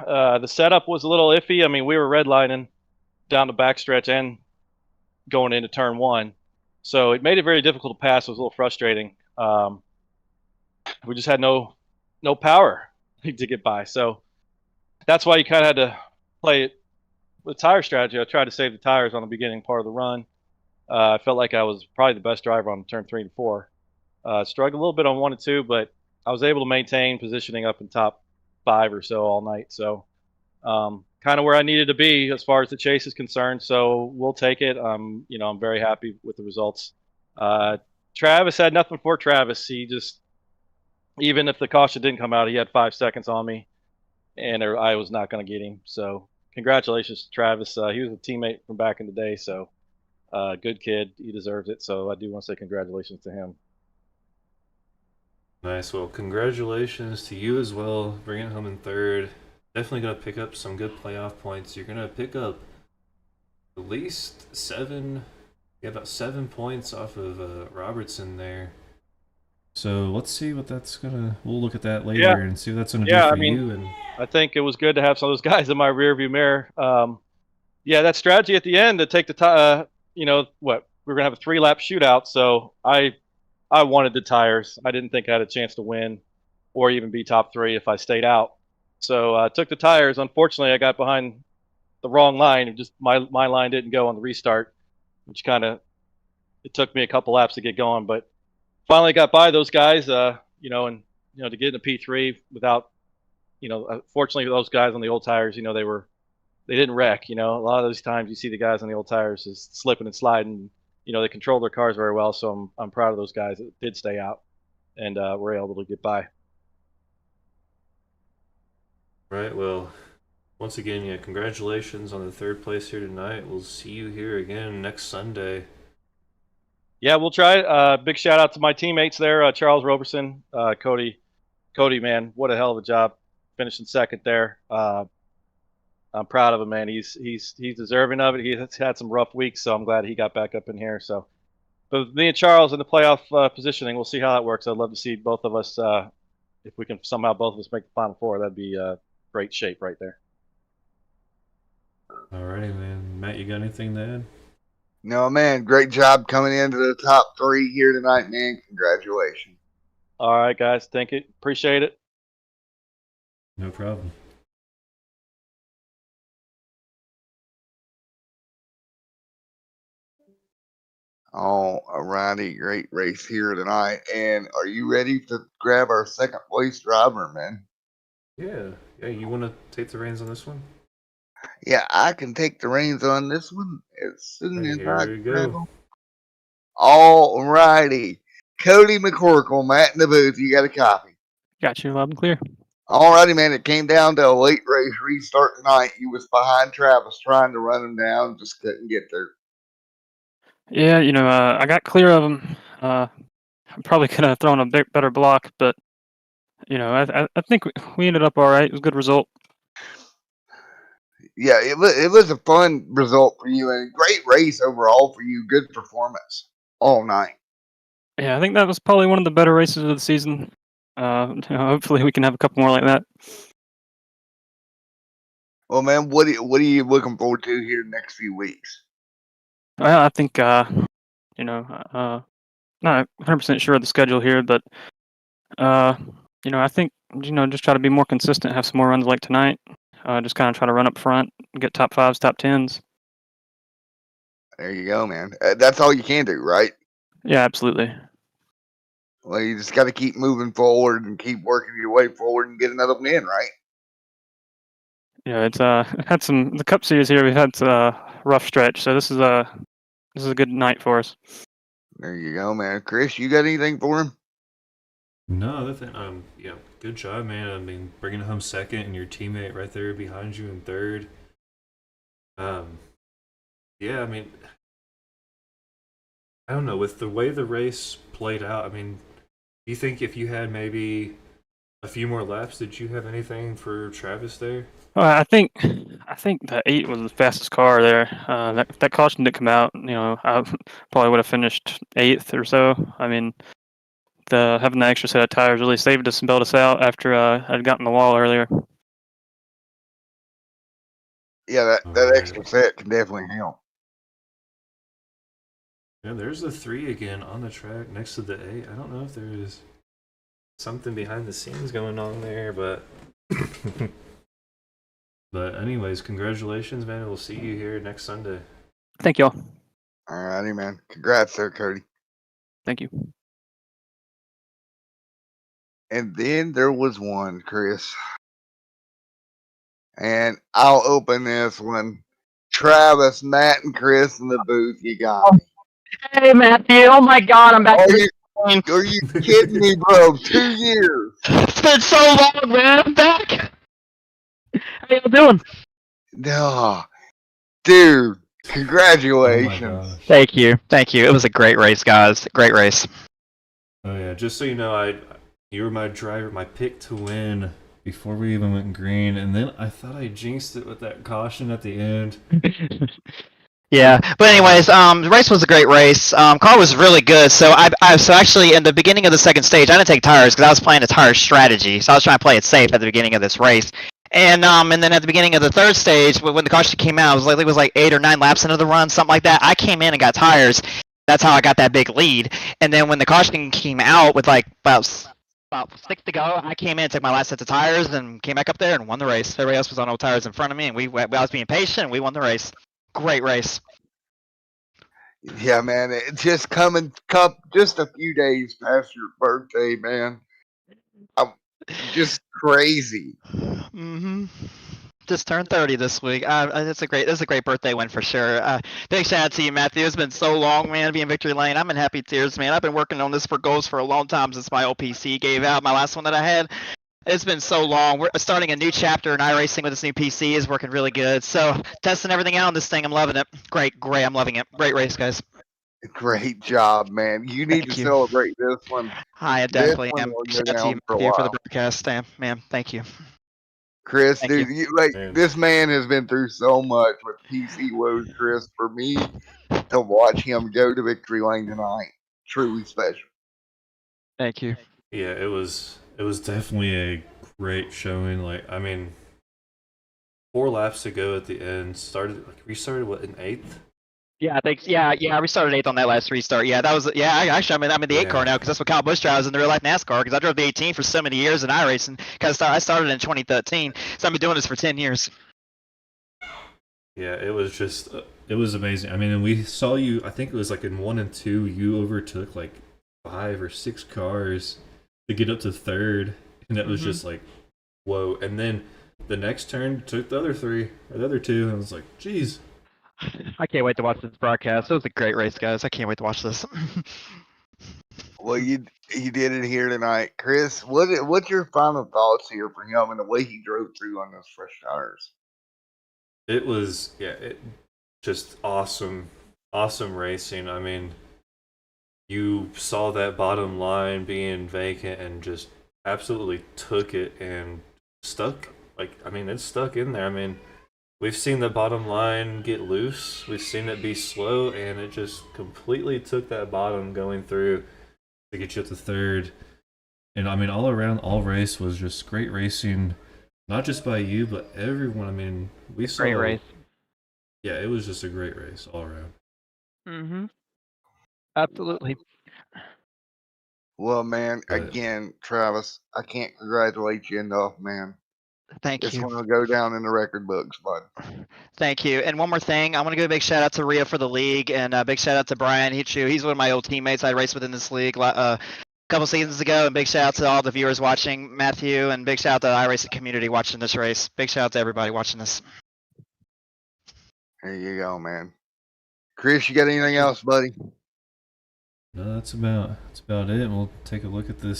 the setup was a little iffy. I mean, we were redlining down the backstretch and going into turn 1. So it made it very difficult to pass. It was a little frustrating. We just had no power to get by. So that's why you kind of had to play it with tire strategy. I tried to save the tires on the beginning part of the run. I felt like I was probably the best driver on turn 3 and 4. Struggled a little bit on 1 and 2, but I was able to maintain positioning up in top 5 or so all night. So kind of where I needed to be as far as the chase is concerned. So we'll take it. I'm very happy with the results. Travis had nothing for Travis. He just, even if the caution didn't come out, he had 5 seconds on me, and I was not going to get him. So congratulations to Travis. He was a teammate from back in the day, so good kid. He deserves it. So I do want to say congratulations to him. nice. Well, congratulations to you as well, bringing it home in 3rd. Definitely going to pick up some good playoff points. You're going to pick up at least 7, about 7 points off of Robertson there. So let's see what that's gonna. We'll look at that later and see what that's gonna do for you. And I think it was good to have some of those guys in my rearview mirror. That strategy at the end to take the we're gonna have a 3-lap shootout. So I wanted the tires. I didn't think I had a chance to win or even be top 3 if I stayed out. So I took the tires. Unfortunately, I got behind the wrong line. Just my line didn't go on the restart, which it took me a couple laps to get going, but finally got by those guys, to get in a P3 without, fortunately those guys on the old tires, they didn't wreck. A lot of those times you see the guys on the old tires just slipping and sliding. They control their cars very well, so I'm proud of those guys that did stay out and were able to get by. right, well, once again, yeah, congratulations on the 3rd place here tonight. We'll see you here again next Sunday. Yeah, we'll try. Big shout out to my teammates there, Charles Roberson, Cody. Cody, man, what a hell of a job finishing 2nd there. I'm proud of him, man. He's deserving of it. He's had some rough weeks, so I'm glad he got back up in here. So, but me and Charles in the playoff positioning, we'll see how that works. I'd love to see both of us. If we can somehow both of us make the Final 4, that'd be great shape right there. Alrighty, man. Matt, you got anything to add? No, man. Great job coming into the top 3 here tonight, man. Congratulations. All right, guys. Thank you. Appreciate it. No problem. Alrighty, great race here tonight. And are you ready to grab our 2nd place driver, man? Yeah. You want to take the reins on this one? Yeah, I can take the reins on this one as soon as I Here we grab go. them. Alrighty. Cody McCorkle, Matt in the booth, you got a copy. Got you loud and clear. Alrighty, man. It came down to a late race restart tonight. You was behind Travis trying to run him down, just couldn't get there. Yeah, I got clear of him. I probably could have thrown a bit better block, but I think we ended up all right. It was a good result. Yeah, it was a fun result for you and a great race overall for you. Good performance all night. Yeah, I think that was probably one of the better races of the season. Hopefully we can have a couple more like that. Well, man, what are you looking forward to here the next few weeks? Well, I think not 100% sure of the schedule here, but I think just try to be more consistent, have some more runs like tonight. Just kind of try to run up front, get top fives, top tens. There you go, man. That's all you can do, right? Yeah, absolutely. Well, you just got to keep moving forward and keep working your way forward and get another win, right? Yeah, it's had the Cup Series here. We've had a rough stretch, so this is a good night for us. There you go, man. Chris, you got anything for him? No, other than yeah, good job, man. I mean, bringing home second and your teammate right there behind you in third. Yeah, I mean, I don't know, with the way the race played out. I mean, do you think if you had maybe a few more laps, did you have anything for Travis there? Well, I think the 8 was the fastest car there. That caution didn't come out. I probably would have finished 8th or so. I mean, having the extra set of tires really saved us and bailed us out after I'd gotten the wall earlier. Yeah, that extra set can definitely help. Yeah, there's the 3 again on the track next to the 8. I don't know if there is something behind the scenes going on there, but but anyways, congratulations, man. We'll see you here next Sunday. Thank y'all. All righty, man. Congrats there, Cody. Thank you. And then there was one, Chris. And I'll open this one. Travis, Matt, and Chris in the booth. You got me. Hey, Matthew. Oh my God, I'm back. Are you kidding me, bro? 2 years. It's been so long, man. I'm back. How y'all doing? No, dude. Congratulations. Thank you. It was a great race, guys. Great race. Oh yeah, just so you know, you were my driver, my pick to win before we even went green, and then I thought I jinxed it with that caution at the end. Yeah, but anyways, the race was a great race. Car was really good. So so actually in the beginning of the second stage, I didn't take tires because I was playing a tire strategy. So I was trying to play it safe at the beginning of this race. And then at the beginning of the third stage, when the caution came out, it was like 8 or 9 laps into the run, something like that. I came in and got tires. That's how I got that big lead. And then when the caution came out with like about 6 to go, I came in, took my last set of tires, and came back up there and won the race. Everybody else was on old tires in front of me, and I was being patient, and we won the race. Great race. Yeah, man. It just just a few days past your birthday, man. I'm just crazy. Mm-hmm. Just turned 30 this week. It's a great birthday win for sure. Big shout out to you, Matthew. It's been so long, man, being Victory Lane. I'm in happy tears, man. I've been working on this for goals for a long time since my old PC gave out, my last one that I had. It's been so long. We're starting a new chapter in iRacing with this new PC. Is working really good. So testing everything out on this thing. I'm loving it. Great. I'm loving it. Great race, guys. Great job, man. You need to celebrate this one. I definitely This one am. will go Shout out to down you for a for the while. broadcast, man. Thank you. Chris, Thank dude, you. this man has been through so much with PC woes, Chris. For me to watch him go to Victory Lane tonight, truly special. Thank you. Yeah, it was definitely a great showing. Like, I mean, 4 laps to go at the end. Restarted what, in 8th? Yeah, I think. Yeah. I restarted 8th on that last restart. Yeah, that was. Yeah, actually, I'm in the 8 car now because that's what Kyle Busch drives in the real life NASCAR. Because I drove the 18 for so many years in iRacing. Because I started in 2013, so I've been doing this for 10 years. Yeah, it was just it was amazing. I mean, and we saw you. I think it was like in 1 and 2, you overtook like 5 or 6 cars to get up to 3rd, and that was just like, whoa. And then the next turn took the other 3 or the other 2, and I was like, geez. I can't wait to watch this broadcast. It was a great race, guys. I can't wait to watch this. Well, you did it here tonight, Chris. What's your final thoughts here for him and the way he drove through on those fresh tires? It was just awesome racing. I mean, you saw that bottom line being vacant and just absolutely took it and stuck. Like, I mean, it's stuck in there. I mean, we've seen the bottom line get loose. We've seen it be slow, and it just completely took that bottom going through to get you up to 3rd. And I mean, all around, all race was just great racing, not just by you, but everyone. I mean, we saw. Great race. Yeah, it was just a great race all around. Mm-hmm. Absolutely. Well, man, But again, Travis, I can't congratulate you enough, man. Thank It's you. going to go down in the record books, bud. Thank you. And one more thing, I want to give a big shout out to Ria for the league, and a big shout out to Brian Hichu. He's one of my old teammates. I raced with in this league a couple seasons ago. And big shout out to all the viewers watching, Matthew, and big shout out to the iRacing community watching this race. Big shout out to everybody watching this. There you go, man. Chris, you got anything else, buddy? no, that's about it. And we'll take a look at the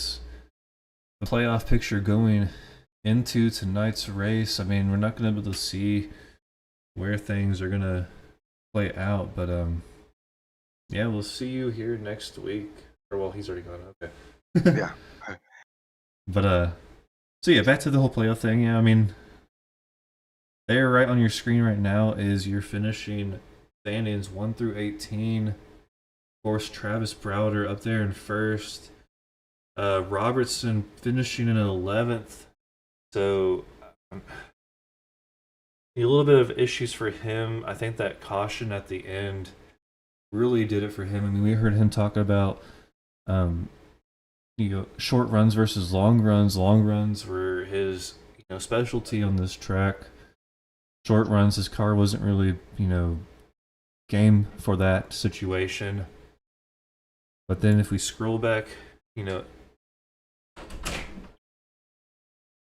playoff picture going into tonight's race. I mean, we're not going to be able to see where things are going to play out, but yeah, we'll see you here next week. Or well, he's already gone. Okay. Yeah. But so yeah, back to the whole playoff thing. Yeah, I mean, there right on your screen right now is your finishing standings 1 through 18. Of course, Travis Browder up there in first. Robertson finishing in 11th. So a little bit of issues for him. I think that caution at the end really did it for him. I mean, we heard him talk about short runs versus long runs. Long runs were his specialty on this track. Short runs, his car wasn't really game for that situation. But then if we scroll back,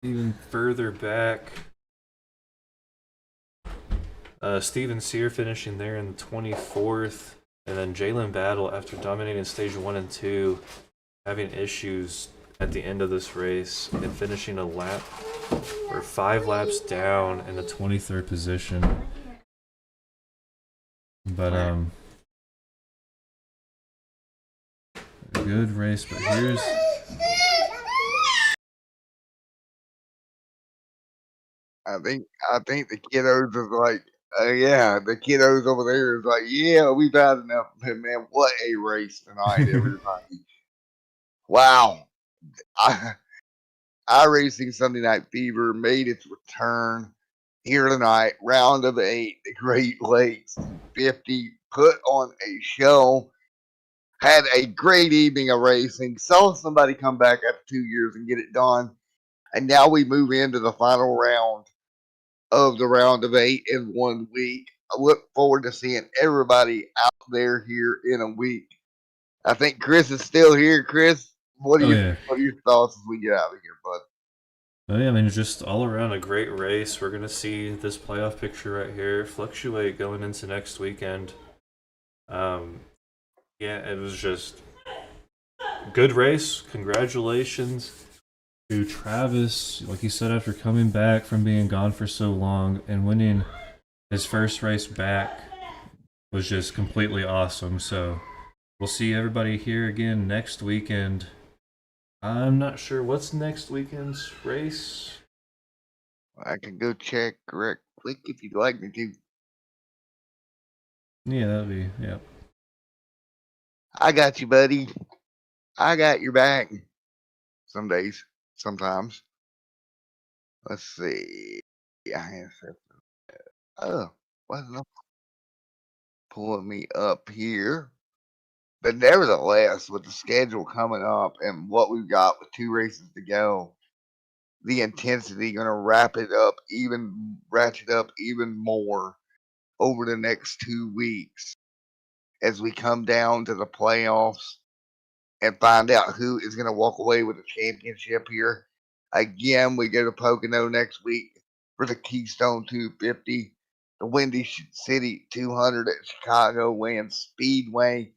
even further back, Steven Sear finishing there in the 24th, and then Jalen Battle, after dominating stage 1 and 2, having issues at the end of this race and finishing a lap or 5 laps down in the 23rd position. But a good race. But here's I think the kiddos is like, yeah, the kiddos over there is like, yeah, we've had enough. Man, what a race tonight, everybody! Wow, iRacing Sunday Night Fever made its return here tonight. Round of 8, the Great Lakes 50 put on a show. Had a great evening of racing. Saw somebody come back after 2 years and get it done. And now we move into the final round of the round of 8 in 1 week. I look forward to seeing everybody out there here in a week. I think Chris is still here. Chris, what are your thoughts as we get out of here, bud? Oh yeah, I mean, just all around a great race. We're gonna see this playoff picture right here fluctuate going into next weekend. Yeah, it was just good race. Congratulations to Travis, like he said, after coming back from being gone for so long and winning his first race back was just completely awesome. So we'll see everybody here again next weekend. I'm not sure what's next weekend's race. I can go check real quick if you'd like me to. Yeah, that'd be, yeah. I got you, buddy. I got your back. Some days, sometimes. Let's see. Yeah, oh, wasn't pulling me up here. But nevertheless, with the schedule coming up and what we've got with 2 races to go, the intensity going to ratchet up even more over the next 2 weeks as we come down to the playoffs and find out who is going to walk away with the championship here. Again, we go to Pocono next week for the Keystone 250, the Windy City 200 at Chicago Land Speedway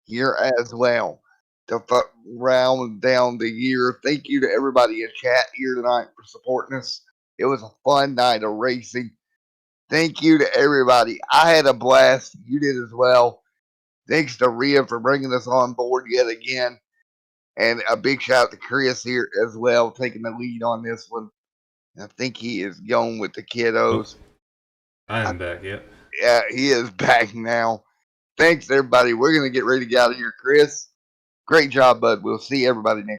here as well to round down the year. Thank you to everybody in chat here tonight for supporting us. It was a fun night of racing. Thank you to everybody. I had a blast. You did as well. Thanks to Ria for bringing us on board yet again. And a big shout out to Chris here as well, taking the lead on this one. I think he is going with the kiddos. I am back, yep. Yeah, he is back now. Thanks, everybody. We're going to get ready to get out of here. Chris, great job, bud. We'll see everybody next